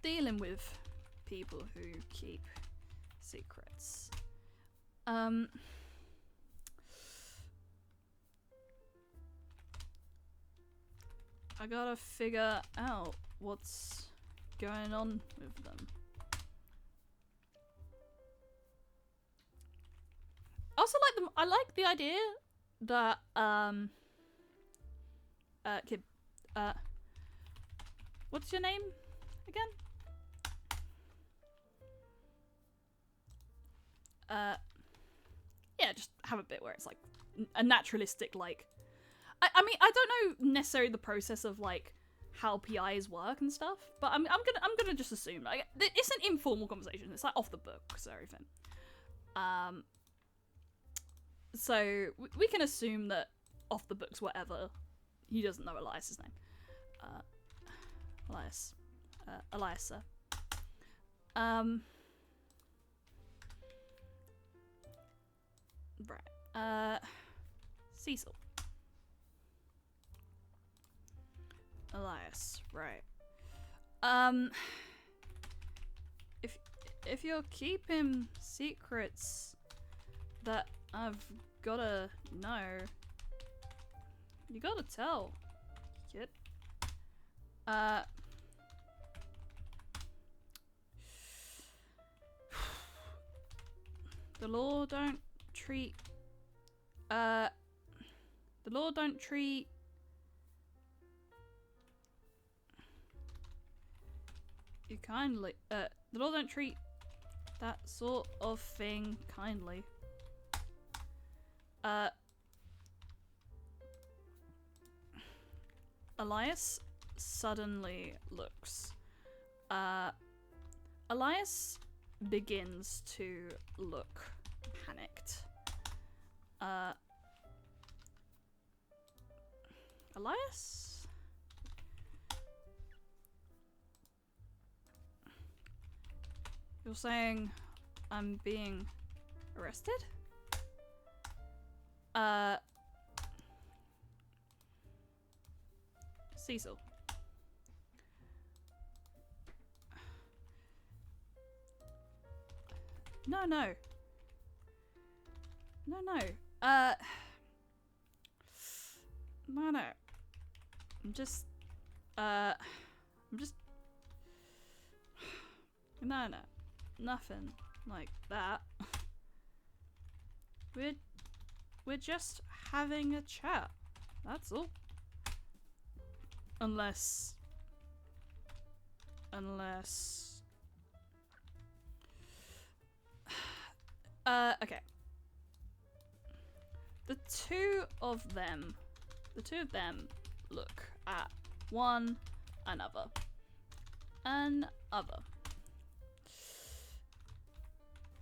dealing with people who keep secrets. I gotta figure out what's going on with them. Also, I like the idea that kid, what's your name again? Yeah, just have a bit where it's like a naturalistic, like, I mean, I don't know necessarily the process of like how PIs work and stuff, but I'm gonna just assume like it's an informal conversation. It's like off the books or everything. So we can assume that off the books, whatever, he doesn't know Elias's name. Elias, sir. Right. Cecil. Elias, right. If you're keeping secrets that I've gotta know, you gotta tell, kid. The law don't treat you kindly. The law don't treat that sort of thing kindly. Elias suddenly looks. Elias begins to look panicked. Elias? You're saying I'm being arrested? Cecil. No. No. I'm just no, nothing like that. We're just having a chat. That's all. Unless okay. The two of them look at one another.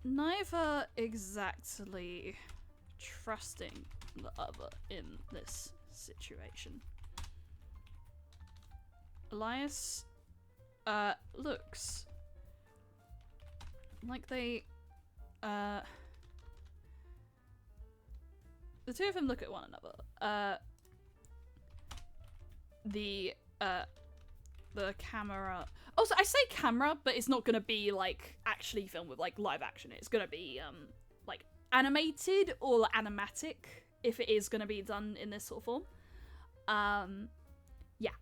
Neither exactly trusting the other in this situation. Elias looks like they the two of them look at one another. The camera. Also, I say camera, but it's not gonna be like actually filmed with like live action. It's gonna be like animated or animatic if it is gonna be done in this sort of form. Yeah.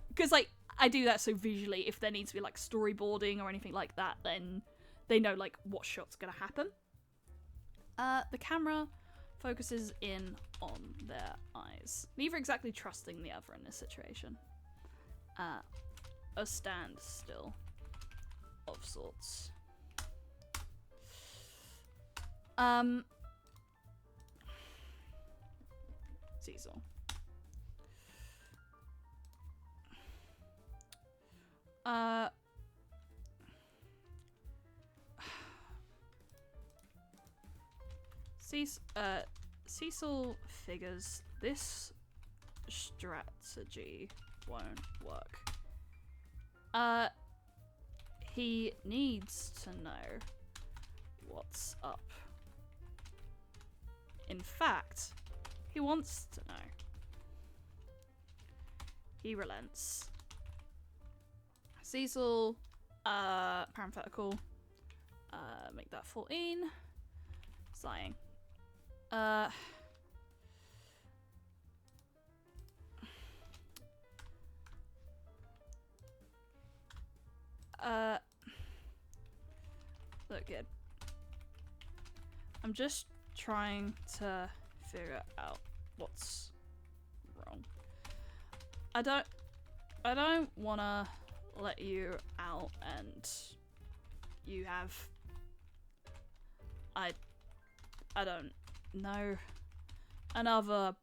Because like I do that so visually, if there needs to be like storyboarding or anything like that, then they know like what shot's gonna happen. The camera focuses in on their eyes, neither exactly trusting the other in this situation. A standstill of sorts. Cecil. Cecil figures this strategy won't work. He needs to know what's up. In fact, he wants to know. He relents. Cecil, parenthetical, make that 14. Sighing. Look, kid. I'm just trying to figure out what's wrong. I don't wanna let you out and you have I don't know. Another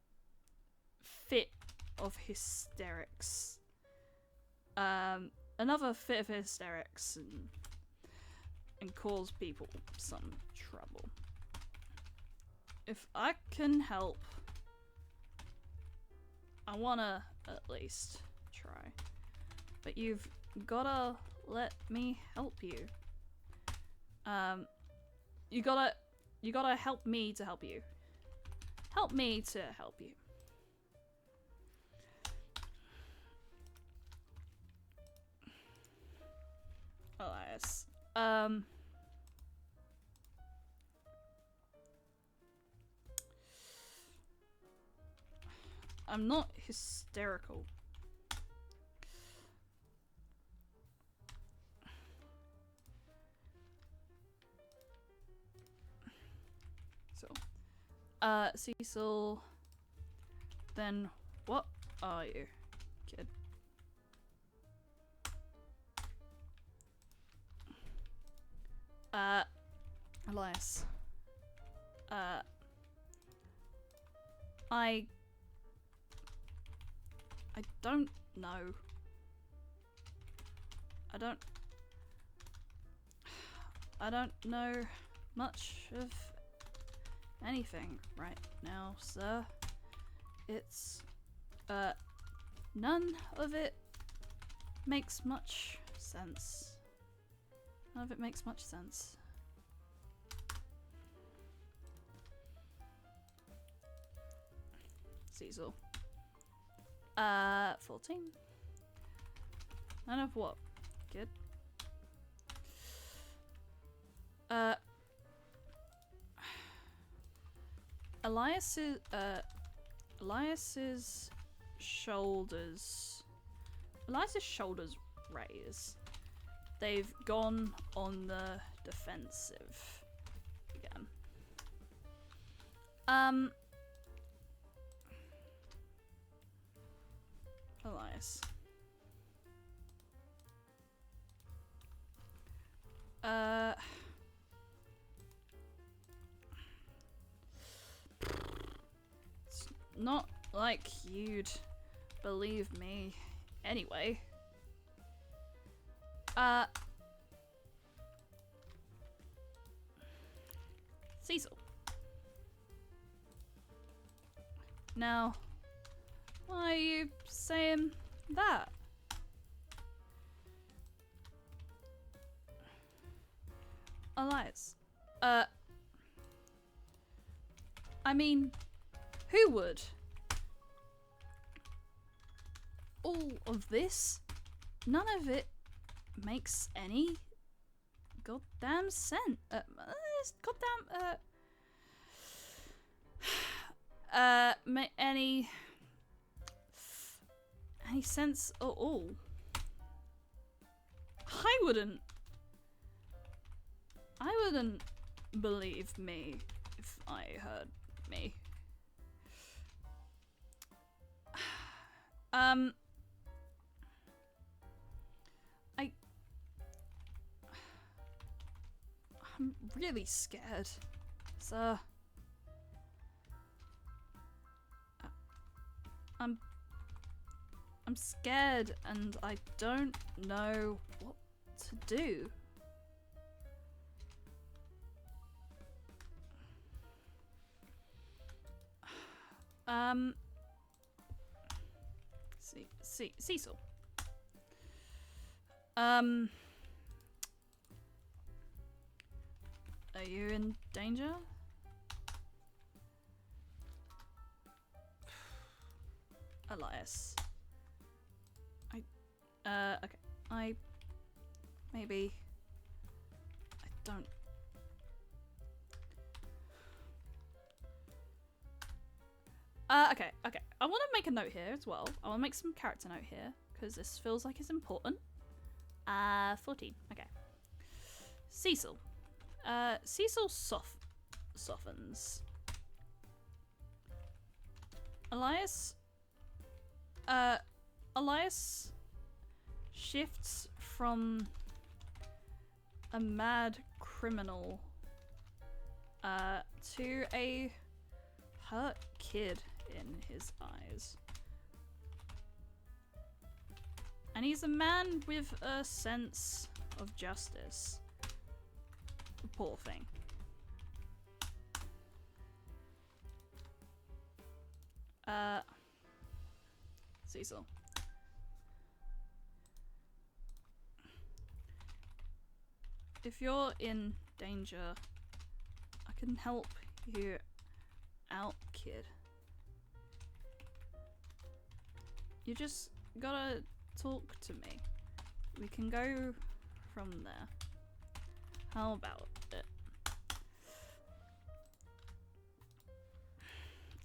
fit of hysterics. Another fit of hysterics and cause people some trouble. If I can help, I wanna at least try. But you've gotta let me help you. You gotta help me to help you. Help me to help you. Elias. I'm not hysterical. So, Cecil, then what are you, kid? Elias. I don't know. I don't know much of anything right now, sir. It's, none of it makes much sense. None of it makes much sense. Cecil. 14. None of what? Good. Elias's shoulders raise. They've gone on the defensive again. Elias. It's not like you'd believe me anyway. Cecil. Now, why are you saying that? Elias. I mean, who would? All of this? None of it makes any goddamn sense. Any sense at all. I wouldn't believe me if I heard me. I'm really scared, sir. I'm scared and I don't know what to do. Cecil. Are you in danger? Elias. Okay. Maybe. I don't. Okay. I want to make a note here as well. I want to make some character note here, because this feels like it's important. 14. Okay. Cecil. Cecil softens. Elias shifts from a mad criminal to a hurt kid in his eyes. And he's a man with a sense of justice. The poor thing. Cecil. If you're in danger, I can help you out, kid. You just gotta talk to me. We can go from there. How about it?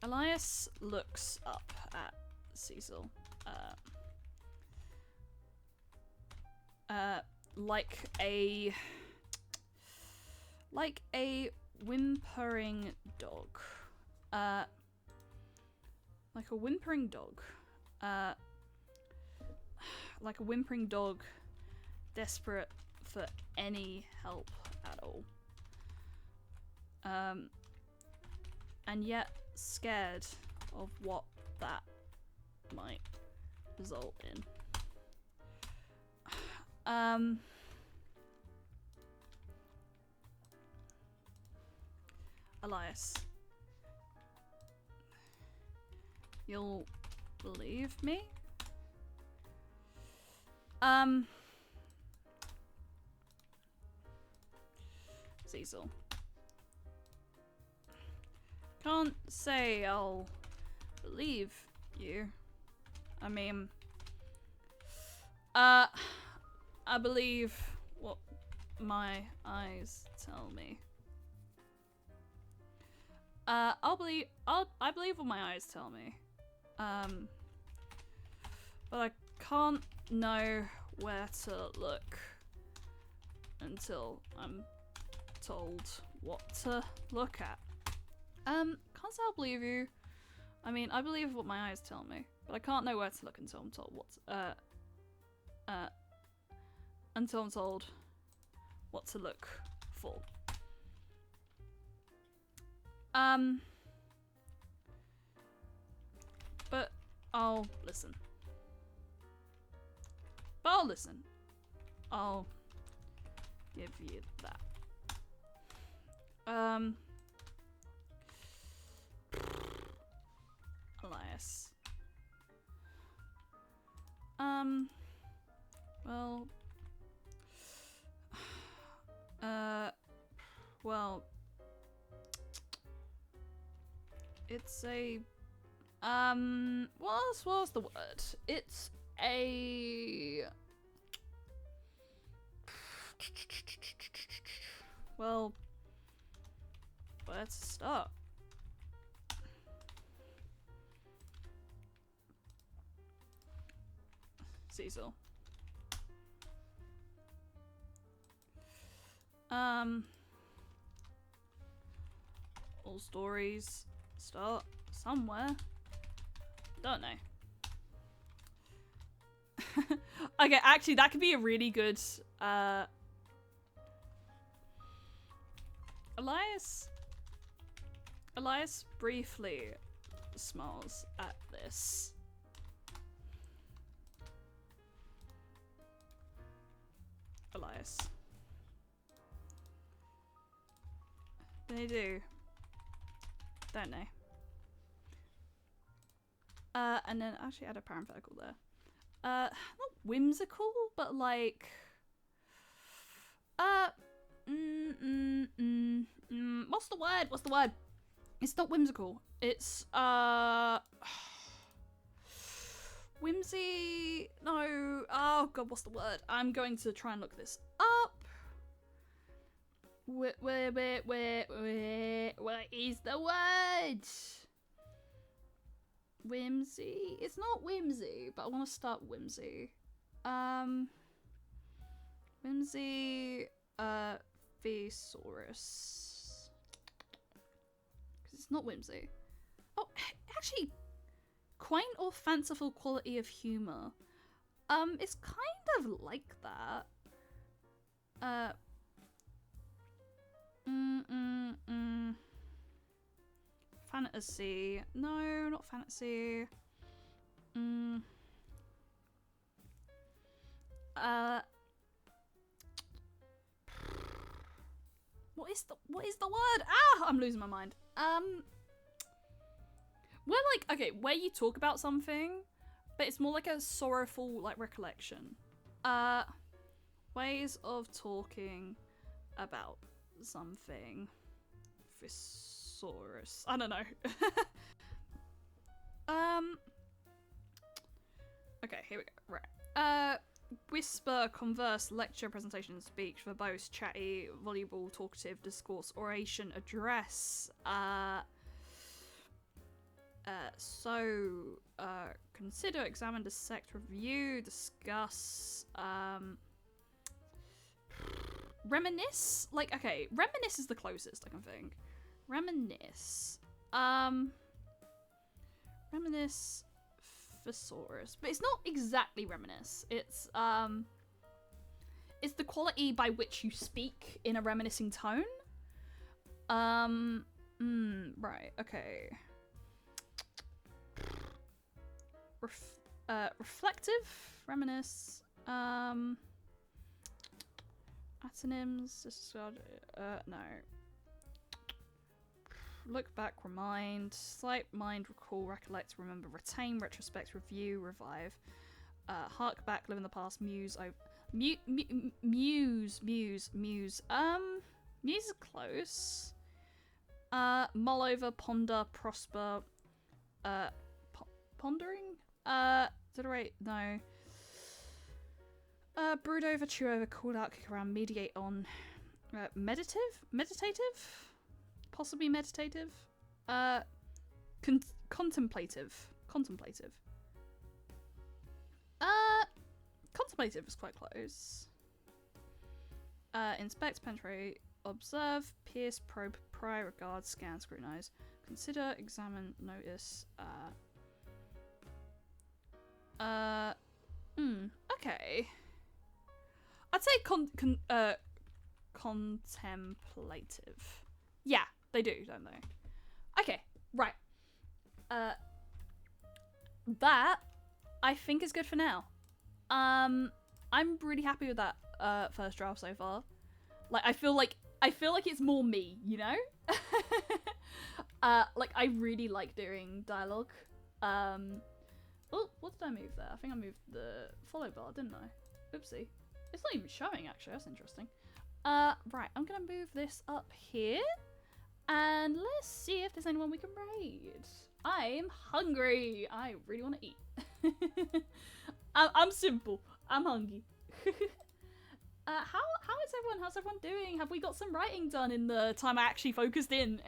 Elias looks up at Cecil. Like a whimpering dog. Like a whimpering dog. Like a whimpering dog, desperate for any help at all. And yet scared of what that might result in. Elias, you'll believe me? Cecil. Can't say I'll believe you. I mean, I believe what my eyes tell me. I believe what my eyes tell me. But I can't know where to look until I'm told what to look at. Can't say I'll believe you. I mean, I believe what my eyes tell me, but I can't know where to look until I'm told what to look for. But I'll listen. I'll give you that. Elias. Well, it's a, what's the word? It's a, well, where to start? Cecil. All stories start somewhere. Don't know. Okay, actually, that could be a really good, Elias briefly smiles at this. Elias. They do. Don't they? And then actually add a parenthetical there. Not whimsical, but like, what's the word? What's the word? It's not whimsical. It's, whimsy. No. Oh god, what's the word? I'm going to try and look this up. Where is the word? Whimsy? It's not whimsy, but I want to start whimsy. Whimsy, thesaurus. Because it's not whimsy. Oh, actually, quaint or fanciful quality of humor. It's kind of like that. Fantasy. No, not fantasy. What is the word? Ah, I'm losing my mind. Where like, okay, where you talk about something, but it's more like a sorrowful like recollection. Ways of talking about something. Thesaurus. I don't know. Okay, here we go. Right. Whisper, converse, lecture, presentation, speech, verbose, chatty, voluble, talkative, discourse, oration, address. Consider, examine, dissect, review, discuss, reminisce? Like, okay, reminisce is the closest I can think. Reminisce. Reminisce, thesaurus. But it's not exactly reminisce. It's the quality by which you speak in a reminiscing tone. Right, okay. Reflective, reminisce, antonyms, no. Look back, remind, slight mind, recall, recollect, remember, retain, retrospect, review, revive, hark back, live in the past, muse, muse is close, mull over, ponder, prosper, pondering, iterate, no, brood over, chew over, call out, kick around, mediate on, meditative, possibly meditative, contemplative, contemplative is quite close, inspect, penetrate, observe, pierce, probe, pry, regard, scan, scrutinize, consider, examine, notice, okay. I'd say contemplative. Yeah, they do, don't they? Okay, right. That I think is good for now. I'm really happy with that first draft so far. Like I feel like it's more me, you know? Like I really like doing dialogue. Oh, what did I move there? I think I moved the follow bar, didn't I? Oopsie. It's not even showing, actually. That's interesting. Right. I'm going to move this up here. And let's see if there's anyone we can raid. I'm hungry. I really want to eat. I'm simple. I'm hungry. How is everyone? How's everyone doing? Have we got some writing done in the time I actually focused in?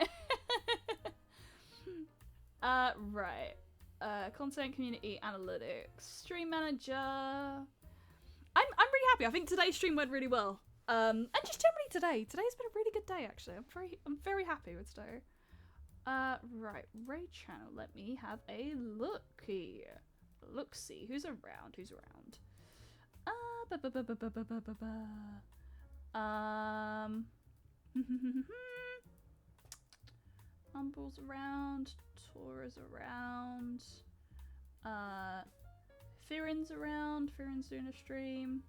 Right. Content, community, analytics, stream manager. I'm really happy. I think today's stream went really well. And just generally today's been a really good day actually. I'm very happy with today. Right, raid channel. Let me have a look here. Look, see who's around. Who's around? Umble's around. Tora's around. Firen's around. Firen's doing a stream.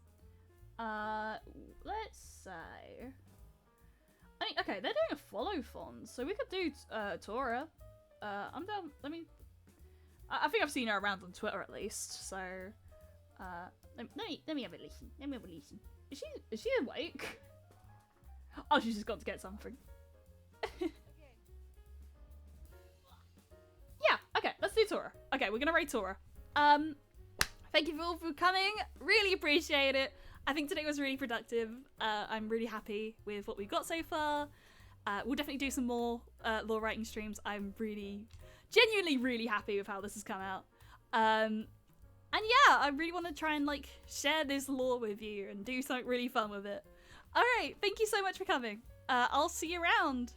Let's say. I mean, okay, they're doing a follow font, so we could do Tora. I'm down. Let me. I think I've seen her around on Twitter at least. So, let me have a listen. Let me have a listen. Is she awake? Oh, she's just got to get something. Yeah. Okay, let's do Tora. Okay, we're gonna raid Tora. Thank you all for coming. Really appreciate it. I think today was really productive. I'm really happy with what we've got so far. We'll definitely do some more lore writing streams. I'm genuinely really happy with how this has come out. And yeah, I really want to try and like share this lore with you and do something really fun with it. All right, thank you so much for coming. I'll see you around.